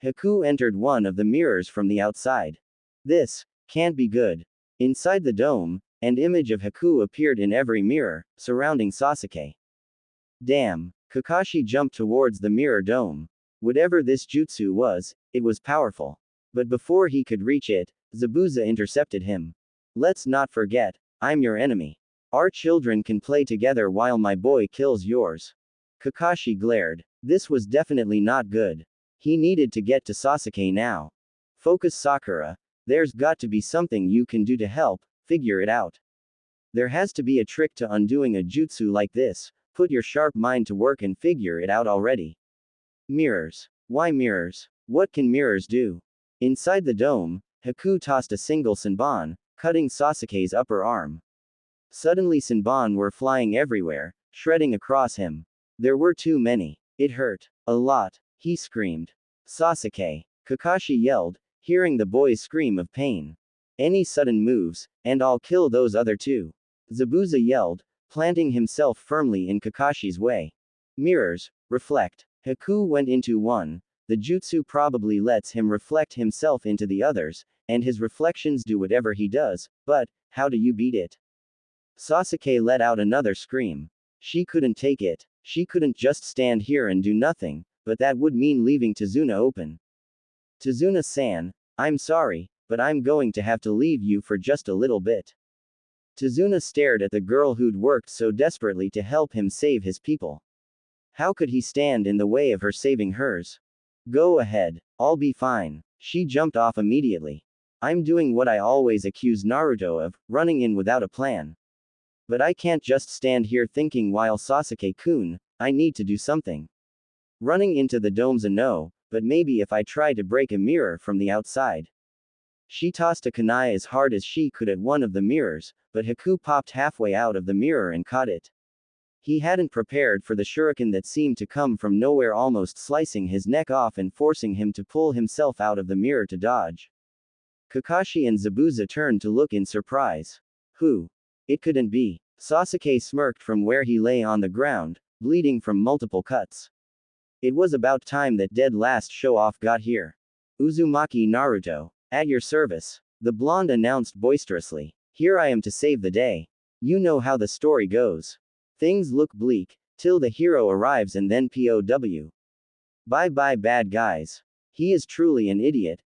Haku entered one of the mirrors from the outside. This can't be good. Inside the dome, an image of Haku appeared in every mirror, surrounding Sasuke. Damn. Kakashi jumped towards the mirror dome. Whatever this jutsu was, it was powerful. But before he could reach it, Zabuza intercepted him. Let's not forget, I'm your enemy. Our children can play together while my boy kills yours. Kakashi glared. This was definitely not good. He needed to get to Sasuke now. Focus Sakura. There's got to be something you can do to help, figure it out. There has to be a trick to undoing a jutsu like this. Put your sharp mind to work and figure it out already. Mirrors. Why mirrors? What can mirrors do? Inside the dome, Haku tossed a single Senbon, cutting Sasuke's upper arm. Suddenly Senbon were flying everywhere, shredding across him. There were too many. It hurt. A lot. He screamed. Sasuke. Kakashi yelled, hearing the boy's scream of pain. Any sudden moves, and I'll kill those other two. Zabuza yelled, planting himself firmly in Kakashi's way. Mirrors, reflect. Haku went into one. The jutsu probably lets him reflect himself into the others, and his reflections do whatever he does, but, how do you beat it? Sasuke let out another scream. She couldn't take it. She couldn't just stand here and do nothing, but that would mean leaving Tazuna open. Tazuna-san, I'm sorry, but I'm going to have to leave you for just a little bit. Tazuna stared at the girl who'd worked so desperately to help him save his people. How could he stand in the way of her saving hers? Go ahead. I'll be fine. She jumped off immediately. I'm doing what I always accuse Naruto of, running in without a plan. But I can't just stand here thinking while Sasuke-kun, I need to do something. Running into the dome's a no, but maybe if I try to break a mirror from the outside. She tossed a kunai as hard as she could at one of the mirrors, but Haku popped halfway out of the mirror and caught it. He hadn't prepared for the shuriken that seemed to come from nowhere, almost slicing his neck off and forcing him to pull himself out of the mirror to dodge. Kakashi and Zabuza turned to look in surprise. Who? It couldn't be. Sasuke smirked from where he lay on the ground, bleeding from multiple cuts. It was about time that dead last show-off got here. Uzumaki Naruto. At your service. The blonde announced boisterously. Here I am to save the day. You know how the story goes. Things look bleak, till the hero arrives and then POW. Bye bye bad guys. He is truly an idiot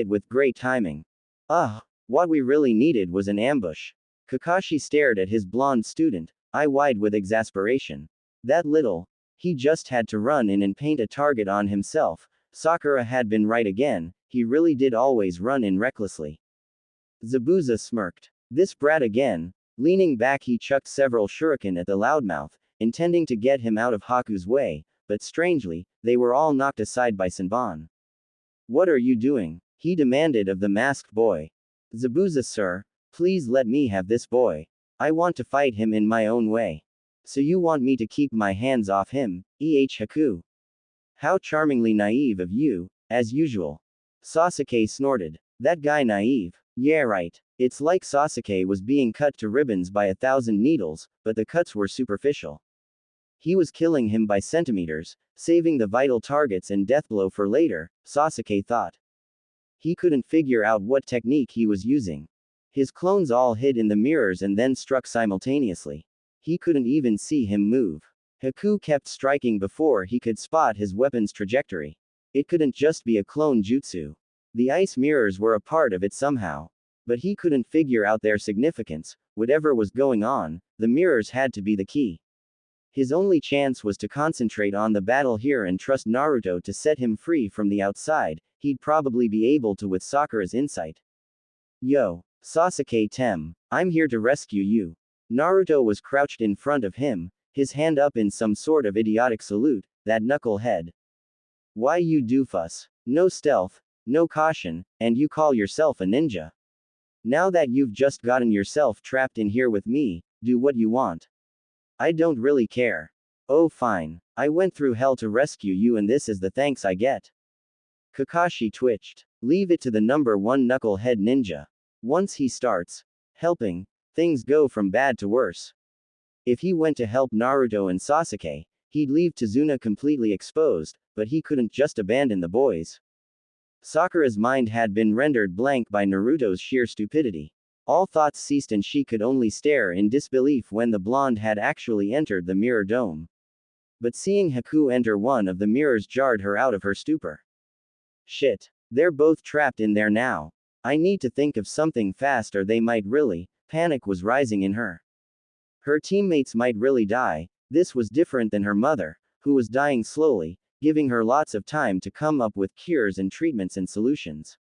with great timing. Ugh, what we really needed was an ambush. Kakashi stared at his blonde student, eye wide with exasperation. That little. He just had to run in and paint a target on himself. Sakura had been right again, he really did always run in recklessly. Zabuza smirked. This brat again. Leaning back he chucked several shuriken at the loudmouth, intending to get him out of Haku's way, but strangely, they were all knocked aside by Senbon. What are you doing? He demanded of the masked boy. Zabuza sir, please let me have this boy. I want to fight him in my own way. So you want me to keep my hands off him, Haku? How charmingly naive of you, as usual. Sasuke snorted. That guy naive. Yeah right. It's like Sasuke was being cut to ribbons by 1,000 needles, but the cuts were superficial. He was killing him by centimeters, saving the vital targets and deathblow for later, Sasuke thought. He couldn't figure out what technique he was using. His clones all hid in the mirrors and then struck simultaneously. He couldn't even see him move. Haku kept striking before he could spot his weapon's trajectory. It couldn't just be a clone jutsu. The ice mirrors were a part of it somehow. But he couldn't figure out their significance. Whatever was going on, the mirrors had to be the key. His only chance was to concentrate on the battle here and trust Naruto to set him free from the outside. He'd probably be able to with Sakura's insight. Yo, Sasuke Tem, I'm here to rescue you. Naruto was crouched in front of him, his hand up in some sort of idiotic salute, that knucklehead. Why you doofus? No stealth, no caution, and you call yourself a ninja. Now that you've just gotten yourself trapped in here with me, do what you want. I don't really care. Oh fine, I went through hell to rescue you and this is the thanks I get. Kakashi twitched. Leave it to the number one knucklehead ninja. Once he starts helping, things go from bad to worse. If he went to help Naruto and Sasuke, he'd leave Tazuna completely exposed, but he couldn't just abandon the boys. Sakura's mind had been rendered blank by Naruto's sheer stupidity. All thoughts ceased and she could only stare in disbelief when the blonde had actually entered the mirror dome. But seeing Haku enter one of the mirrors jarred her out of her stupor. Shit. They're both trapped in there now. I need to think of something fast or they might really. Panic was rising in her. Her teammates might really die. This was different than her mother, who was dying slowly, giving her lots of time to come up with cures and treatments and solutions.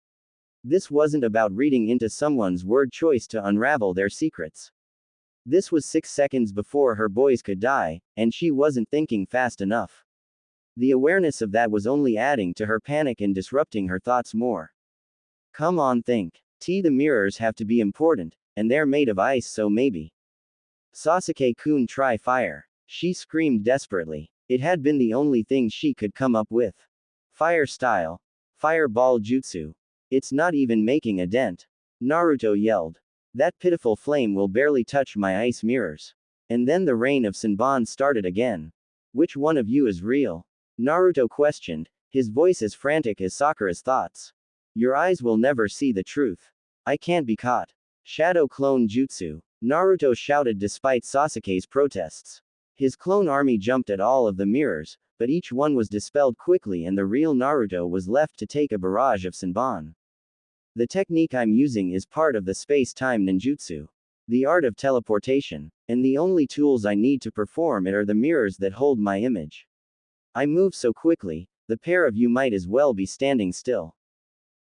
This wasn't about reading into someone's word choice to unravel their secrets. This was 6 seconds before her boys could die, and she wasn't thinking fast enough. The awareness of that was only adding to her panic and disrupting her thoughts more. Come on, think. The mirrors have to be important, and they're made of ice, so maybe. Sasuke-kun, try fire. She screamed desperately. It had been the only thing she could come up with. Fire style. Fireball jutsu. It's not even making a dent. Naruto yelled. That pitiful flame will barely touch my ice mirrors. And then the rain of Senbon started again. Which one of you is real? Naruto questioned, his voice as frantic as Sakura's thoughts. Your eyes will never see the truth. I can't be caught. Shadow clone jutsu. Naruto shouted despite Sasuke's protests. His clone army jumped at all of the mirrors, but each one was dispelled quickly and the real Naruto was left to take a barrage of Senbon. The technique I'm using is part of the space-time ninjutsu. The art of teleportation. And the only tools I need to perform it are the mirrors that hold my image. I move so quickly, the pair of you might as well be standing still.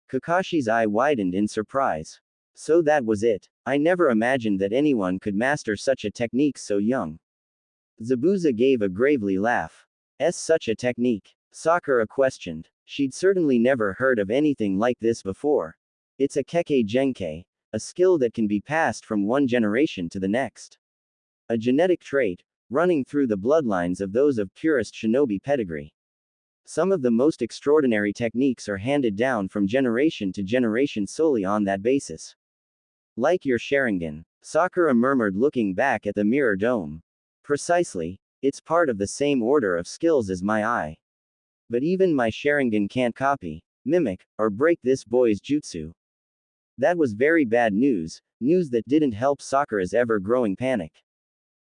Kakashi's eye widened in surprise. So that was it. I never imagined that anyone could master such a technique so young. Zabuza gave a gravely laugh. Such a technique? Sakura questioned. She'd certainly never heard of anything like this before. It's a Kekkei Genkei, a skill that can be passed from one generation to the next. A genetic trait, running through the bloodlines of those of purest shinobi pedigree. Some of the most extraordinary techniques are handed down from generation to generation solely on that basis. Like your Sharingan, Sakura murmured looking back at the mirror dome. Precisely, it's part of the same order of skills as my eye. But even my Sharingan can't copy, mimic, or break this boy's jutsu. That was very bad news, news that didn't help Sakura's ever-growing panic.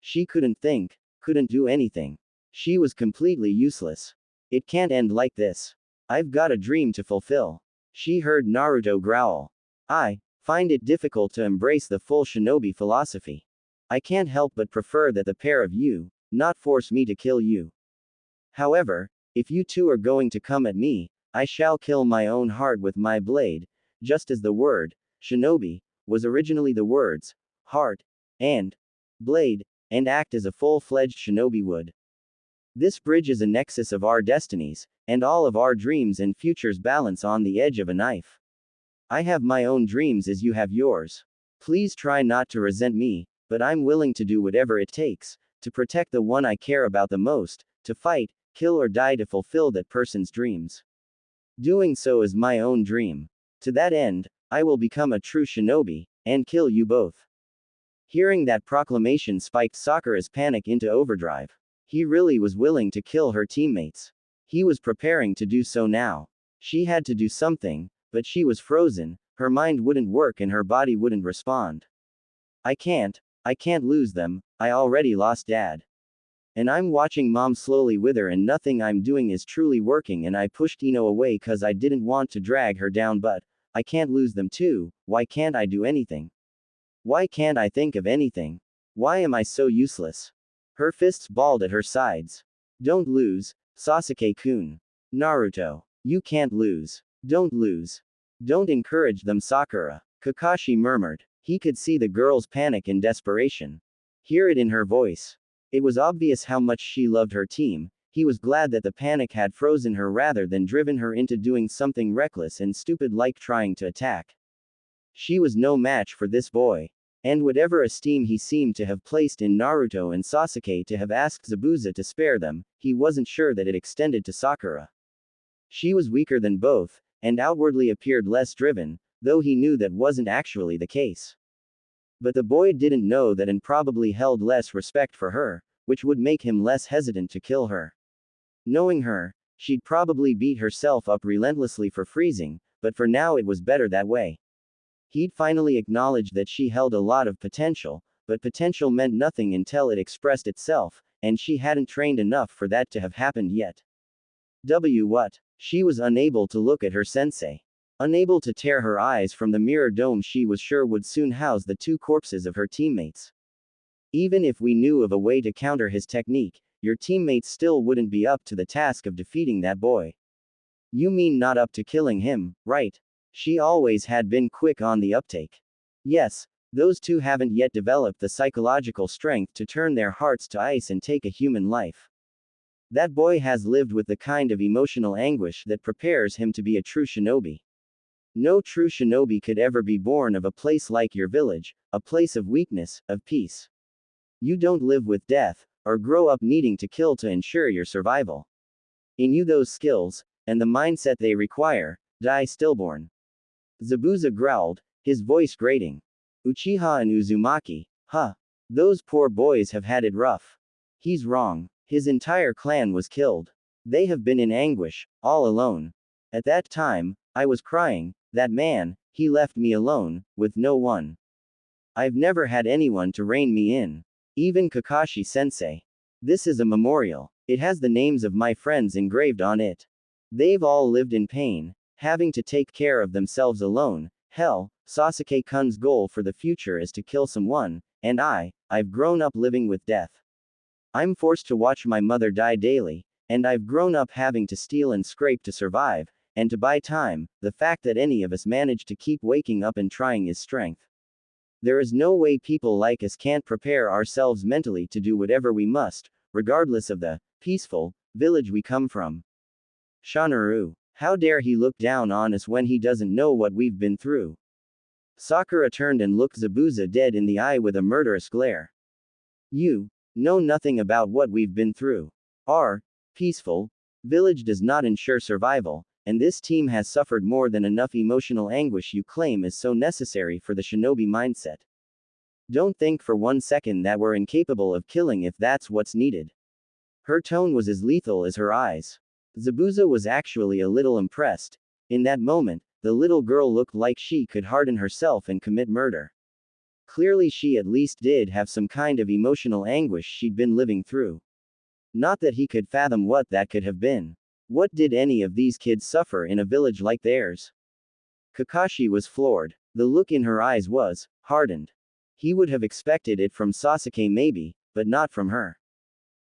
She couldn't think, couldn't do anything. She was completely useless. It can't end like this. I've got a dream to fulfill. She heard Naruto growl. I find it difficult to embrace the full shinobi philosophy. I can't help but prefer that the pair of you not force me to kill you. However, if you two are going to come at me, I shall kill my own heart with my blade, just as the word shinobi was originally the words heart and blade, and act as a full-fledged shinobi would. This bridge is a nexus of our destinies, and all of our dreams and futures balance on the edge of a knife. I have my own dreams as you have yours. Please try not to resent me, but I'm willing to do whatever it takes to protect the one I care about the most, to fight, kill or die to fulfill that person's dreams. Doing so is my own dream. To that end, I will become a true shinobi, and kill you both. Hearing that proclamation spiked Sakura's panic into overdrive. He really was willing to kill her teammates. He was preparing to do so now. She had to do something, but she was frozen, her mind wouldn't work and her body wouldn't respond. I can't lose them, I already lost Dad. And I'm watching Mom slowly wither and nothing I'm doing is truly working, and I pushed Ino away cause I didn't want to drag her down, but I can't lose them too. Why can't I do anything? Why can't I think of anything? Why am I so useless? Her fists balled at her sides. Don't lose, Sasuke-kun. Naruto. You can't lose. Don't lose. Don't encourage them, Sakura. Kakashi murmured. He could see the girl's panic and desperation. Hear it in her voice. It was obvious how much she loved her team. He was glad that the panic had frozen her rather than driven her into doing something reckless and stupid like trying to attack. She was no match for this boy. And whatever esteem he seemed to have placed in Naruto and Sasuke to have asked Zabuza to spare them, he wasn't sure that it extended to Sakura. She was weaker than both, and outwardly appeared less driven, though he knew that wasn't actually the case. But the boy didn't know that and probably held less respect for her, which would make him less hesitant to kill her. Knowing her, she'd probably beat herself up relentlessly for freezing, but for now it was better that way. He'd finally acknowledged that she held a lot of potential, but potential meant nothing until it expressed itself, and she hadn't trained enough for that to have happened yet. What? She was unable to look at her sensei. Unable to tear her eyes from the mirror dome she was sure would soon house the two corpses of her teammates. Even if we knew of a way to counter his technique, your teammates still wouldn't be up to the task of defeating that boy. You mean not up to killing him, right? She always had been quick on the uptake. Yes, those two haven't yet developed the psychological strength to turn their hearts to ice and take a human life. That boy has lived with the kind of emotional anguish that prepares him to be a true shinobi. No true shinobi could ever be born of a place like your village, a place of weakness, of peace. You don't live with death, or grow up needing to kill to ensure your survival. In you those skills, and the mindset they require, die stillborn. Zabuza growled, his voice grating. Uchiha and Uzumaki, those poor boys have had it rough. He's wrong. His entire clan was killed. They have been in anguish, all alone. At that time, I was crying, that man, he left me alone, with no one. I've never had anyone to rein me in. Even Kakashi-sensei. This is a memorial. It has the names of my friends engraved on it. They've all lived in pain, having to take care of themselves alone. Hell, Sasuke-kun's goal for the future is to kill someone, and I've grown up living with death. I'm forced to watch my mother die daily, and I've grown up having to steal and scrape to survive, and to buy time. The fact that any of us manage to keep waking up and trying is strength. There is no way people like us can't prepare ourselves mentally to do whatever we must, regardless of the peaceful village we come from. Shanaru. How dare he look down on us when he doesn't know what we've been through? Sakura turned and looked Zabuza dead in the eye with a murderous glare. You know nothing about what we've been through. Our peaceful village does not ensure survival, and this team has suffered more than enough emotional anguish you claim is so necessary for the shinobi mindset. Don't think for 1 second that we're incapable of killing if that's what's needed. Her tone was as lethal as her eyes. Zabuza was actually a little impressed. In that moment, the little girl looked like she could harden herself and commit murder. Clearly she at least did have some kind of emotional anguish she'd been living through. Not that he could fathom what that could have been. What did any of these kids suffer in a village like theirs? Kakashi was floored. The look in her eyes was hardened. He would have expected it from Sasuke maybe, but not from her.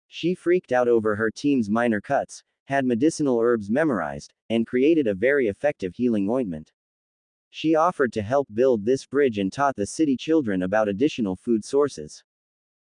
She freaked out over her team's minor cuts, had medicinal herbs memorized, and created a very effective healing ointment. She offered to help build this bridge and taught the city children about additional food sources.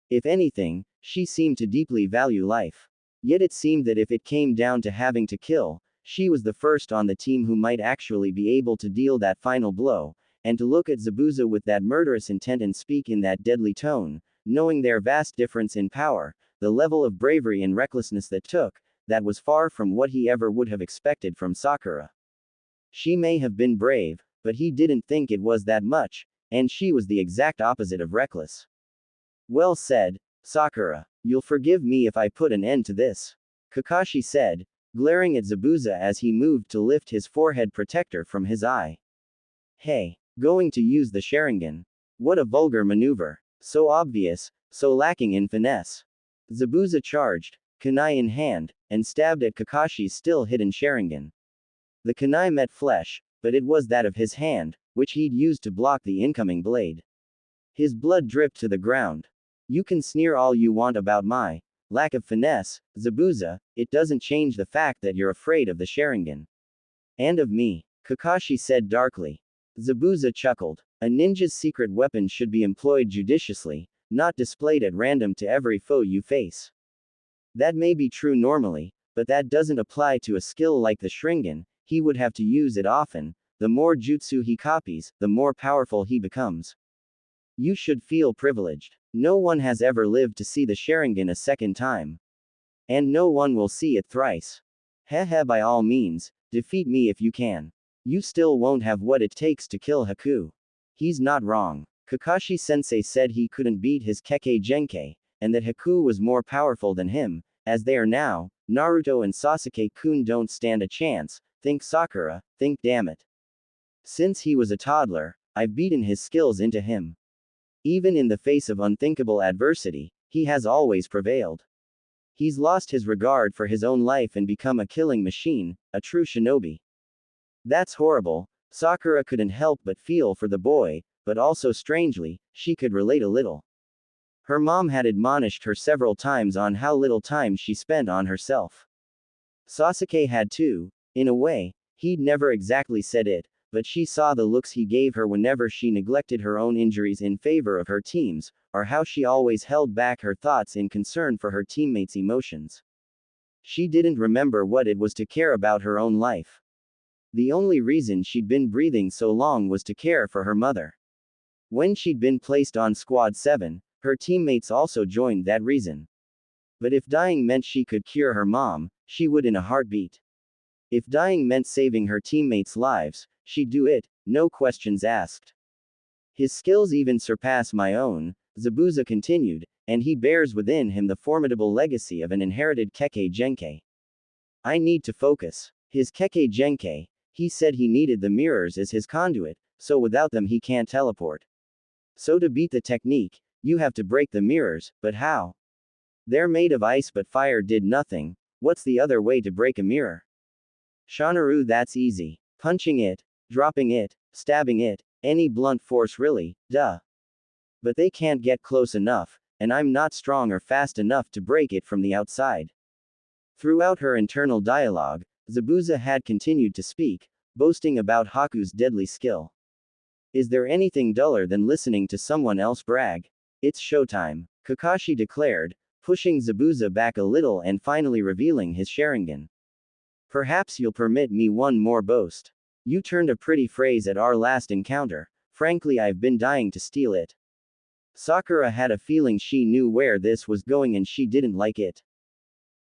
If anything, she seemed to deeply value life. Yet it seemed that if it came down to having to kill, she was the first on the team who might actually be able to deal that final blow, and to look at Zabuza with that murderous intent and speak in that deadly tone, knowing their vast difference in power, the level of bravery and recklessness that was far from what he ever would have expected from Sakura. She may have been brave, but he didn't think it was that much, and she was the exact opposite of reckless. Well said, Sakura. You'll forgive me if I put an end to this, Kakashi said, glaring at Zabuza as he moved to lift his forehead protector from his eye. Hey, going to use the Sharingan. What a vulgar maneuver. So obvious, so lacking in finesse. Zabuza charged, kunai in hand, and stabbed at Kakashi's still hidden Sharingan. The kunai met flesh, but it was that of his hand, which he'd used to block the incoming blade. His blood dripped to the ground. You can sneer all you want about my lack of finesse, Zabuza, it doesn't change the fact that you're afraid of the Sharingan. And of me, Kakashi said darkly. Zabuza chuckled. A ninja's secret weapon should be employed judiciously, not displayed at random to every foe you face. That may be true normally, but that doesn't apply to a skill like the Sharingan. He would have to use it often. The more jutsu he copies, the more powerful he becomes. You should feel privileged. No one has ever lived to see the Sharingan a second time. And no one will see it thrice. Hehe, by all means, defeat me if you can. You still won't have what it takes to kill Haku. He's not wrong. Kakashi-sensei said he couldn't beat his Kekkei Genkai, and that Haku was more powerful than him. As they are now, Naruto and Sasuke-kun don't stand a chance. Think Sakura, think damn it. Since he was a toddler, I've beaten his skills into him. Even in the face of unthinkable adversity, he has always prevailed. He's lost his regard for his own life and become a killing machine, a true shinobi. That's horrible. Sakura couldn't help but feel for the boy, but also strangely, she could relate a little. Her mom had admonished her several times on how little time she spent on herself. Sasuke had too, in a way. He'd never exactly said it, but she saw the looks he gave her whenever she neglected her own injuries in favor of her team's, or how she always held back her thoughts in concern for her teammates' emotions. She didn't remember what it was to care about her own life. The only reason she'd been breathing so long was to care for her mother. When she'd been placed on Squad 7, her teammates also joined that reason. But if dying meant she could cure her mom, she would in a heartbeat. If dying meant saving her teammates' lives, she'd do it, no questions asked. His skills even surpass my own, Zabuza continued, and he bears within him the formidable legacy of an inherited Kekkei Genkai. I need to focus. His Kekkei Genkai, he said he needed the mirrors as his conduit, so without them he can't teleport. So to beat the technique, you have to break the mirrors, but how? They're made of ice but fire did nothing. What's the other way to break a mirror? Shanaru, that's easy. Punching it, dropping it, stabbing it, any blunt force really, duh. But they can't get close enough, and I'm not strong or fast enough to break it from the outside. Throughout her internal dialogue, Zabuza had continued to speak, boasting about Haku's deadly skill. Is there anything duller than listening to someone else brag? It's showtime, Kakashi declared, pushing Zabuza back a little and finally revealing his Sharingan. Perhaps you'll permit me one more boast. You turned a pretty phrase at our last encounter. Frankly, I've been dying to steal it. Sakura had a feeling she knew where this was going and she didn't like it.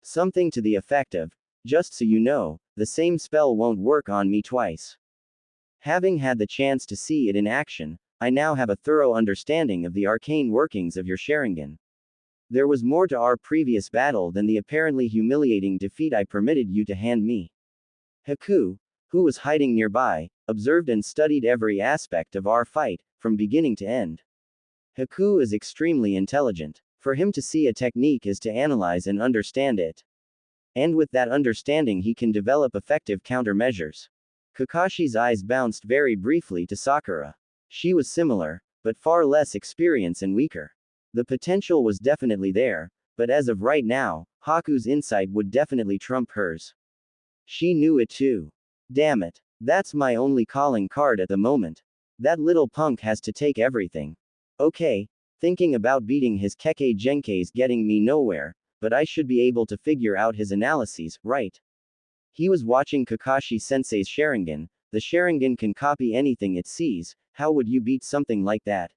Something to the effect of, just so you know, the same spell won't work on me twice. Having had the chance to see it in action, I now have a thorough understanding of the arcane workings of your Sharingan. There was more to our previous battle than the apparently humiliating defeat I permitted you to hand me. Haku, who was hiding nearby, observed and studied every aspect of our fight, from beginning to end. Haku is extremely intelligent. For him to see a technique is to analyze and understand it. And with that understanding he can develop effective countermeasures. Kakashi's eyes bounced very briefly to Sakura. She was similar, but far less experienced and weaker. The potential was definitely there, but as of right now, Haku's insight would definitely trump hers. She knew it too. Damn it. That's my only calling card at the moment. That little punk has to take everything. Okay, thinking about beating his Kekkei Genkei's getting me nowhere, but I should be able to figure out his analyses, right? He was watching Kakashi-sensei's Sharingan. The Sharingan can copy anything it sees. How would you beat something like that?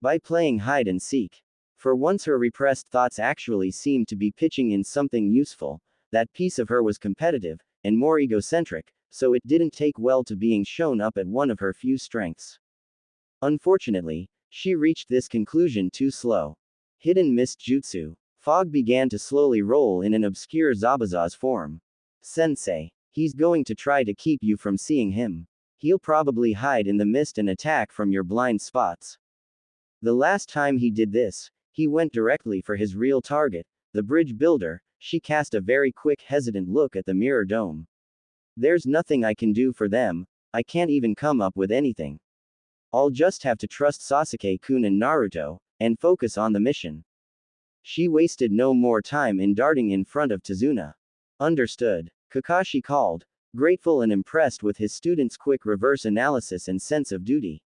By playing hide and seek. For once her repressed thoughts actually seemed to be pitching in something useful. That piece of her was competitive, and more egocentric, so it didn't take well to being shown up at one of her few strengths. Unfortunately, she reached this conclusion too slow. Hidden Mist Jutsu. Fog began to slowly roll in an obscure Zabuza's form. Sensei. He's going to try to keep you from seeing him. He'll probably hide in the mist and attack from your blind spots. The last time he did this, he went directly for his real target, the bridge builder. She cast a very quick hesitant look at the mirror dome. There's nothing I can do for them, I can't even come up with anything. I'll just have to trust Sasuke-kun and Naruto, and focus on the mission. She wasted no more time in darting in front of Tazuna. Understood. Kakashi called, grateful and impressed with his student's quick reverse analysis and sense of duty.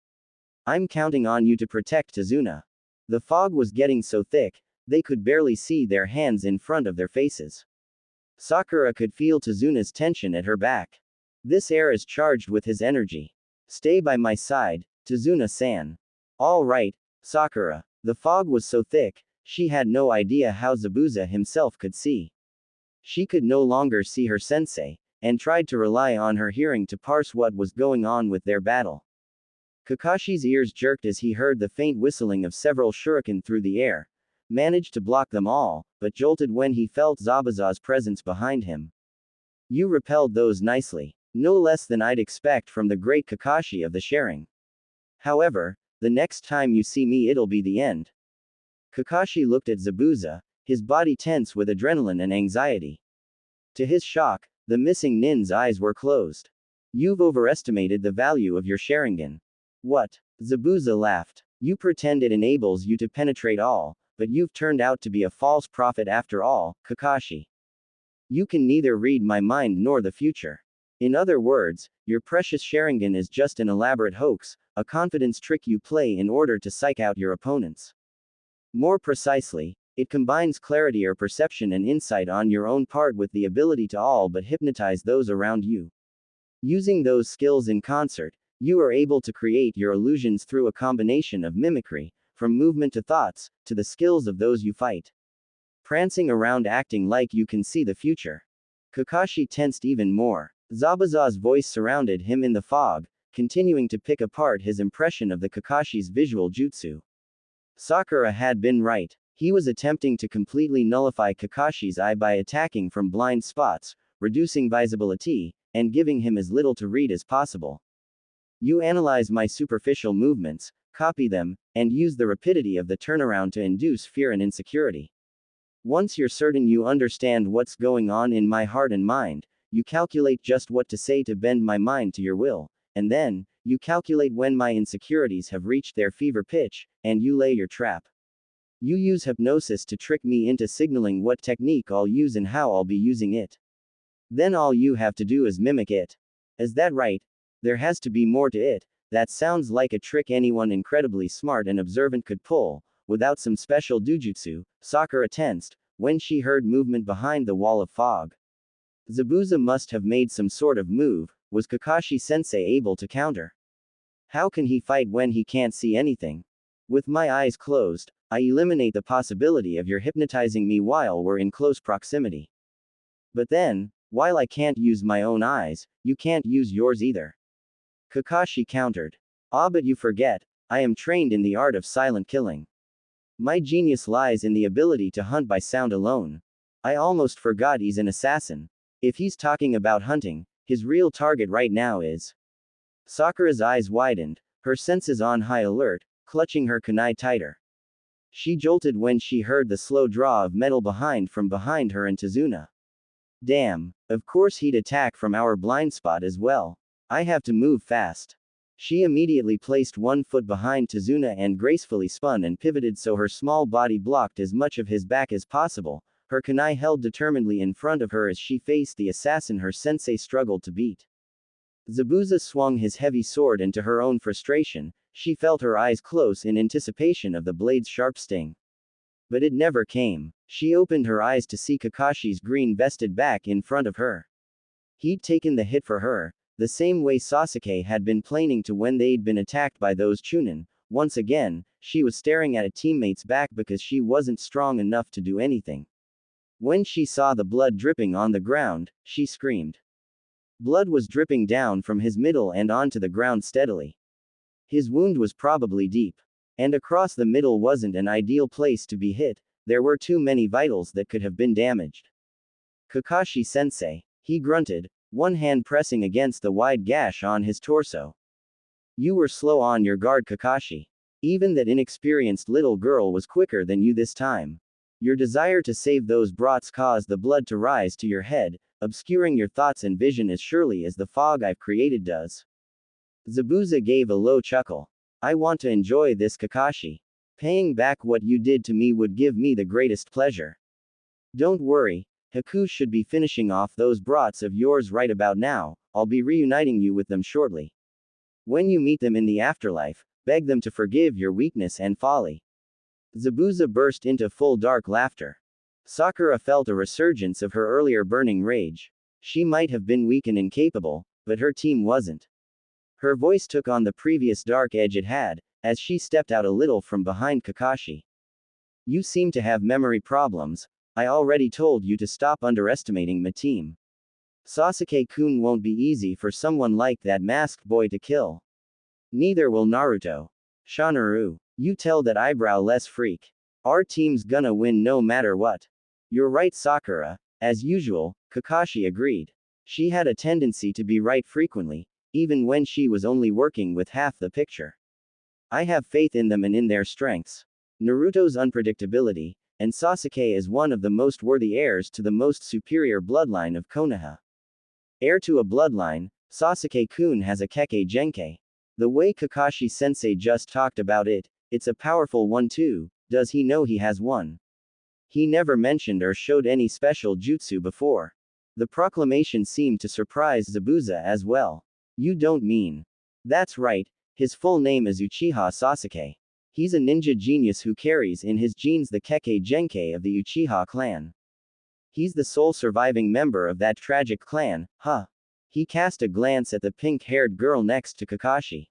I'm counting on you to protect Tazuna. The fog was getting so thick, they could barely see their hands in front of their faces. Sakura could feel Tazuna's tension at her back. This air is charged with his energy. Stay by my side, Tazuna-san. All right, Sakura. The fog was so thick, she had no idea how Zabuza himself could see. She could no longer see her sensei, and tried to rely on her hearing to parse what was going on with their battle. Kakashi's ears jerked as he heard the faint whistling of several shuriken through the air, managed to block them all, but jolted when he felt Zabuza's presence behind him. You repelled those nicely. No less than I'd expect from the great Kakashi of the sharing. However, the next time you see me it'll be the end. Kakashi looked at Zabuza, his body tense with adrenaline and anxiety. To his shock, the missing nin's eyes were closed. You've overestimated the value of your Sharingan. What? Zabuza laughed. You pretend it enables you to penetrate all, but you've turned out to be a false prophet after all, Kakashi. You can neither read my mind nor the future. In other words, your precious Sharingan is just an elaborate hoax, a confidence trick you play in order to psych out your opponents. More precisely, it combines clarity or perception and insight on your own part with the ability to all but hypnotize those around you. Using those skills in concert, you are able to create your illusions through a combination of mimicry, from movement to thoughts, to the skills of those you fight. Prancing around acting like you can see the future. Kakashi tensed even more. Zabuza's voice surrounded him in the fog, continuing to pick apart his impression of the Kakashi's visual jutsu. Sakura had been right. He was attempting to completely nullify Kakashi's eye by attacking from blind spots, reducing visibility, and giving him as little to read as possible. You analyze my superficial movements, copy them, and use the rapidity of the turnaround to induce fear and insecurity. Once you're certain you understand what's going on in my heart and mind, you calculate just what to say to bend my mind to your will, and then, you calculate when my insecurities have reached their fever pitch, and you lay your trap. You use hypnosis to trick me into signaling what technique I'll use and how I'll be using it. Then all you have to do is mimic it. Is that right? There has to be more to it. That sounds like a trick anyone incredibly smart and observant could pull, without some special dojutsu. Sakura tensed, when she heard movement behind the wall of fog. Zabuza must have made some sort of move. Was Kakashi-sensei able to counter? How can he fight when he can't see anything? With my eyes closed, I eliminate the possibility of your hypnotizing me while we're in close proximity. But then, while I can't use my own eyes, you can't use yours either. Kakashi countered. Ah, but you forget, I am trained in the art of silent killing. My genius lies in the ability to hunt by sound alone. I almost forgot he's an assassin. If he's talking about hunting, his real target right now is. Sakura's eyes widened, her senses on high alert, clutching her kunai tighter. She jolted when she heard the slow draw of metal from behind her and Tazuna. Damn, of course he'd attack from our blind spot as well. I have to move fast. She immediately placed one foot behind Tazuna and gracefully spun and pivoted so her small body blocked as much of his back as possible, her kunai held determinedly in front of her as she faced the assassin her sensei struggled to beat. Zabuza swung his heavy sword, and to her own frustration, she felt her eyes close in anticipation of the blade's sharp sting. But it never came. She opened her eyes to see Kakashi's green-vested back in front of her. He'd taken the hit for her, the same way Sasuke had been planning to when they'd been attacked by those Chunin. Once again, she was staring at a teammate's back because she wasn't strong enough to do anything. When she saw the blood dripping on the ground, she screamed. Blood was dripping down from his middle and onto the ground steadily. His wound was probably deep. And across the middle wasn't an ideal place to be hit, there were too many vitals that could have been damaged. Kakashi-sensei, he grunted, one hand pressing against the wide gash on his torso. You were slow on your guard, Kakashi. Even that inexperienced little girl was quicker than you this time. Your desire to save those brats caused the blood to rise to your head, obscuring your thoughts and vision as surely as the fog I've created does. Zabuza gave a low chuckle. I want to enjoy this, Kakashi. Paying back what you did to me would give me the greatest pleasure. Don't worry, Haku should be finishing off those brats of yours right about now, I'll be reuniting you with them shortly. When you meet them in the afterlife, beg them to forgive your weakness and folly. Zabuza burst into full dark laughter. Sakura felt a resurgence of her earlier burning rage. She might have been weak and incapable, but her team wasn't. Her voice took on the previous dark edge it had, as she stepped out a little from behind Kakashi. You seem to have memory problems. I already told you to stop underestimating my team. Sasuke-kun won't be easy for someone like that masked boy to kill. Neither will Naruto. Shanaru, you tell that eyebrow-less freak. Our team's gonna win no matter what. You're right, Sakura. As usual, Kakashi agreed. She had a tendency to be right frequently, even when she was only working with half the picture. I have faith in them and in their strengths. Naruto's unpredictability, and Sasuke is one of the most worthy heirs to the most superior bloodline of Konoha. Heir to a bloodline, Sasuke-kun has a Kekkei Genkai. The way Kakashi-sensei just talked about it, it's a powerful one too. Does he know he has one? He never mentioned or showed any special jutsu before. The proclamation seemed to surprise Zabuza as well. You don't mean. That's right, his full name is Uchiha Sasuke. He's a ninja genius who carries in his genes the Kekkei Genkai of the Uchiha clan. He's the sole surviving member of that tragic clan, huh? He cast a glance at the pink-haired girl next to Kakashi.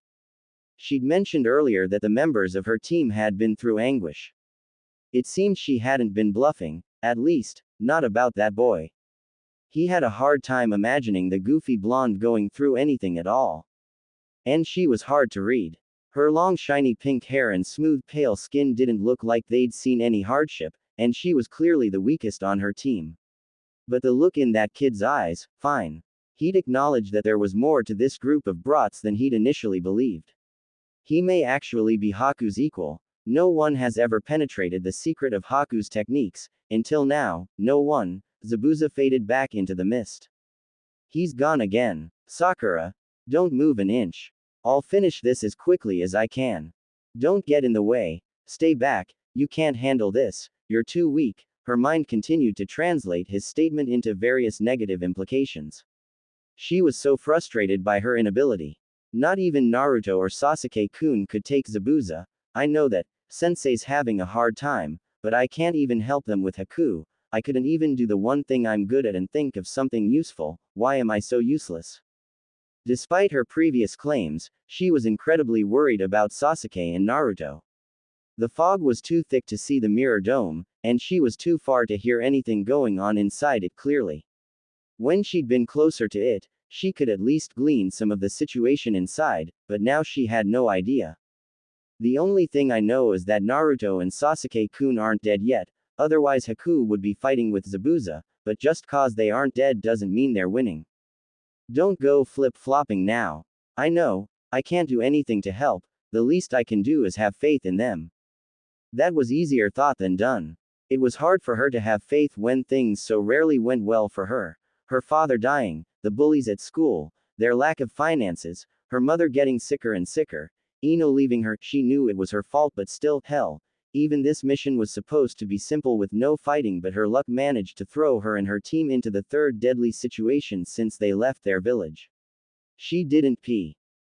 She'd mentioned earlier that the members of her team had been through anguish. It seemed she hadn't been bluffing, at least, not about that boy. He had a hard time imagining the goofy blonde going through anything at all. And she was hard to read. Her long shiny pink hair and smooth pale skin didn't look like they'd seen any hardship, and she was clearly the weakest on her team. But the look in that kid's eyes, fine. He'd acknowledge that there was more to this group of brats than he'd initially believed. He may actually be Haku's equal. No one has ever penetrated the secret of Haku's techniques. Until now, no one. Zabuza faded back into the mist. He's gone again. Sakura, don't move an inch. I'll finish this as quickly as I can. Don't get in the way. Stay back. You can't handle this. You're too weak. Her mind continued to translate his statement into various negative implications. She was so frustrated by her inability. Not even Naruto or Sasuke-kun could take Zabuza. I know that. Sensei's having a hard time, but I can't even help them with Haku. I couldn't even do the one thing I'm good at and think of something useful. Why am I so useless? Despite her previous claims, she was incredibly worried about Sasuke and Naruto. The fog was too thick to see the mirror dome, and she was too far to hear anything going on inside it clearly. When she'd been closer to it, she could at least glean some of the situation inside, but now she had no idea. The only thing I know is that Naruto and Sasuke-kun aren't dead yet, otherwise Haku would be fighting with Zabuza, but just cause they aren't dead doesn't mean they're winning. Don't go flip-flopping now. I know, I can't do anything to help, the least I can do is have faith in them. That was easier thought than done. It was hard for her to have faith when things so rarely went well for her, Her father dying, the bullies at school, their lack of finances, her mother getting sicker and sicker, Ino leaving her. She knew it was her fault, but still, hell. Even this mission was supposed to be simple with no fighting, but her luck managed to throw her and her team into the third deadly situation since they left their village. She didn't pee.